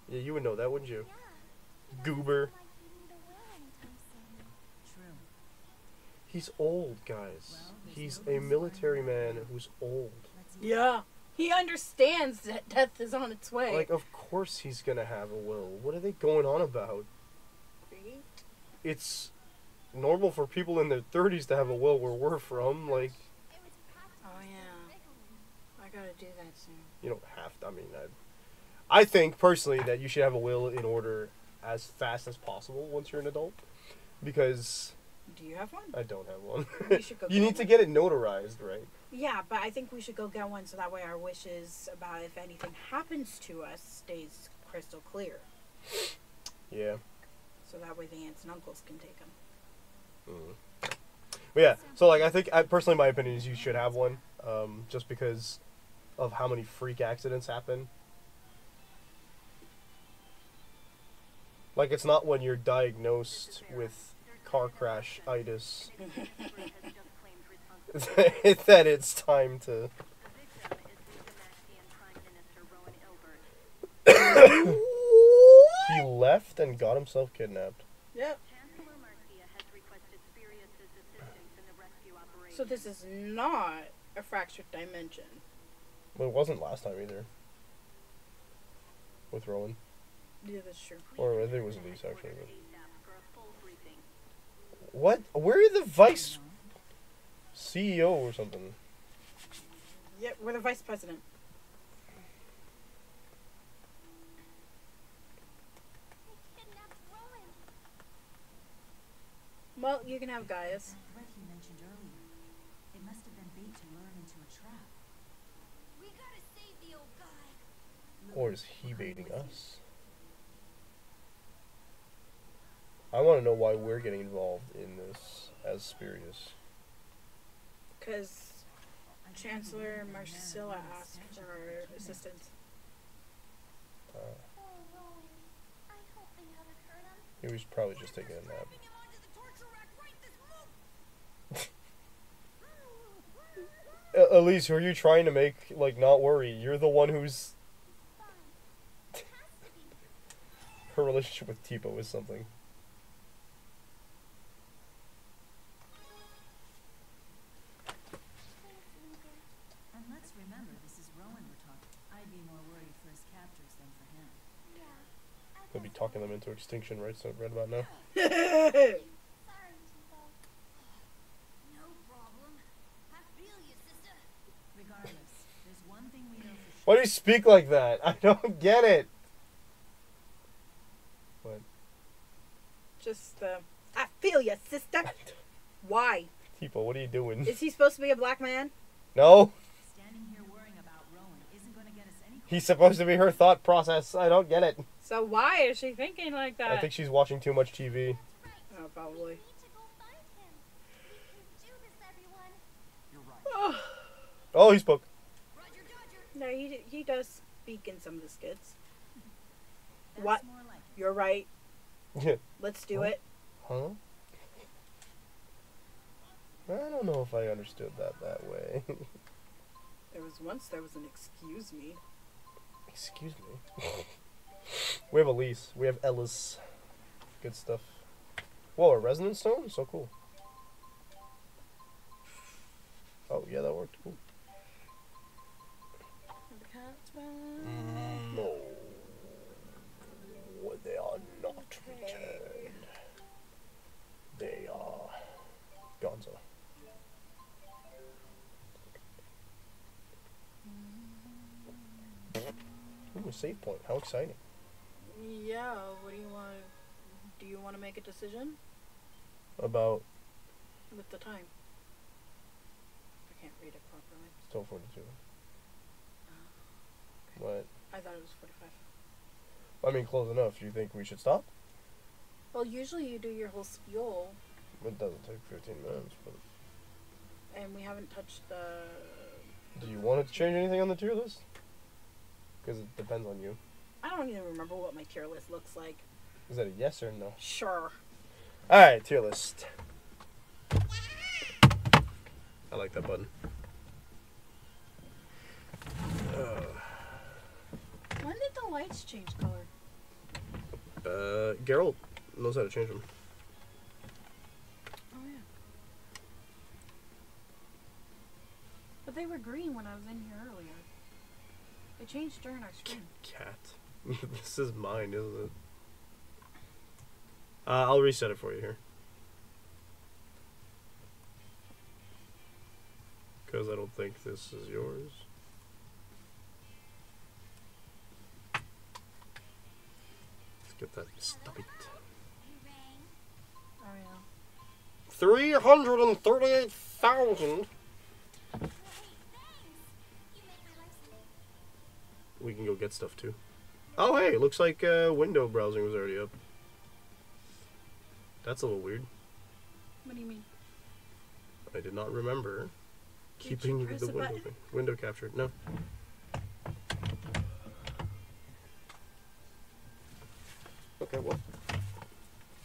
Yeah, you would know that, wouldn't you? Yeah. He doesn't Goober. seem like he'd need a will anytime soon. True. He's old, guys. Well, there's He's no a use military lying about man that. who's old. Let's eat. Yeah. He understands that death is on its way. Like, of course he's gonna have a will. What are they going on about? It's normal for people in their 30s to have a will where we're from. Like, It was practical. Oh, yeah. I gotta do that soon. you don't have to. I mean, I think personally that you should have a will in order as fast as possible once you're an adult, because Do you have one? I don't have one. We should go You get need to one. get it notarized, right? Yeah, but I think we should go get one so that way our wishes about if anything happens to us stays crystal clear. Yeah. So that way the aunts and uncles can take them. But yeah, so like I think, personally, my opinion is you should have one, just because of how many freak accidents happen. Like, it's not when you're diagnosed with car crash-itis that it's time to. He left and got himself kidnapped. Yep. Chancellor Marcia has requested Spirius' assistance in the rescue operation. So this is not a fractured dimension. Well, it wasn't last time either. With Rowan. Yeah, that's true. Or I think it was Elise, actually. But... ASAP for a full briefing. What? Where are the vice CEO or something? Yep, we're the vice president. They kidnapped Rowan. Well, you can have Gaius. That threat he mentioned earlier. It must have been bait to lure him into a trap. We gotta save the old guy. Or is he baiting us? I want to know why we're getting involved in this as Spirius. Because Chancellor Marcilla asked for our assistance. Uh, Poor Rowan. I hope they haven't hurt him. he was probably just taking a nap. Strapping him onto the torture rack right this moment. Elise, who are you trying to make, like, not worry? You're the one who's... Fine. It has to be. Her relationship with Tipo is something. Thanks, Luger. And let's remember, this is Rowan we're talking. I'd be more worried for his captors than for him. Yeah. I They'll be guess talking so. them into extinction, right? So right about now. Sorry, Tipo. No problem. I feel you, sister. Regardless, there's one thing we know for sure. Why do you speak like that? I don't get it. What? Just, I feel ya, sister. Why? Tipo, what are you doing? Is he supposed to be a black man? No? Standing here worrying about Rowan isn't going to get us any He's supposed to be her thought process. I don't get it. So why is she thinking like that? I think she's watching too much TV. Right. Oh, probably. We need to go find him. We can do this, everyone. You're right. Oh, he spoke. Roger, Dodger. No, he does speak in some of the skits. That's What? more like it. You're right. Yeah. Let's do Huh? it. Huh? I don't know if I understood that way. There was an excuse me. Excuse me. We have Elise. We have Ellis. Good stuff. Whoa, a resonance stone? So cool. Oh, yeah, that worked. Cool. No. They are not returned. They are gonzo. Ooh, a save point. How exciting. Yeah, what do you want? Do you want to make a decision About with the time? I can't read it properly. still 42. What? I thought it was 45. I mean, close enough. Do you think we should stop? Well, usually you do your whole spiel, It doesn't take 15 minutes, but... and we haven't touched the... Do you want it to change anything on the tier list? Because it depends on you. I don't even remember what my tier list looks like. Is that a yes or no? Sure. Alright, tier list. I like that button. When did the lights change color? Geralt knows how to change them. Oh, yeah. But they were green when I was in here earlier. They changed during our stream. Cat. This is mine, isn't it? I'll reset it for you here. Because I don't think this is yours. Let's get that. Stop it. Oh, yeah. 338,000. We can go get stuff too. Oh, hey, it looks like window browsing was already up. That's a little weird. What do you mean? I did not remember Did keeping you press the a window button? thing. Window captured. No. Okay, well.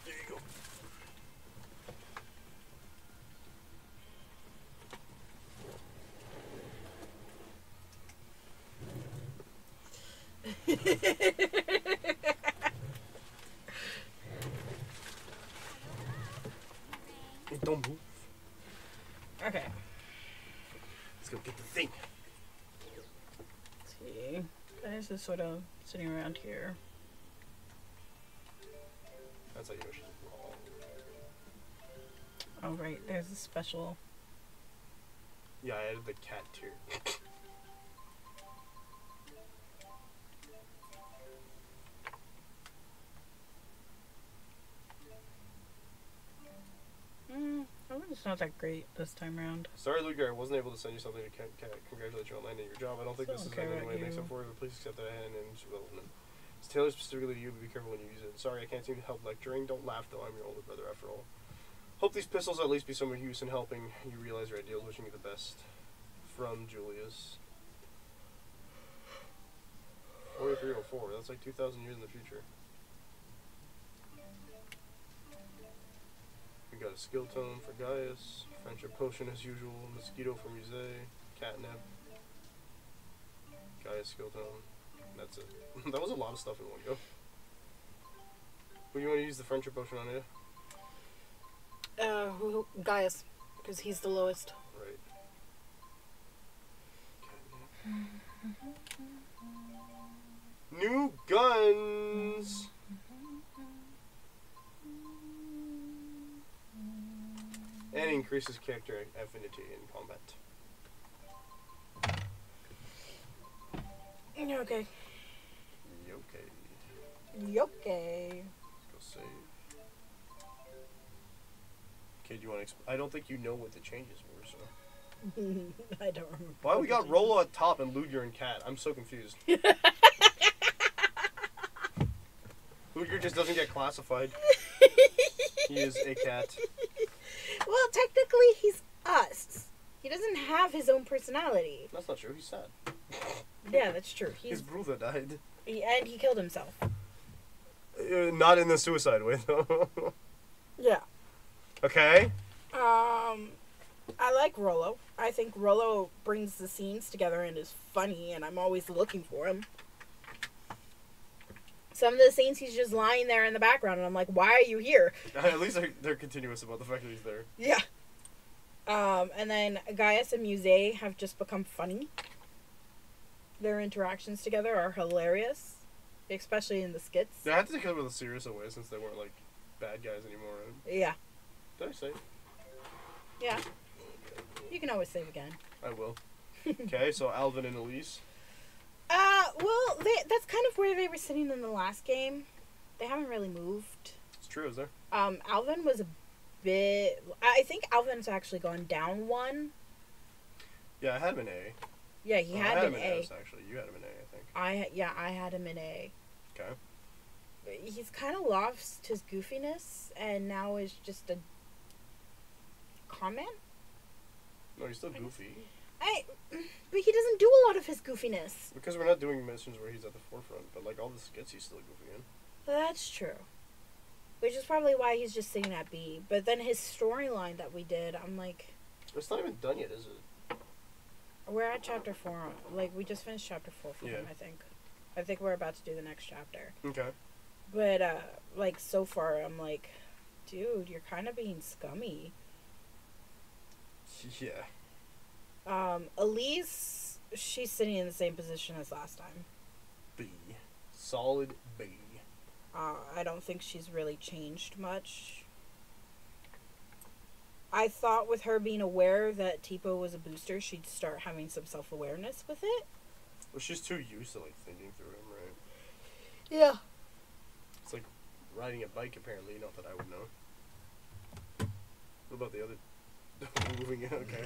There you go. Don't move. Okay. Let's go get the thing. Let's see. Guys is sort of sitting around here. That's how you know she's wrong. Oh, right. There's a special. Yeah, I added the cat tier. It's not that great this time around. Sorry, Luger, I wasn't able to send you something to congratulate you on landing your job. I don't think Still this is don't care in any about way makes you. up for it, but please accept that I had and it's relevant. It's tailored specifically to you, but be careful when you use it. Sorry, I can't seem to help lecturing. Don't laugh, though. I'm your older brother, after all. Hope these pistols at least be some use in helping you realize your ideals. Wishing you the best. From Julius. 4304. That's like 2,000 years in the future. We got a skill tome for Gaius, friendship potion as usual, mosquito for Musée, catnip, Gaius skill tome. That's it. That was a lot of stuff in one go. Who do you want to use the friendship potion on, Gaius, because he's the lowest. Right. Catnip. New guns! And increases character affinity in combat. Okay. Okay. Okay. Let's go save. Okay, do you want to I don't think you know what the changes were, so. I don't remember. Why we got Rolo at top and Luger and Cat? I'm so confused. Luger just doesn't get classified. He is a cat. Well, technically, he's us. He doesn't have his own personality. That's not true. He's sad. Yeah, that's true. His brother died. And he killed himself. Not in the suicide way, though. Yeah. Okay. I like Rolo. I think Rolo brings the scenes together and is funny, and I'm always looking for him. Some of the scenes he's just lying there in the background, and I'm like, why are you here? At least they're continuous about the fact that he's there. Yeah. And then Gaius and Musée have just become funny. Their interactions together are hilarious, especially in the skits. They had to take it with a serious way since they weren't like bad guys anymore. Right? Yeah. Did I say? Yeah. You can always save again. I will. Okay, so Alvin and Elise. Well, that's kind of where they were sitting in the last game. They haven't really moved. It's true, is there? Alvin was a bit... I think Alvin's actually gone down one. Yeah, I had him in A. Yeah, he had him an in A. S, actually. You had him in A, I think. I had him in A. Okay. He's kind of lost his goofiness, and now is just a comment. No, he's still goofy. But he doesn't do a lot of his goofiness. Because we're not doing missions where he's at the forefront, but like all the skits he's still goofy in. That's true. Which is probably why he's just sitting at B. But then his storyline that we did, I'm like... It's not even done yet, is it? We're at chapter 4. Like, we just finished chapter 4 for him, I think. I think we're about to do the next chapter. Okay. But, like, so far, I'm like, dude, you're kind of being scummy. Yeah. Elise, she's sitting in the same position as last time. B. Solid B. I don't think she's really changed much. I thought with her being aware that Tipo was a booster, she'd start having some self-awareness with it. Well, she's too used to, like, thinking through him, right? Yeah. It's like riding a bike, apparently. Not that I would know. What about the other... Moving in, okay.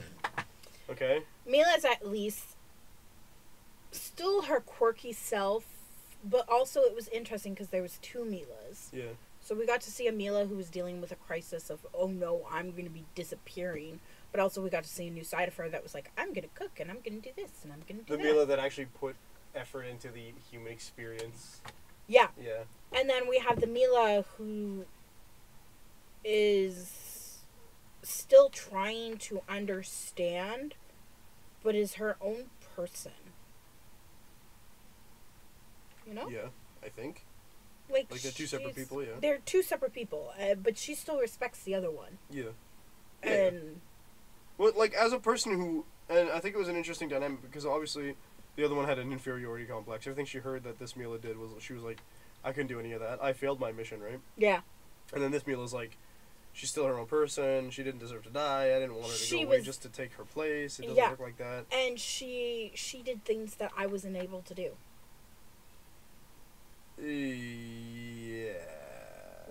Okay. Mila's at least still her quirky self, but also it was interesting because there was two Milas. Yeah. So we got to see a Mila who was dealing with a crisis of, oh no, I'm going to be disappearing. But also we got to see a new side of her that was like, I'm going to cook and I'm going to do this and I'm going to do The that. Mila that actually put effort into the human experience. Yeah. Yeah. And then we have the Mila who is still trying to understand, but is her own person. You know? Yeah, I think. Like they're two separate people, yeah. They're two separate people, but she still respects the other one. Yeah. And... Well, like, as a person who... And I think it was an interesting dynamic, because obviously the other one had an inferiority complex. Everything she heard that this Mila did was, she was like, I couldn't do any of that. I failed my mission, right? Yeah. And then this Mila's like, she's still her own person. She didn't deserve to die. I didn't want her to go away just to take her place. It doesn't work like that. And she did things that I wasn't able to do. Yeah.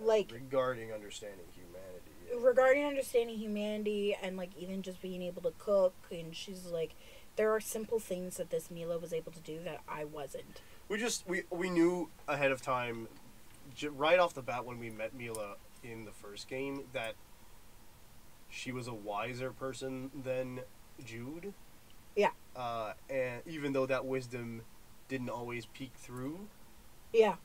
Like... Regarding understanding humanity. Yeah. Regarding understanding humanity and, like, even just being able to cook. And she's like, there are simple things that this Mila was able to do that I wasn't. We knew ahead of time, right off the bat when we met Mila in the first game, that she was a wiser person than Jude. Yeah. And even though that wisdom didn't always peek through. Yeah.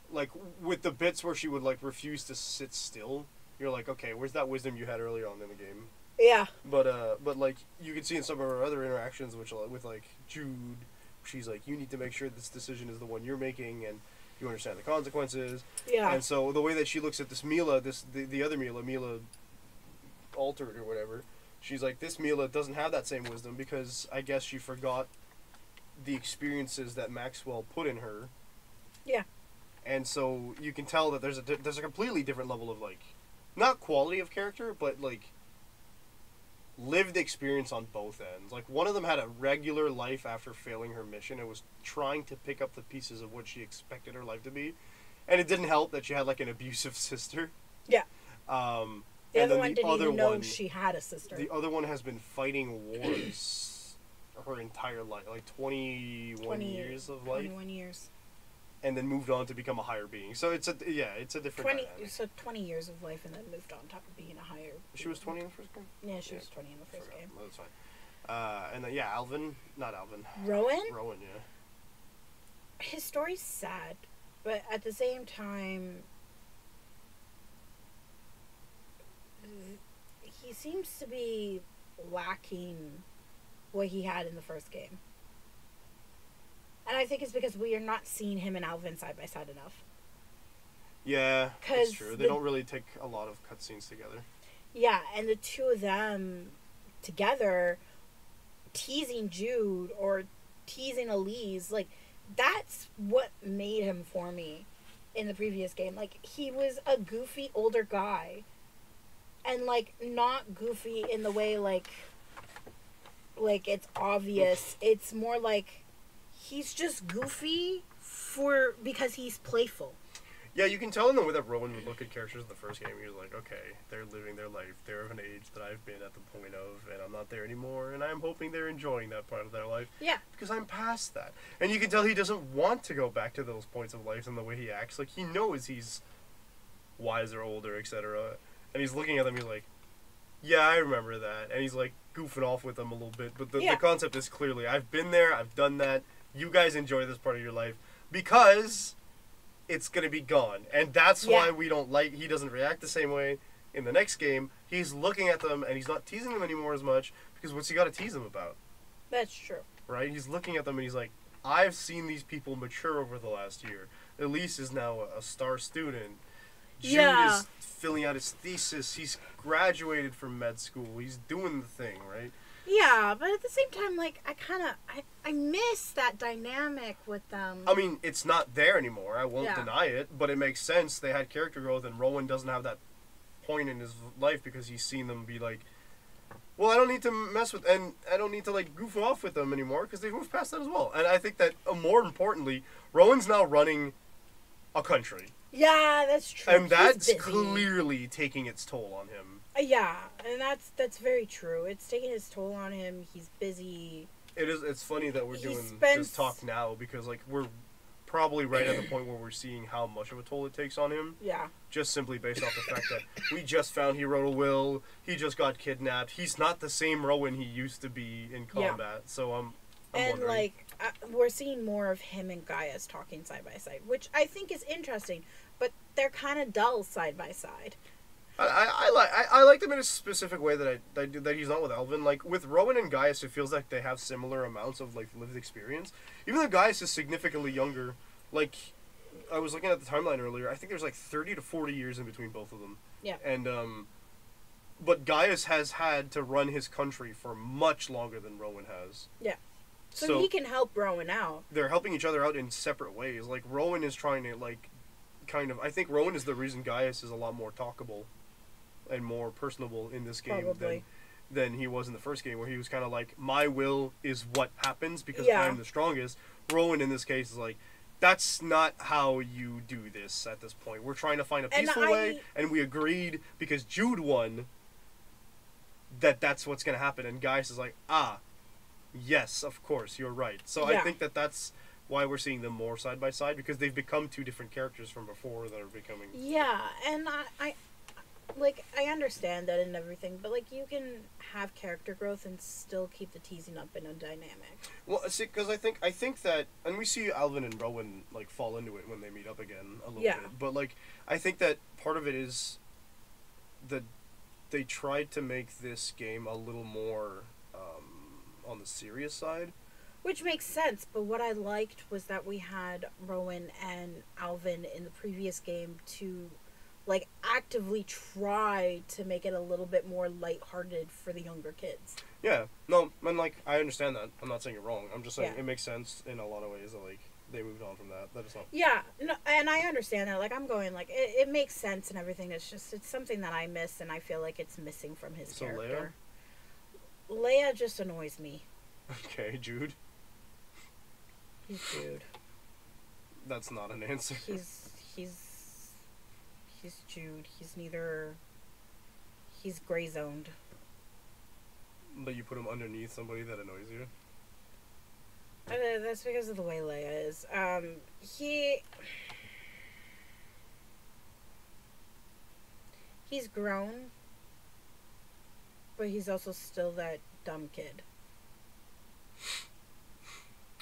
Like, with the bits where she would, like, refuse to sit still, you're like, okay, where's that wisdom you had earlier on in the game? Yeah. But like, you can see in some of her other interactions, with, like, Jude, she's like, you need to make sure this decision is the one you're making, and you understand the consequences. Yeah. And so the way that she looks at this Mila, the other Mila altered or whatever, she's like, this Mila doesn't have that same wisdom because I guess she forgot the experiences that Maxwell put in her. Yeah. And so you can tell that there's a completely different level of, like, not quality of character, but, like, lived experience on both ends. Like, one of them had a regular life after failing her mission and was trying to pick up the pieces of what she expected her life to be. And it didn't help that she had, like, an abusive sister. Yeah. The other then one didn't even know she had a sister. The other one has been fighting wars her entire life, like 21 years of life. 21 years. And then moved on to become a higher being. So it's a different 20. dynamic. So 20 years of life, and then moved on top of being a higher. She was 20 in the first game. Yeah, she was 20 in the first game. Well, that's fine. And then not Alvin. Rowan. Yeah. His story's sad, but at the same time, he seems to be lacking what he had in the first game. And I think it's because we are not seeing him and Alvin side by side enough. Yeah, that's true. They don't really take a lot of cutscenes together. Yeah, and the two of them together teasing Jude or teasing Elise, like, that's what made him for me in the previous game. Like, he was a goofy older guy. And, like, not goofy in the way, like it's obvious. It's more like he's just goofy because he's playful. Yeah, you can tell in the way that Rowan would look at characters in the first game. He was like, okay, they're living their life. They're of an age that I've been at the point of, and I'm not there anymore, and I'm hoping they're enjoying that part of their life. Yeah. Because I'm past that. And you can tell he doesn't want to go back to those points of life in the way he acts. Like, he knows he's wiser, older, etc. And he's looking at them, he's like, yeah, I remember that. And he's, like, goofing off with them a little bit. But the concept is clearly, I've been there, I've done that. You guys enjoy this part of your life. Because it's going to be gone. And that's why we don't like... He doesn't react the same way in the next game. He's looking at them, and he's not teasing them anymore as much, because what's he got to tease them about? That's true. Right? He's looking at them, and he's like, I've seen these people mature over the last year. Elise is now a star student. Jude is filling out his thesis. He's graduated from med school. He's doing the thing, right? Yeah, but at the same time, like, I miss that dynamic with them. I mean, it's not there anymore. I won't deny it, but it makes sense. They had character growth, and Rowan doesn't have that point in his life because he's seen them be like, well, I don't need to mess with, and I don't need to, like, goof off with them anymore because they've moved past that as well. And I think that, more importantly, Rowan's now running a country. Yeah, that's true. And that's clearly taking its toll on him. Yeah, and that's very true. It's taking its toll on him. He's busy. It is. It's funny that we're doing this talk now because, like, we're probably right at the point where we're seeing how much of a toll it takes on him. Yeah. Just simply based off the fact that we just found he wrote a will. He just got kidnapped. He's not the same Rowan he used to be in combat. Yeah. So I'm wondering. Like, we're seeing more of him and Gaius talking side by side, which I think is interesting. But they're kind of dull side by side. I like them in a specific way that he's not with Alvin. Like, with Rowan and Gaius, it feels like they have similar amounts of, like, lived experience. Even though Gaius is significantly younger, like, I was looking at the timeline earlier, I think there's, like, 30 to 40 years in between both of them. Yeah. And, but Gaius has had to run his country for much longer than Rowan has. Yeah. So he can help Rowan out. They're helping each other out in separate ways. Like, Rowan is trying to, like, kind of... I think Rowan is the reason Gaius is a lot more talkable and more personable in this game than he was in the first game, where he was kind of like, my will is what happens because I'm the strongest. Rowan, in this case, is like, that's not how you do this at this point. We're trying to find a peaceful way, and we agreed because Jude won that that's what's going to happen. And Gaius is like, yes, of course, you're right. So I think that that's why we're seeing them more side by side, because they've become two different characters from before that are becoming... Yeah, and I understand that and everything, but, like, you can have character growth and still keep the teasing up in a dynamic. Well, see, because I think that, and we see Alvin and Rowan, like, fall into it when they meet up again a little bit, but, like, I think that part of it is that they tried to make this game a little more on the serious side. Which makes sense, but what I liked was that we had Rowan and Alvin in the previous game to, like, actively try to make it a little bit more lighthearted for the younger kids. Yeah. No, and, like, I understand that. I'm not saying you're wrong. I'm just saying it makes sense in a lot of ways that, like, they moved on from that. That is not... Yeah, no, and I understand that. Like, I'm going, like, it makes sense and everything. It's just, it's something that I miss, and I feel like it's missing from his character. Leia just annoys me. Okay, Jude. He's Jude. That's not an answer. He's Jude. He's gray zoned. But you put him underneath somebody that annoys you? That's because of the way Leia is. He's grown, but he's also still that dumb kid.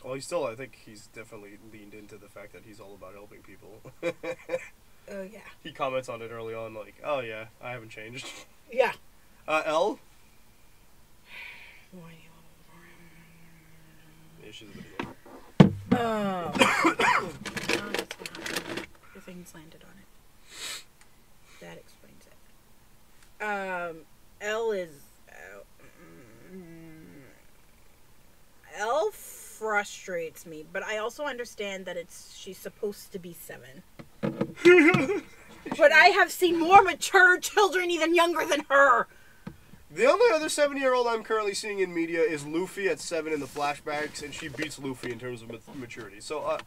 Well, I think he's definitely leaned into the fact that he's all about helping people. Oh, yeah. He comments on it early on, like, oh, yeah, I haven't changed. Yeah. Elle? Why do you want Yeah, she's a video. Oh. That's what happened. Everything's landed on it. That explains it. Elle is... Elle frustrates me, but I also understand that she's supposed to be 7. But I have seen more mature children even younger than her. The only other 7-year-old I'm currently seeing in media is Luffy at 7 in the flashbacks, and she beats Luffy in terms of maturity. So,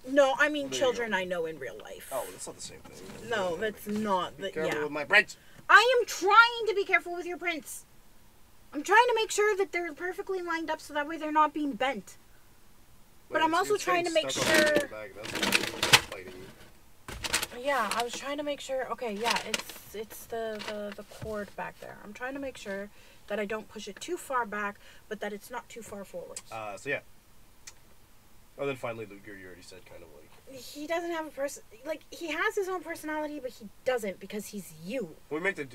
No, I mean There you children I know in real life. oh, that's not the same thing. No, that's not the. Careful Yeah. with my brains. I am trying to be careful with your prints. I'm trying to make sure that they're perfectly lined up so that way they're not being bent. But I'm also trying to make sure. Yeah, I was trying to make sure. Okay, yeah, it's the cord back there. I'm trying to make sure that I don't push it too far back, but that it's not too far forward. So yeah. Oh, then finally, Luger, you already said kind of like. He doesn't have a person. Like, he has his own personality, but he doesn't because he's you. We make we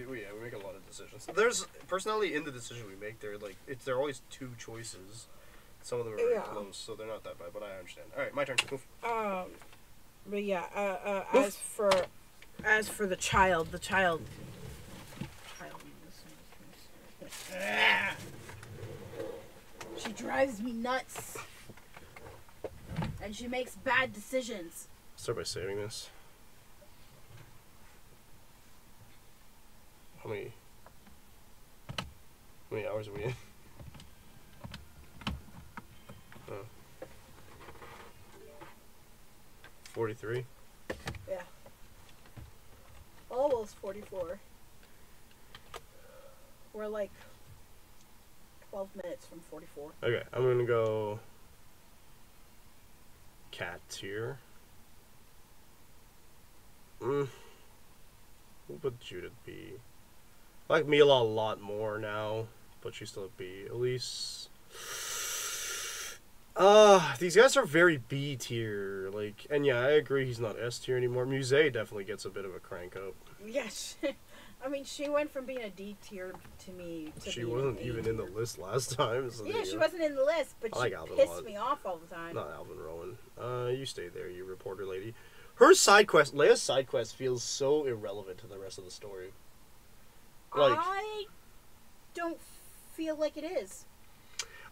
make a lot of decisions. There's personality in the decision we make. They're always two choices. Some of them are very close, so they're not that bad. But I understand. All right, my turn. Move. But yeah. As for the child. She drives me nuts. And she makes bad decisions. Start by saving this. How many hours are we in? Oh. 43. Yeah. Almost 44. We're like 12 minutes from 44. Okay, I'm gonna go cat tier. We'll put Judith B. I like Mila a lot more now, but she's still a B. Elise. These guys are very B tier. Like, and yeah, I agree he's not S tier anymore. Musée definitely gets a bit of a crank up. Yes. I mean, she went from being a D tier to me to She being wasn't an A even in the tier. list last time. So Yeah, she wasn't in the list, but I like she Alvin a pissed lot. me off all the time. Not Alvin Rowan. You stay there, you reporter lady. Her side quest, Leia's side quest, feels so irrelevant to the rest of the story. Like, I don't feel like it is.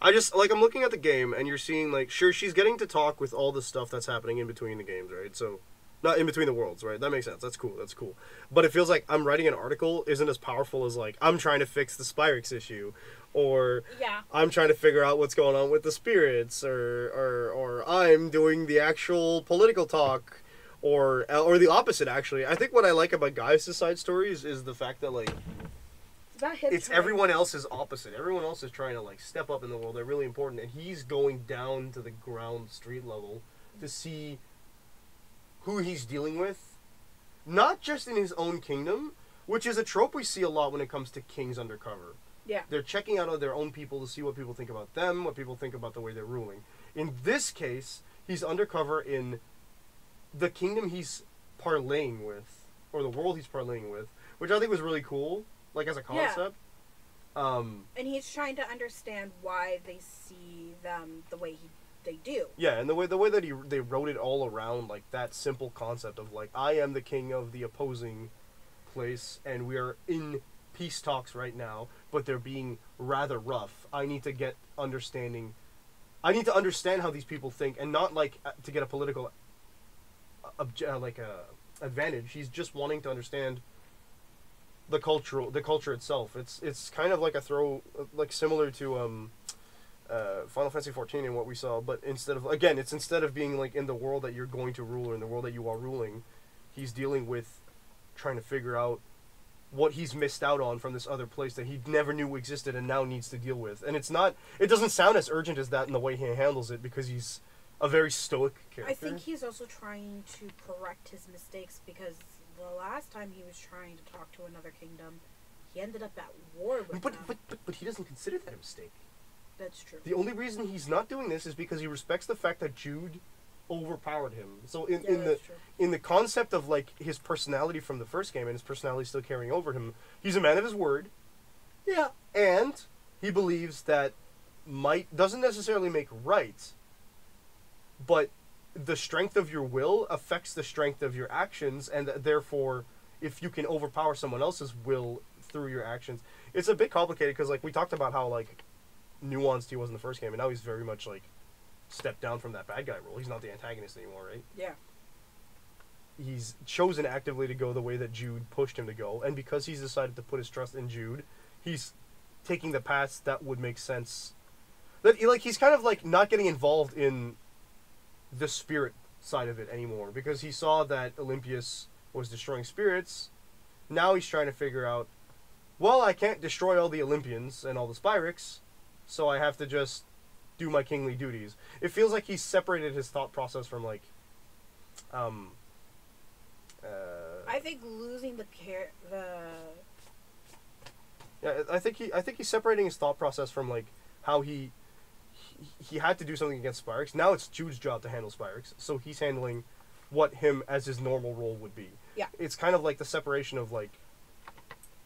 I just, like, I'm looking at the game, and you're seeing, like, sure, she's getting to talk with all the stuff that's happening in between the games, right? So, not in between the worlds, right? That makes sense. That's cool. That's cool. But it feels like I'm writing an article isn't as powerful as, like, I'm trying to fix the Spyrix issue, or Yeah. I'm trying to figure out what's going on with the spirits, or I'm doing the actual political talk, or the opposite, actually. I think what I like about Gaius' side stories is the fact that, like, It's about him. it's trying- everyone else's opposite. Everyone else is trying to, like, step up in the world. They're really important, and he's going down to the ground street level to see who he's dealing with, not just in his own kingdom, which is a trope we see a lot when it comes to kings undercover. Yeah. They're checking out of their own people to see what people think about them, what people think about the way they're ruling. In this case, he's undercover in the kingdom he's parlaying with, or the world he's parlaying with, which I think was really cool, like, as a concept. And he's trying to understand why they see them the way they do. Yeah, and the way that they wrote it all around, like, that simple concept of, like, I am the king of the opposing place, and we are in peace talks right now, but they're being rather rough. I need to get understanding. I need to understand how these people think, and not, like, to get a political advantage. He's just wanting to understand the culture itself. It's kind of like a similar to Final Fantasy 14 and what we saw, but instead of being, like, in the world that you're going to rule or in the world that you are ruling, he's dealing with trying to figure out what he's missed out on from this other place that he never knew existed and now needs to deal with. And it doesn't sound as urgent as that in the way he handles it, because he's a very stoic character. I think he's also trying to correct his mistakes, because the last time he was trying to talk to another kingdom, he ended up at war with them. But he doesn't consider that a mistake. That's true. The only reason he's not doing this is because he respects the fact that Jude overpowered him. So in that's true. the concept of, like, his personality from the first game and his personality still carrying over him, he's a man of his word. Yeah. And he believes that might doesn't necessarily make right, but the strength of your will affects the strength of your actions, and therefore, if you can overpower someone else's will through your actions, it's a bit complicated, because, like, we talked about how, like, nuanced he was in the first game, and now he's very much, like, stepped down from that bad guy role. He's not the antagonist anymore, right? Yeah. he's chosen actively to go the way that Jude pushed him to go, and because he's decided to put his trust in Jude, he's taking the paths that would make sense. That he's kind of like not getting involved in the spirit side of it anymore, because he saw that Olympius was destroying spirits. Now he's trying to figure out, well, I can't destroy all the Olympians and all the Spyrics, so I have to just do my kingly duties. It feels like he's separated his thought process from like I think losing the yeah, I think he's separating his thought process from like how he had to do something against Spyrex. Now it's Jude's job to handle Spyrex, so he's handling what him as his normal role would be. Yeah. It's kind of like the separation of like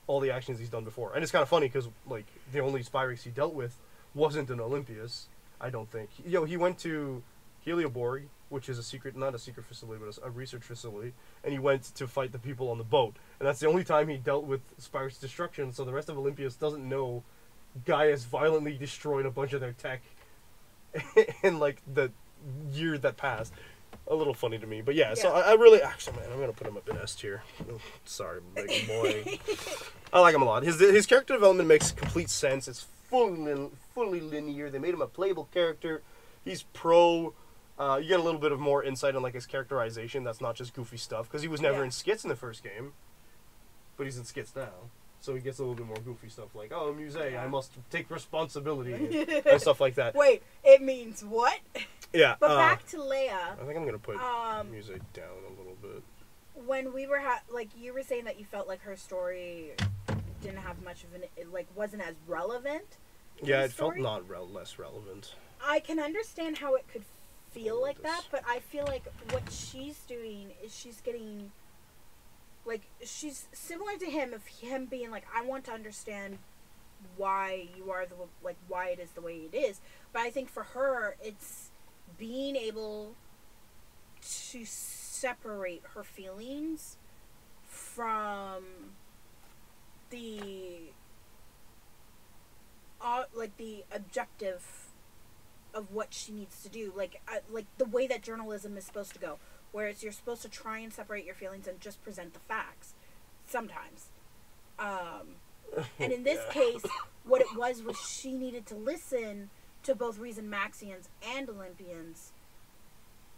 all the actions he's done before. And it's kind of funny because like the only Spyrex he dealt with wasn't an Olympius, I don't think. He went to Helioborg, which is not a secret facility, but a research facility, and he went to fight the people on the boat. And that's the only time he dealt with Spyrex destruction, so the rest of Olympius doesn't know Gaius violently destroyed a bunch of their tech in like the year that passed. A little funny to me, but yeah. So I really, actually, man, I'm gonna put him up in S tier. Sorry, big boy. I like him a lot. His character development makes complete sense. It's fully linear. They made him a playable character. He's pro. You get a little bit of more insight on like his characterization. That's not just goofy stuff, because he was never in skits in the first game, but he's in skits now. So he gets a little bit more goofy stuff, like, oh, Muse, I must take responsibility, and stuff like that. Wait, it means what? Yeah. But back to Leia. I think I'm going to put Muse down a little bit. When we were, like, you were saying that you felt like her story didn't have much of wasn't as relevant. Yeah, it felt less relevant. I can understand how it could feel like that, but I feel like what she's doing is she's getting... Like, she's similar to him, of him being like, I want to understand why you are why it is the way it is. But I think for her, it's being able to separate her feelings from the objective of what she needs to do. Like the way that journalism is supposed to go. Whereas you're supposed to try and separate your feelings and just present the facts. Sometimes. And in this case, what it was she needed to listen to both Reason Maxians and Olympians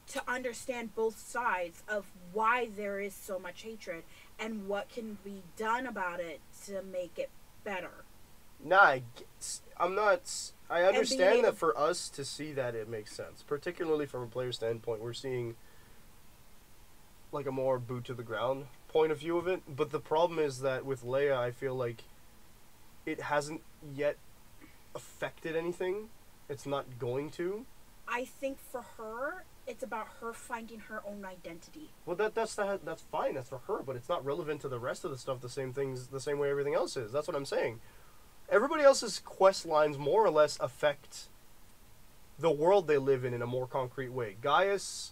to understand both sides of why there is so much hatred and what can be done about it to make it better. I understand that for us to see that, it makes sense. Particularly from a player standpoint, we're seeing like a more boot to the ground point of view of it, but the problem is that with Leia, I feel like it hasn't yet affected anything. It's not going to. I think for her, it's about her finding her own identity. Well, that's fine. That's for her, but it's not relevant to the rest of the stuff. The same way everything else is. That's what I'm saying. Everybody else's quest lines more or less affect the world they live in a more concrete way. Gaius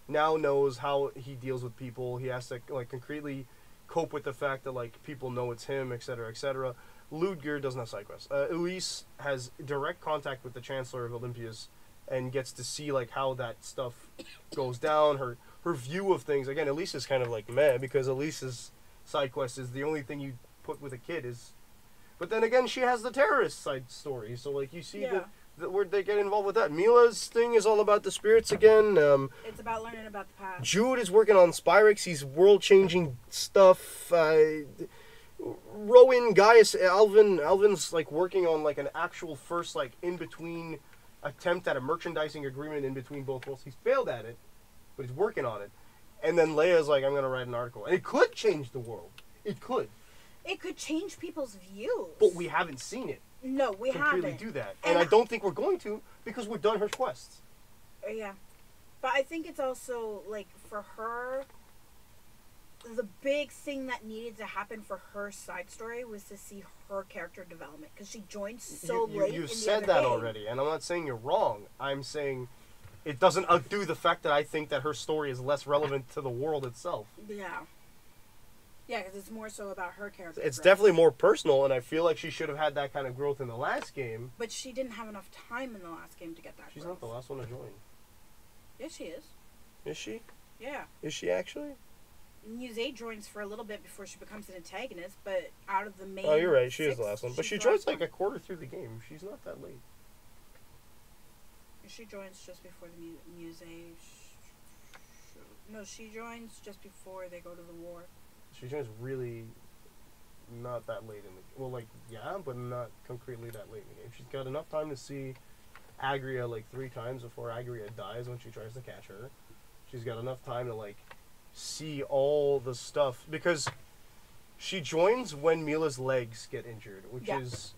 now knows how he deals with people. He has to like concretely cope with the fact that like people know it's him, etc., etc. Ludger doesn't have side quests. Elise has direct contact with the Chancellor of Olympius and gets to see like how that stuff goes down. Her view of things. Again, Elise is kind of like meh, because Elise's side quest is the only thing you put with a kid is. But then again, she has the terrorist side story. So like you see where they get involved with that. Mila's thing is all about the spirits again. It's about learning about the past. Jude is working on Spyrex. He's world-changing stuff. Rowan, Gaius, Alvin's like working on like an actual first like in-between attempt at a merchandising agreement in between both worlds. He's failed at it, but he's working on it. And then Leia's like, I'm going to write an article. And it could change the world. It could. It could change people's views. But we haven't seen it. No, we haven't. Do that. And I don't think we're going to, because we've done her quests. Yeah. But I think it's also, like, for her, the big thing that needed to happen for her side story was to see her character development. Because she joined so late. You've said that already, and I'm not saying you're wrong. I'm saying it doesn't undo the fact that I think that her story is less relevant to the world itself. Yeah. Yeah, because it's more so about her character. It's definitely more personal, and I feel like she should have had that kind of growth in the last game. But she didn't have enough time in the last game to get that She's not the last one to join. Yes, she is. Is she? Yeah. Is she actually? Muse joins for a little bit before she becomes an antagonist, but out of the main... Oh, you're right. She is 6, the last one. But she's she the joins last like a one. quarter through the game. She's not that late. She joins just before the Muse... No, she joins just before they go to the war. She joins really not that late in the game. Well, like, yeah, but not concretely that late in the game. She's got enough time to see Agria like 3 times before Agria dies when she tries to catch her. She's got enough time to like see all the stuff because she joins when Mila's legs get injured, which is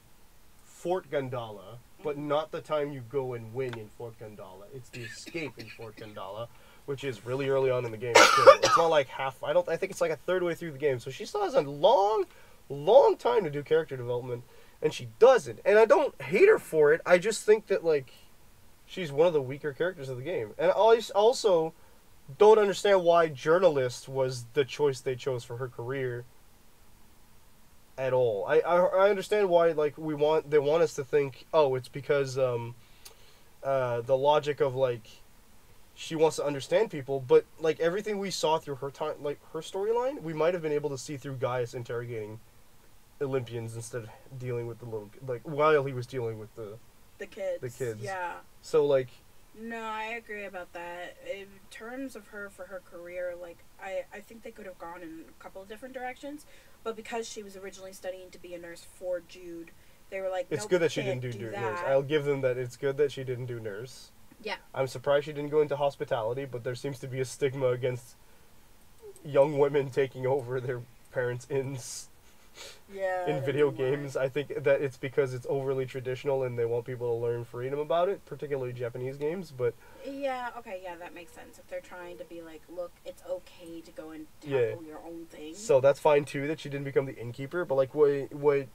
Fort Gandala, but not the time you go and win in Fort Gandala. It's the escape in Fort Gandala, which is really early on in the game. Too. It's not like half. I think it's like a third way through the game, so she still has a long time to do character development, and she doesn't. And I don't hate her for it. I just think that like she's one of the weaker characters of the game, and I also don't understand why journalist was the choice they chose for her career at all. I understand why like they want us to think, oh, it's because the logic of like she wants to understand people, but like everything we saw through her time, like her storyline, we might have been able to see through Gaius interrogating Olympians instead of dealing with the little like while he was dealing with the kids. Yeah. So like. No, I agree about that. In terms of her for her career, like I think they could have gone in a couple of different directions, but because she was originally studying to be a nurse for Jude, they were like, it's nope, good that she can't didn't do that. nurse. I'll give them that. It's good that she didn't do nurse. Yeah. I'm surprised she didn't go into hospitality, but there seems to be a stigma against young women taking over their parents' inns. Yeah. In video games, I think that it's because it's overly traditional and they want people to learn freedom about it, particularly Japanese games, but... Yeah, okay, yeah, that makes sense. If they're trying to be like, look, it's okay to go and tackle your own thing. So that's fine, too, that she didn't become the innkeeper, but, like, what...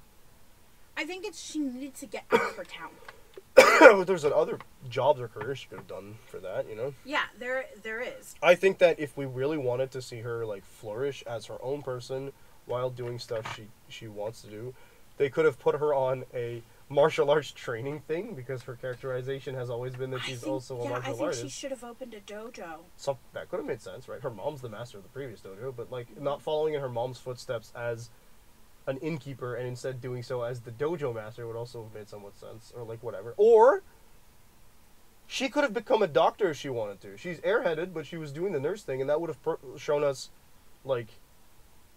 I think she needed to get out of her town. There's other jobs or careers she could have done for that, you know? Yeah, there is. I think that if we really wanted to see her, like, flourish as her own person... while doing stuff she wants to do, they could have put her on a martial arts training thing because her characterization has always been that she's also a martial artist. I think she should have opened a dojo. So that could have made sense, right? Her mom's the master of the previous dojo, but like not following in her mom's footsteps as an innkeeper and instead doing so as the dojo master would also have made somewhat sense, or like whatever. Or she could have become a doctor if she wanted to. She's airheaded, but she was doing the nurse thing, and that would have shown us, like.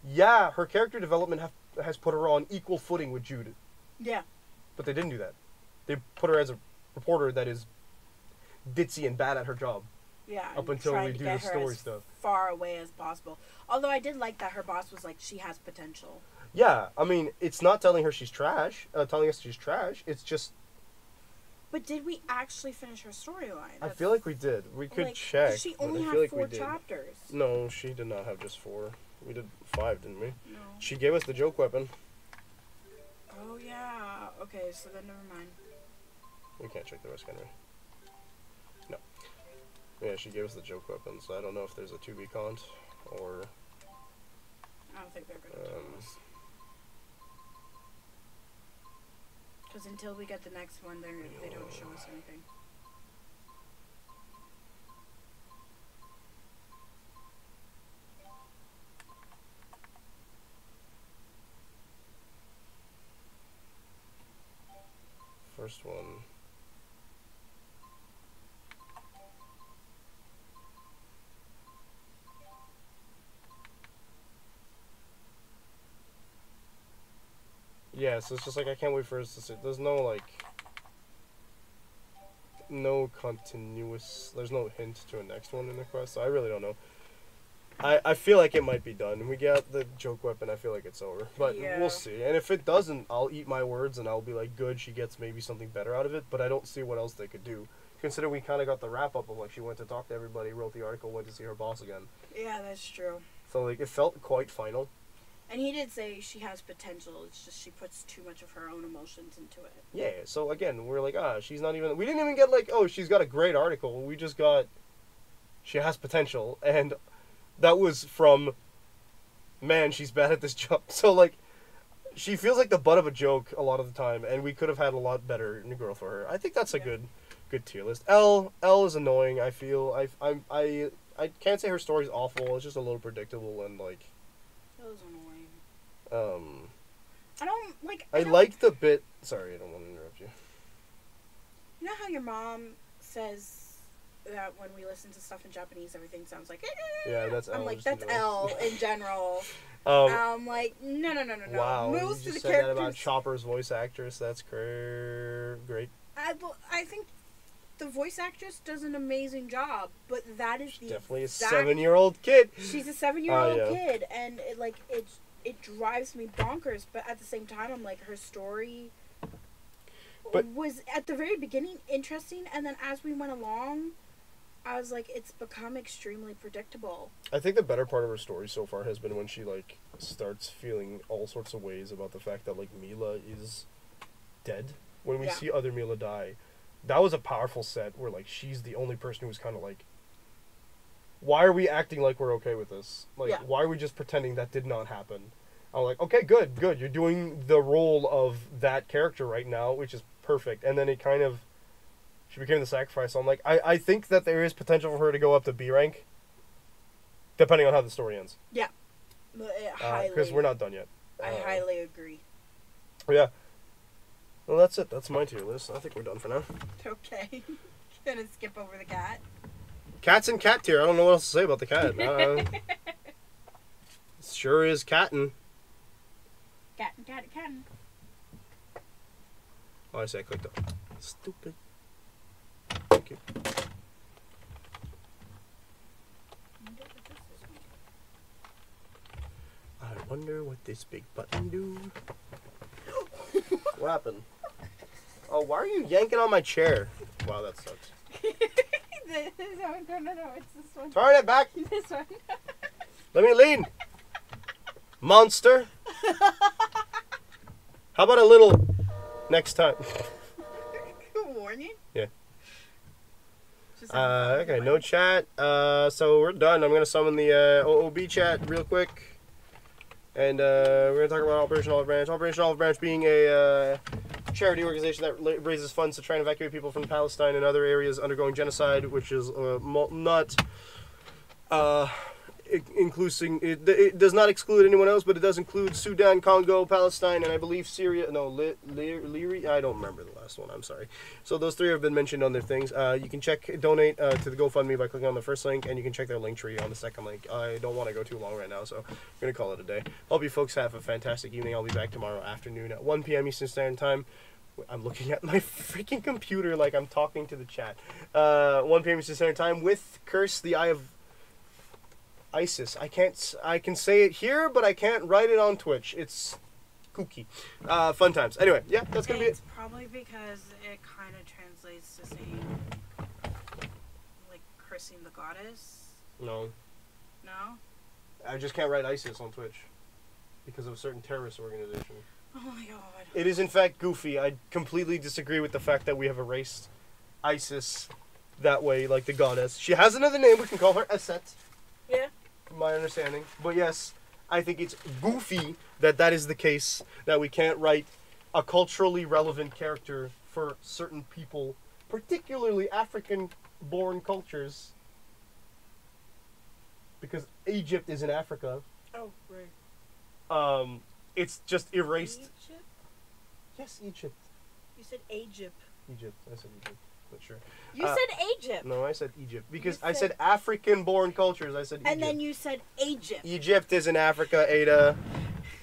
Yeah, her character development has put her on equal footing with Jude. Yeah. But they didn't do that. They put her as a reporter that is ditzy and bad at her job. Yeah. Up until we do the story stuff. Far away as possible. Although I did like that her boss was like, she has potential. Yeah, I mean, it's not telling her she's trash, telling us she's trash. It's just... But did we actually finish her storyline? I feel like we did. We could check. She only had like 4 chapters. No, she did not have just 4. We did 5, didn't we? No. She gave us the joke weapon. Oh, yeah. Okay, so then never mind. We can't check the rest, can we? No. Yeah, she gave us the joke weapon, so I don't know if there's a 2B cont, or... I don't think they're going to tell us. Because until we get the next one, they don't show us anything. First one. Yeah, so it's just like I can't wait for us to see. There's no like no continuous. There's no hint to a next one in the quest, so I really don't know. I feel like it might be done. We got the joke weapon, I feel like it's over. But we'll see. And if it doesn't, I'll eat my words and I'll be like, good, she gets maybe something better out of it. But I don't see what else they could do. Consider we kind of got the wrap-up of, like, she went to talk to everybody, wrote the article, went to see her boss again. Yeah, that's true. So, like, it felt quite final. And he did say she has potential. It's just she puts too much of her own emotions into it. Yeah, so again, we're like, she's not even... We didn't even get, like, oh, she's got a great article. We just got... She has potential. And... That was from, man, she's bad at this job. So, like, she feels like the butt of a joke a lot of the time, and we could have had a lot better new girl for her. I think that's a good tier list. Elle is annoying, I feel. I I can't say her story's awful. It's just a little predictable and like. That was annoying. I don't like the bit. Sorry, I don't want to interrupt you. You know how your mom says that when we listen to stuff in Japanese, everything sounds like. Yeah, that's L. I'm like, just that's in general. L in general. I'm like, no. Wow, Most you of just the said that about characters. Chopper's voice actress. That's great. I think the voice actress does an amazing job, but that is the Definitely exact, a 7-year-old kid. She's a 7-year-old yeah. kid, and it drives me bonkers. But at the same time, I'm like, her story was at the very beginning interesting, and then as we went along, I was like, it's become extremely predictable. I think the better part of her story so far has been when she like starts feeling all sorts of ways about the fact that like Mila is dead. When we see other Mila die, that was a powerful set where like she's the only person who was kind of like, why are we acting like we're okay with this? Like, why are we just pretending that did not happen? I'm like, okay, good. You're doing the role of that character right now, which is perfect. And then it kind of, she became the sacrifice. So I'm like, I think that there is potential for her to go up to B rank, depending on how the story ends. Yeah. Because we're not done yet. I highly agree. Yeah. Well, that's it. That's my tier list. I think we're done for now. Okay. Gonna skip over the cat. Cat's in cat tier. I don't know what else to say about the cat. It sure is cattin'. Cattin'. Oh, I say I clicked up. Stupid. Thank you. I wonder what this big button do. What happened? Oh, why are you yanking on my chair? Wow, that sucks. No, it's this one. Turn it back. This one. Let me lean. Monster. How about a little next time? Warning? Yeah. Okay, no chat. So we're done. I'm going to summon the OOB chat real quick. And we're going to talk about Operation Olive Branch. Operation Olive Branch being a charity organization that raises funds to try and evacuate people from Palestine and other areas undergoing genocide, which is not including. It does not exclude anyone else, but it does include Sudan, Congo, Palestine, and I believe Syria. No, Lyria. I don't remember the last one. I'm sorry. So those three have been mentioned on their things. You can donate to the GoFundMe by clicking on the first link, and you can check their link tree on the second link. I don't want to go too long right now, so I'm gonna call it a day. Hope you folks have a fantastic evening. I'll be back tomorrow afternoon at 1 p.m. Eastern Standard Time. I'm looking at my freaking computer like I'm talking to the chat. 1 p.m. Eastern Standard Time with Curse the Eye of ISIS. I can say it here, but I can't write it on Twitch. It's kooky. Fun times. Anyway, yeah, that's gonna be it. It's probably because it kind of translates to saying, like, cursing the goddess. No. No? I just can't write ISIS on Twitch because of a certain terrorist organization. Oh my god. It is in fact goofy. I completely disagree with the fact that we have erased ISIS that way, like the goddess. She has another name. We can call her Aset. Yeah. From my understanding. But yes, I think it's goofy that is the case, that we can't write a culturally relevant character for certain people, particularly African-born cultures, because Egypt is in Africa. Oh, right. It's just erased. Egypt? Yes, Egypt. You said Egypt. Egypt. I said Egypt. Not sure. You said Egypt. No, I said Egypt. Because I said African-born cultures. I said Egypt. And then you said Egypt. Egypt is in Africa, Ada.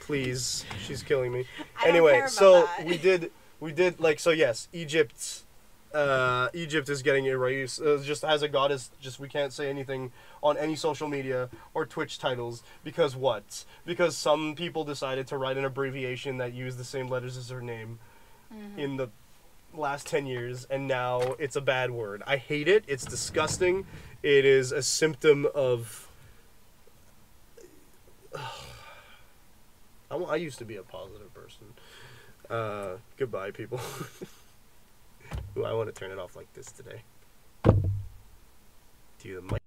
Please. She's killing me. I Anyway, don't care so about that. we did, like, so yes, Egypt is getting erased. Just as a goddess, just we can't say anything on any social media or Twitch titles. Because what? Because some people decided to write an abbreviation that used the same letters as her name in the last 10 years, and now it's a bad word. I hate it. It's disgusting. It is a symptom of... I used to be a positive person. Goodbye, people. Ooh, I want to turn it off like this today. Do the mic.